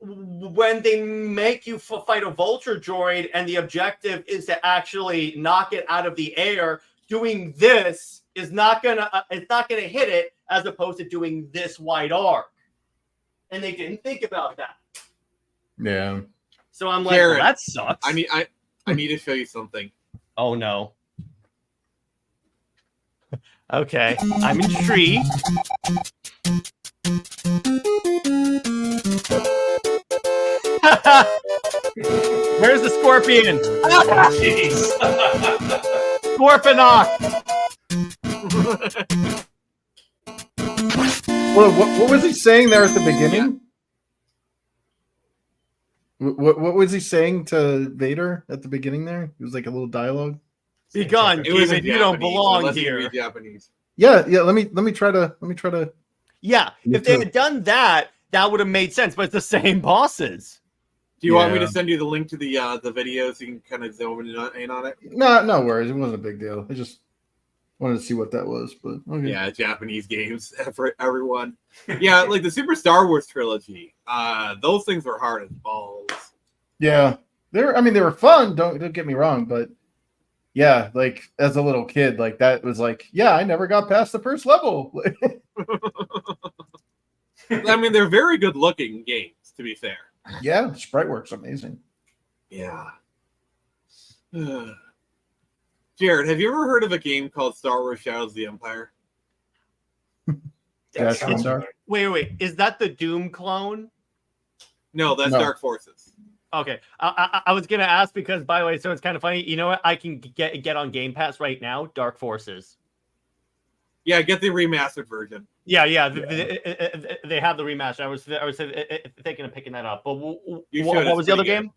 when they make you fight a vulture droid and the objective is to actually knock it out of the air, doing this is not gonna hit it, as opposed to doing this wide arc. And they didn't think about that. Yeah. So I'm like, Jared, well, that sucks. I need to show you something. Oh no. Okay, I'm intrigued. Where's the scorpion? Jeez. Scorponok. What was he saying there at the beginning? What was he saying to Vader at the beginning there? It was like a little dialogue. Be gone, David. You don't belong here. Japanese. Yeah. Let me try to. Yeah, if they had done that, that would have made sense. But it's the same bosses. Do you want me to send you the link to the video so you can kind of zoom in on it? No worries. It wasn't a big deal. I just wanted to see what that was. But okay. Yeah, Japanese games for everyone. Yeah, like the Super Star Wars trilogy. Those things were hard as balls. Yeah, they were fun. Don't get me wrong, but yeah, like as a little kid, like that was like, yeah, I never got past the first level. I mean, they're very good looking games, to be fair. Yeah, sprite work's amazing. Yeah. Jared, have you ever heard of a game called Star Wars Shadows of the Empire? Wait. Is that the Doom clone? No, that's Dark Forces. Okay. I was going to ask because, by the way, so it's kind of funny. You know what? I can get on Game Pass right now, Dark Forces. Yeah, get the remastered version. Yeah. They have the remaster. I was thinking of picking that up. But what was the other game?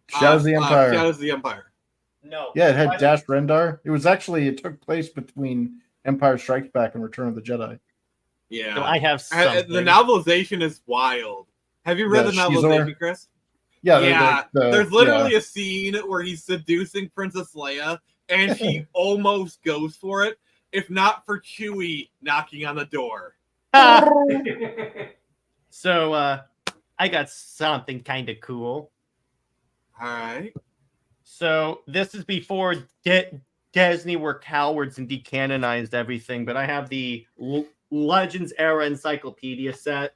Shadows of the Empire. Shadows of the Empire. No. Yeah, it had Dash Rendar. It took place between Empire Strikes Back and Return of the Jedi. Yeah. So I have something. The novelization is wild. Have you read the novelization, Chris? Yeah. There's literally a scene where he's seducing Princess Leia, and she almost goes for it, if not for Chewie knocking on the door. So I got something kind of cool. All right. So this is before Disney were cowards and decanonized everything, but I have the Legends Era Encyclopedia set.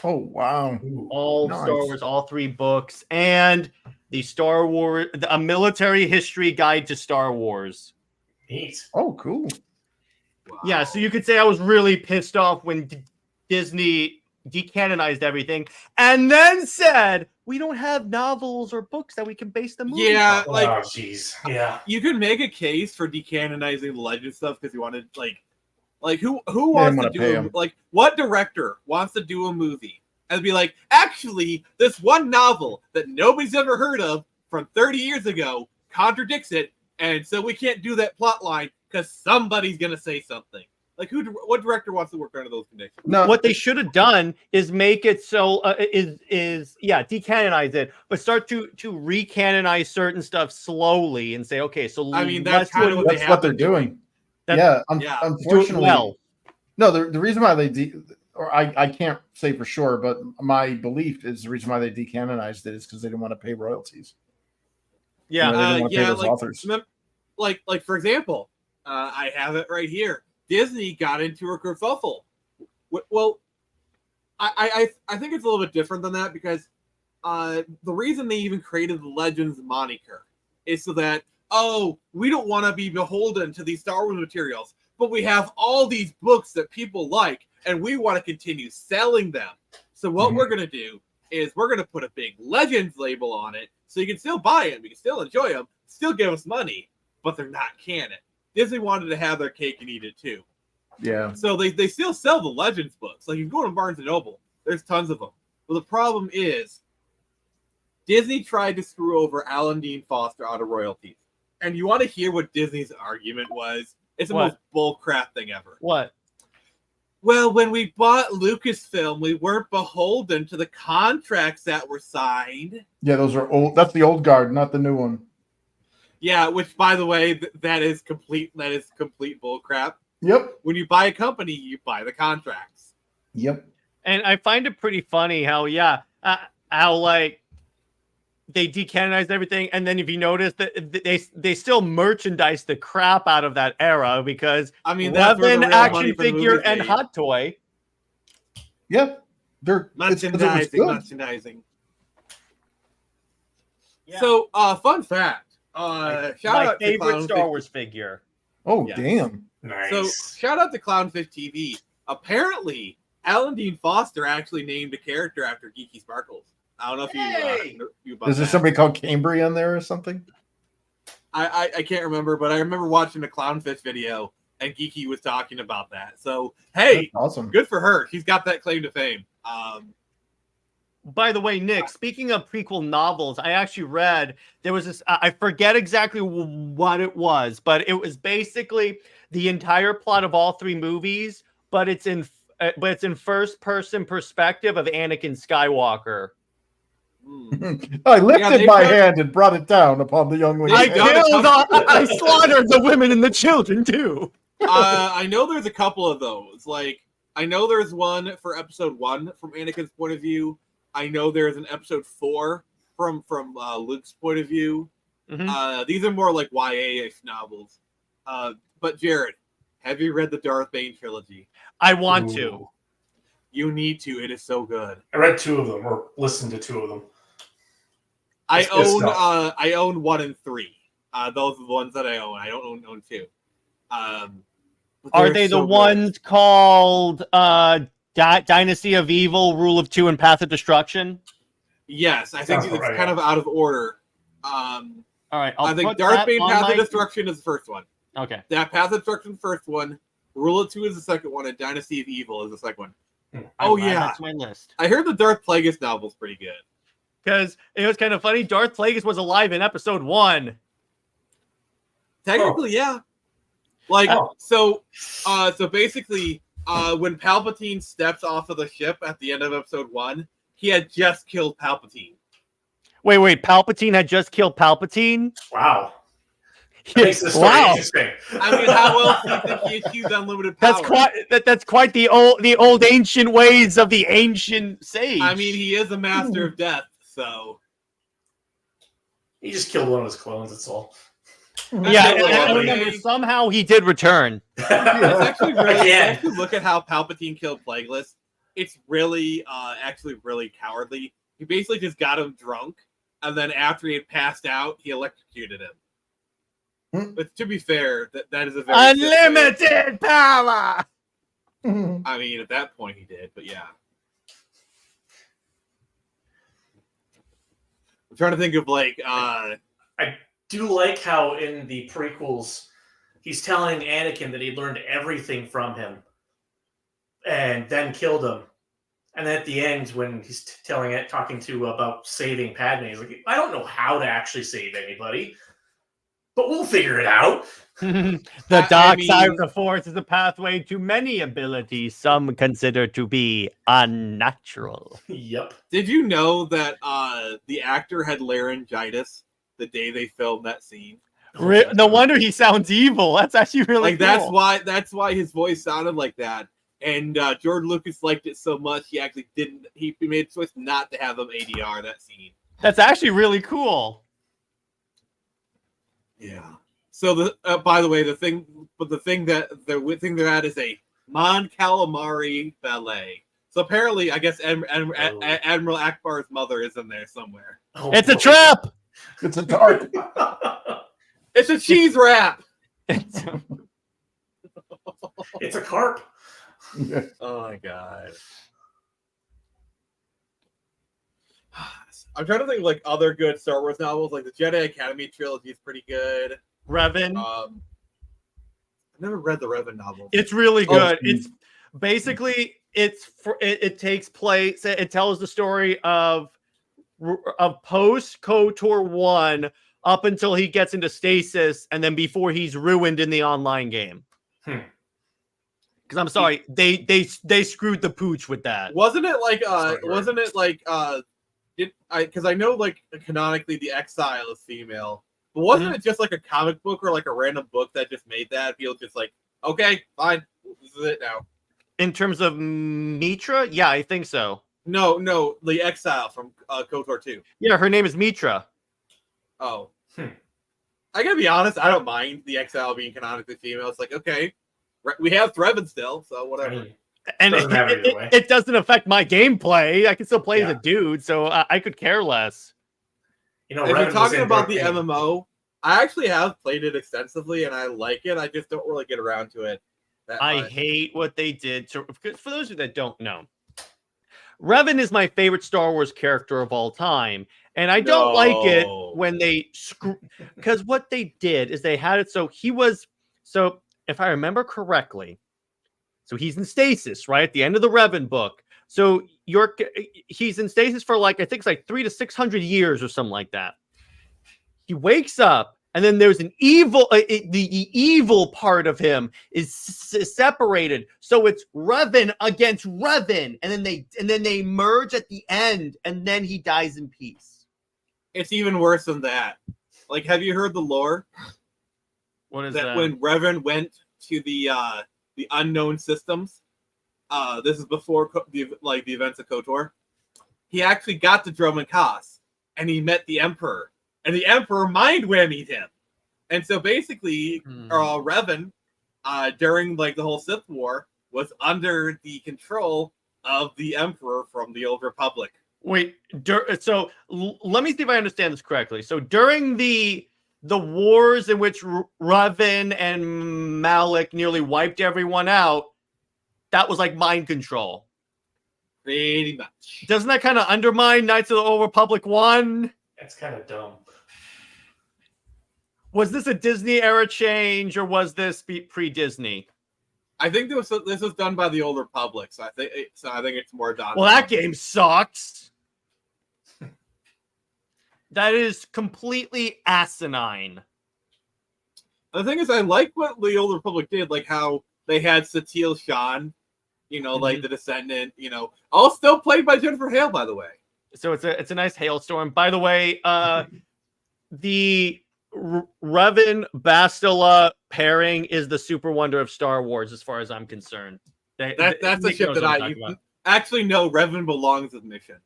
Oh, wow. All nice. Star Wars, all 3 books, and the Star Wars, a military history guide to Star Wars. Neat. Oh, cool. Wow. Yeah, so you could say I was really pissed off when Disney decanonized everything and then said, we don't have novels or books that we can base the movie on. Like, oh, jeez. Yeah. You could make a case for decanonizing the Legend stuff because you wanted, like who wants to do what director wants to do a movie and be like, actually, this one novel that nobody's ever heard of from 30 years ago contradicts it, and so we can't do that plot line because somebody's gonna say something. Like, what director wants to work under those conditions? No, What they should have done is make it so decanonize it, but start to recanonize certain stuff slowly and say, okay, so I mean, that's kind of what they're doing. That's- Unfortunately, do it well. no. The reason why they or I can't say for sure, but my belief is the reason why they decanonized it is because they didn't want to pay royalties. Yeah, they didn't want to pay those like, authors. Like for example, I have it right here. Disney got into a kerfuffle. Well, I think it's a little bit different than that because the reason they even created the Legends moniker is so that, we don't want to be beholden to these Star Wars materials, but we have all these books that people like, and we want to continue selling them. So what we're going to do is we're going to put a big Legends label on it so you can still buy them, you can still enjoy them, still give us money, but they're not canon. Disney wanted to have their cake and eat it too. Yeah. So they still sell the Legends books. Like, you go to Barnes & Noble, there's tons of them. But the problem is Disney tried to screw over Alan Dean Foster out of royalties. And you want to hear what Disney's argument was? It's the most bullcrap thing ever. What? Well, when we bought Lucasfilm, we weren't beholden to the contracts that were signed. Yeah, those are old. That's the old guard, not the new one. Yeah, which, by the way, that is complete bullcrap. Yep. When you buy a company, you buy the contracts. Yep. And I find it pretty funny how like they decanonized everything, and then if you notice that they still merchandise the crap out of that era because I mean, that's where the Revan real action money for the figure movies and made. hot toy. Yep. They're Merchandising. Yeah. So, fun fact. Shout My out to favorite Clownfish. Star Wars figure. Oh, Yes. damn. Nice. So, shout out to Clownfish TV. Apparently, Alan Dean Foster actually named a character after Geeky Sparkles. I don't know if you about Is there that. somebody called Cambria in there or something? I can't remember, but I remember watching a Clownfish video and Geeky was talking about that. So, hey, That's awesome. good for her. She's got that claim to fame. By the way, Nick, speaking of prequel novels, I actually read there was this, I forget exactly what it was, but it was basically the entire plot of all three movies, but it's in first person perspective of Anakin Skywalker. I lifted my hand and brought it down upon the young lady. I slaughtered the women and the children too. I know there's a couple of those. Like, I know there's one for episode 1 from Anakin's point of view. I know there's an episode 4 from Luke's point of view. These are more like YA-ish novels. But Jared, have you read the Darth Bane trilogy? I want to. You need to. It is so good. I read 2 of them, or listened to 2 of them. I own 1 and 3. Those are the ones that I own. I don't own 2. Are they the ones called Dynasty of Evil, Rule of 2, and Path of Destruction? Yes, I think it's kind of out of order. All right, I think Darth Bane Path of Destruction is the first one. Okay. That Path of Destruction is the first one. Rule of 2 is the second one, and Dynasty of Evil is the second one. That's my list. I heard the Darth Plagueis novel's pretty good. Because it was kind of funny. Darth Plagueis was alive in episode 1. Technically, yeah. Like, so basically, when Palpatine steps off of the ship at the end of episode 1, he had just killed Palpatine. Wait. Palpatine had just killed Palpatine? Wow. That makes this story interesting. I mean, how else do you think he achieved unlimited power? That's quite the old ancient ways of the ancient sage. I mean, he is a master of death, so he just killed one of his clones. That's all. Yeah, I remember somehow he did return. It's actually really. If you look at how Palpatine killed Plagueis, it's really, actually really cowardly. He basically just got him drunk, and then after he had passed out, he electrocuted him. But to be fair, that is a very unlimited power. I mean, at that point he did, but yeah. I'm trying to think of I do like how in the prequels he's telling Anakin that he learned everything from him and then killed him. And then at the end, when he's talking about saving Padme, he's like, I don't know how to actually save anybody. But we'll figure it out. The dark side of the Force is a pathway to many abilities some consider to be unnatural. Yep. Did you know that the actor had laryngitis the day they filmed that scene? No wonder he sounds evil. That's actually really cool. That's why his voice sounded like that. And George Lucas liked it so much he made a choice not to have them ADR that scene. That's actually really cool. Yeah. So by the way, the thing they're at is a Mon Calamari ballet. So apparently, I guess Admiral Akbar's mother is in there somewhere. Oh, it's a trap. It's a tart. It's a cheese wrap. It's a carp. Oh my god. I'm trying to think of like other good Star Wars novels, like the Jedi Academy trilogy is pretty good. Revan. I've never read the Revan novel. It's really good. It's basically it takes place. It tells the story of post KOTOR 1 up until he gets into stasis, and then before he's ruined in the online game. Because I'm sorry, they screwed the pooch with that. Wasn't it like because I know like canonically the Exile is female, but wasn't it just like a comic book or like a random book that just made that feel just like, okay, fine, this is it now? In terms of Mitra, yeah, I think so. No, the Exile from KOTOR 2. Yeah, her name is Mitra. Oh. I gotta be honest, I don't mind the Exile being canonically female. It's like, okay, we have Revan still, so whatever. And it doesn't affect my gameplay. I can still play as a dude, so I could care less. You know, if you're talking about the MMO, I actually have played it extensively, and I like it. I just don't really get around to it. I hate what they did. For those of you that don't know, Revan is my favorite Star Wars character of all time, and I don't like it when they because what they did is they had it so if I remember correctly. So he's in stasis, right? At the end of the Revan book. So he's in stasis for like, I think it's like 300 to 600 years or something like that. He wakes up, and then there's an evil, the evil part of him is separated. So it's Revan against Revan. And then they merge at the end, and then he dies in peace. It's even worse than that. Like, have you heard the lore? What is that? When Revan went to the unknown systems. This is before the events of KOTOR. He actually got to Dromund Kaas, and he met the Emperor, and the Emperor mind whammied him. And so basically, Revan, during like the whole Sith War, was under the control of the Emperor from the Old Republic. Wait, so let me see if I understand this correctly. So during the wars in which Revan and Malik nearly wiped everyone out, that was like mind control. Pretty much. Doesn't that kind of undermine Knights of the Old Republic 1? That's kind of dumb. Was this a Disney era change, or was this pre-Disney? I think this was done by the Old Republic, so I think it's more done. Well, that game sucks. That is completely asinine. The thing is, I like what the Old Republic did, like how they had Satil Shan, like the Descendant, all still played by Jennifer Hale, by the way. So it's a nice hailstorm. By the way, the Revan Bastila pairing is the super wonder of Star Wars, as far as I'm concerned. That's the ship that actually know Revan belongs with Mission.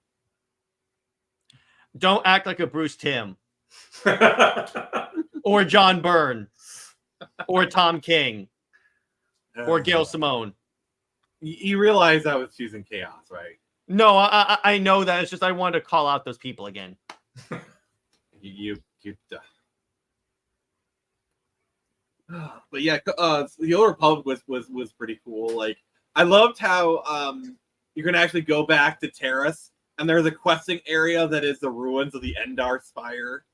Don't act like a Bruce Timm. Or John Byrne. Or Tom King. Or Gail Simone. You realize I was choosing chaos, right? No, I know that. It's just I wanted to call out those people again. But yeah, the Old Republic was pretty cool. Like, I loved how you can actually go back to Terrace, and there's a questing area that is the ruins of the Endar Spire.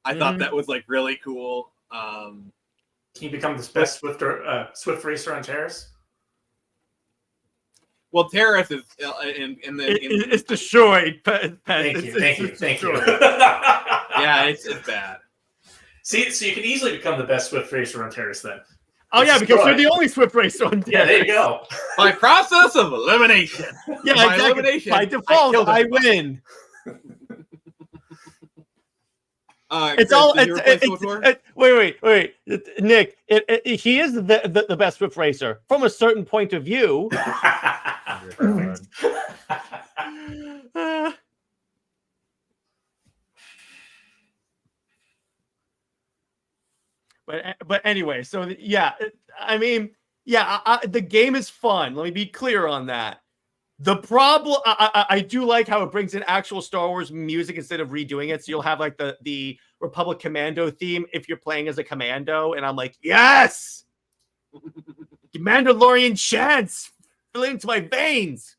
I thought that was like really cool. Can you become the best Swift racer on Terrace? Well, Terrace is it's destroyed. Thank you. Yeah, it's bad. See, so you can easily become the best Swift racer on Terrace then. Oh yeah, because you're the only Swift racer on Yeah, there you go. By process of elimination. Yeah, By exactly. elimination. By default, killed I everybody. win. It's all. Wait, Nick. He is the best Swift racer from a certain point of view. But anyway, so yeah, I mean, yeah, the game is fun. Let me be clear on that. The problem, I do like how it brings in actual Star Wars music instead of redoing it. So you'll have like the Republic Commando theme if you're playing as a commando, and I'm like, yes, Mandalorian chants filling into my veins.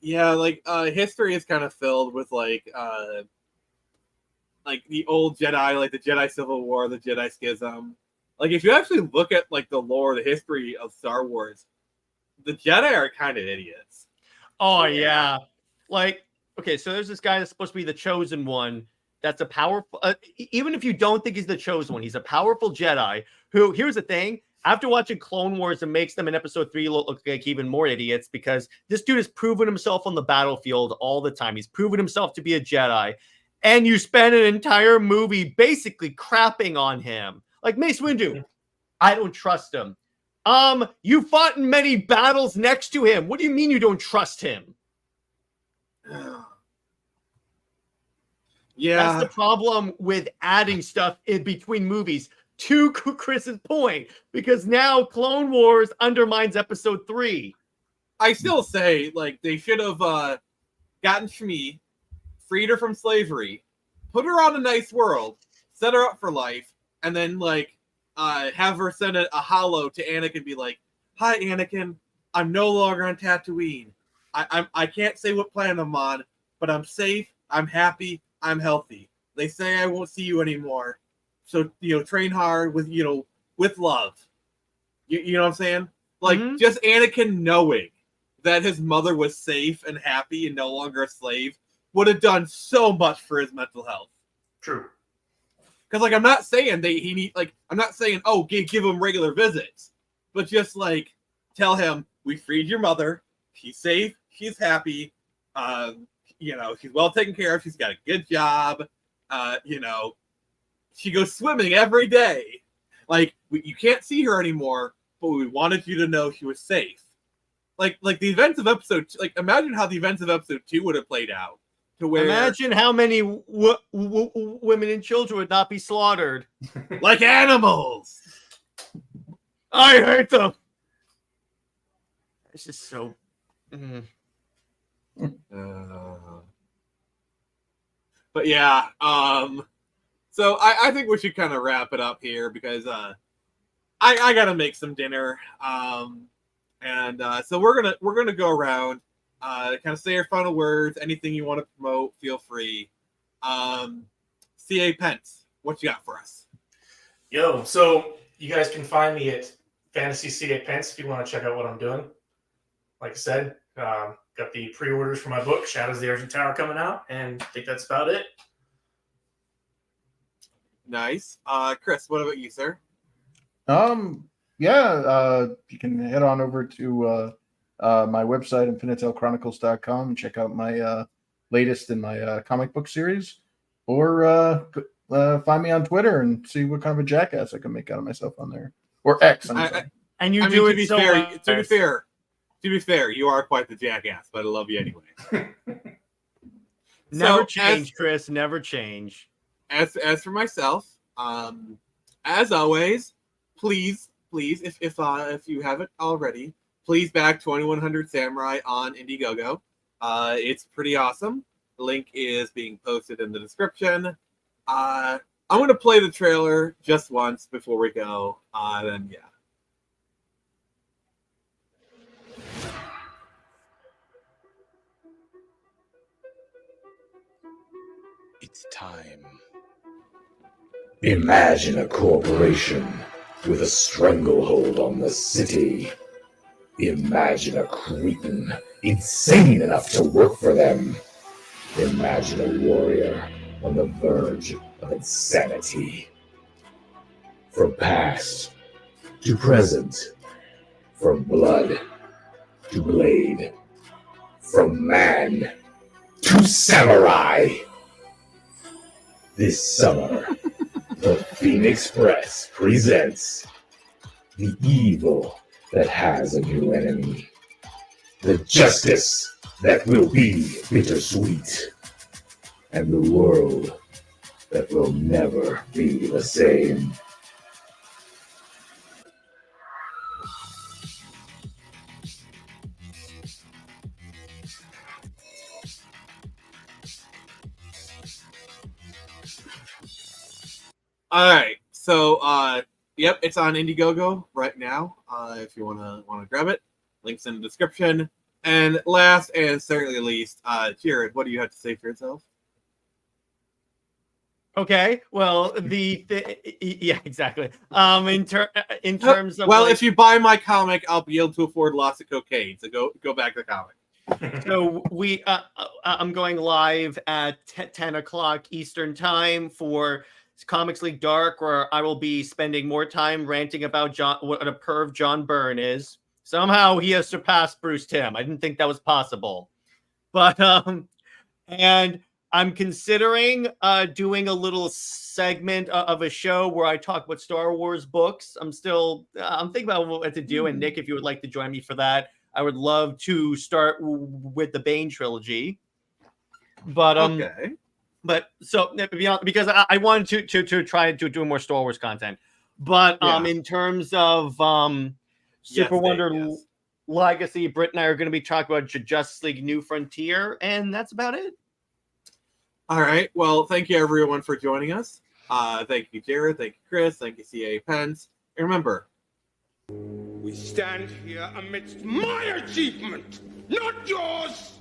Yeah, like history is kind of filled with like the old Jedi, like the Jedi Civil War, the Jedi Schism. Like if you actually look at like the lore, the history of Star Wars, the Jedi are kind of idiots. Oh yeah, like okay, so there's this guy that's supposed to be the chosen one. That's a powerful. Even if you don't think he's the chosen one, he's a powerful Jedi. Who? Here's the thing. After watching Clone Wars, it makes them in Episode 3 look like even more idiots because this dude has proven himself on the battlefield all the time. He's proven himself to be a Jedi. And you spend an entire movie basically crapping on him. Like Mace Windu, I don't trust him. You fought in many battles next to him. What do you mean you don't trust him? Yeah. That's the problem with adding stuff in between movies. To Chris's point, because now Clone Wars undermines Episode 3. I still say, like, they should have gotten Shmi, freed her from slavery, put her on a nice world, set her up for life, and then, like, have her send a holo to Anakin and be like, "Hi, Anakin, I'm no longer on Tatooine. I can't say what planet I'm on, but I'm safe, I'm happy, I'm healthy. They say I won't see you anymore. So, train hard with, with love." You know what I'm saying? Like, just Anakin knowing that his mother was safe and happy and no longer a slave would have done so much for his mental health. True. Because, like, I'm not saying I'm not saying, oh, give him regular visits. But just, like, tell him, we freed your mother. She's safe. She's happy. She's well taken care of. She's got a good job. She goes swimming every day. Like, you can't see her anymore, but we wanted you to know she was safe. Like the events of Episode 2, like, imagine how the events of Episode 2 would have played out. To where, imagine how many women and children would not be slaughtered. Like animals! I hate them! It's just so... But yeah, so I think we should kind of wrap it up here because I gotta make some dinner. So we're gonna go around, kind of say our final words. Anything you want to promote, feel free. C.A. Pence, what you got for us? Yo, so you guys can find me at Fantasy C.A. Pence if you want to check out what I'm doing. Like I said, got the pre-orders for my book, Shadows of the Argent Tower, coming out, and I think that's about it. Nice. Chris, what about you, sir? You can head on over to my website, infinitelchronicles.com, and check out my latest in my comic book series, or find me on Twitter and see what kind of a jackass I can make out of myself on there, or X. And you do it so well. To be fair, you are quite the jackass, but I love you anyway. Never change, Chris. Never change. As for myself, as always, please, if you haven't already, please back 2100 Samurai on Indiegogo. It's pretty awesome. The link is being posted in the description. I'm going to play the trailer just once before we go. Then yeah. It's time. Imagine a corporation with a stranglehold on the city. Imagine a cretin insane enough to work for them. Imagine a warrior on the verge of insanity. From past to present, from blood to blade, from man to samurai. This summer, the Phoenix Press presents the evil that has a new enemy, the justice that will be bittersweet, and the world that will never be the same. All right, so yep, it's on Indiegogo right now. If you wanna grab it, links in the description. And last and certainly least, Jared, what do you have to say for yourself? Okay, well, yeah, exactly. In terms of well, if you buy my comic, I'll be able to afford lots of cocaine. So go back to the comic. So I'm going live at 10 o'clock Eastern time for Comics League Dark, where I will be spending more time ranting about what a perv John Byrne is. Somehow he has surpassed Bruce Timm. I didn't think that was possible, but and I'm considering doing a little segment of a show where I talk about Star Wars books. I'm thinking about what to do. And Nick, if you would like to join me for that, I would love to start with the Bane trilogy. But okay. But so because I wanted to try to do more Star Wars content. But in terms of Super Wonder Legacy, Britt and I are going to be talking about Justice League New Frontier, and that's about it. All right. Well, thank you everyone for joining us. Thank you, Jared. Thank you, Chris. Thank you, CA Pence. And remember, We stand here amidst my achievement, not yours!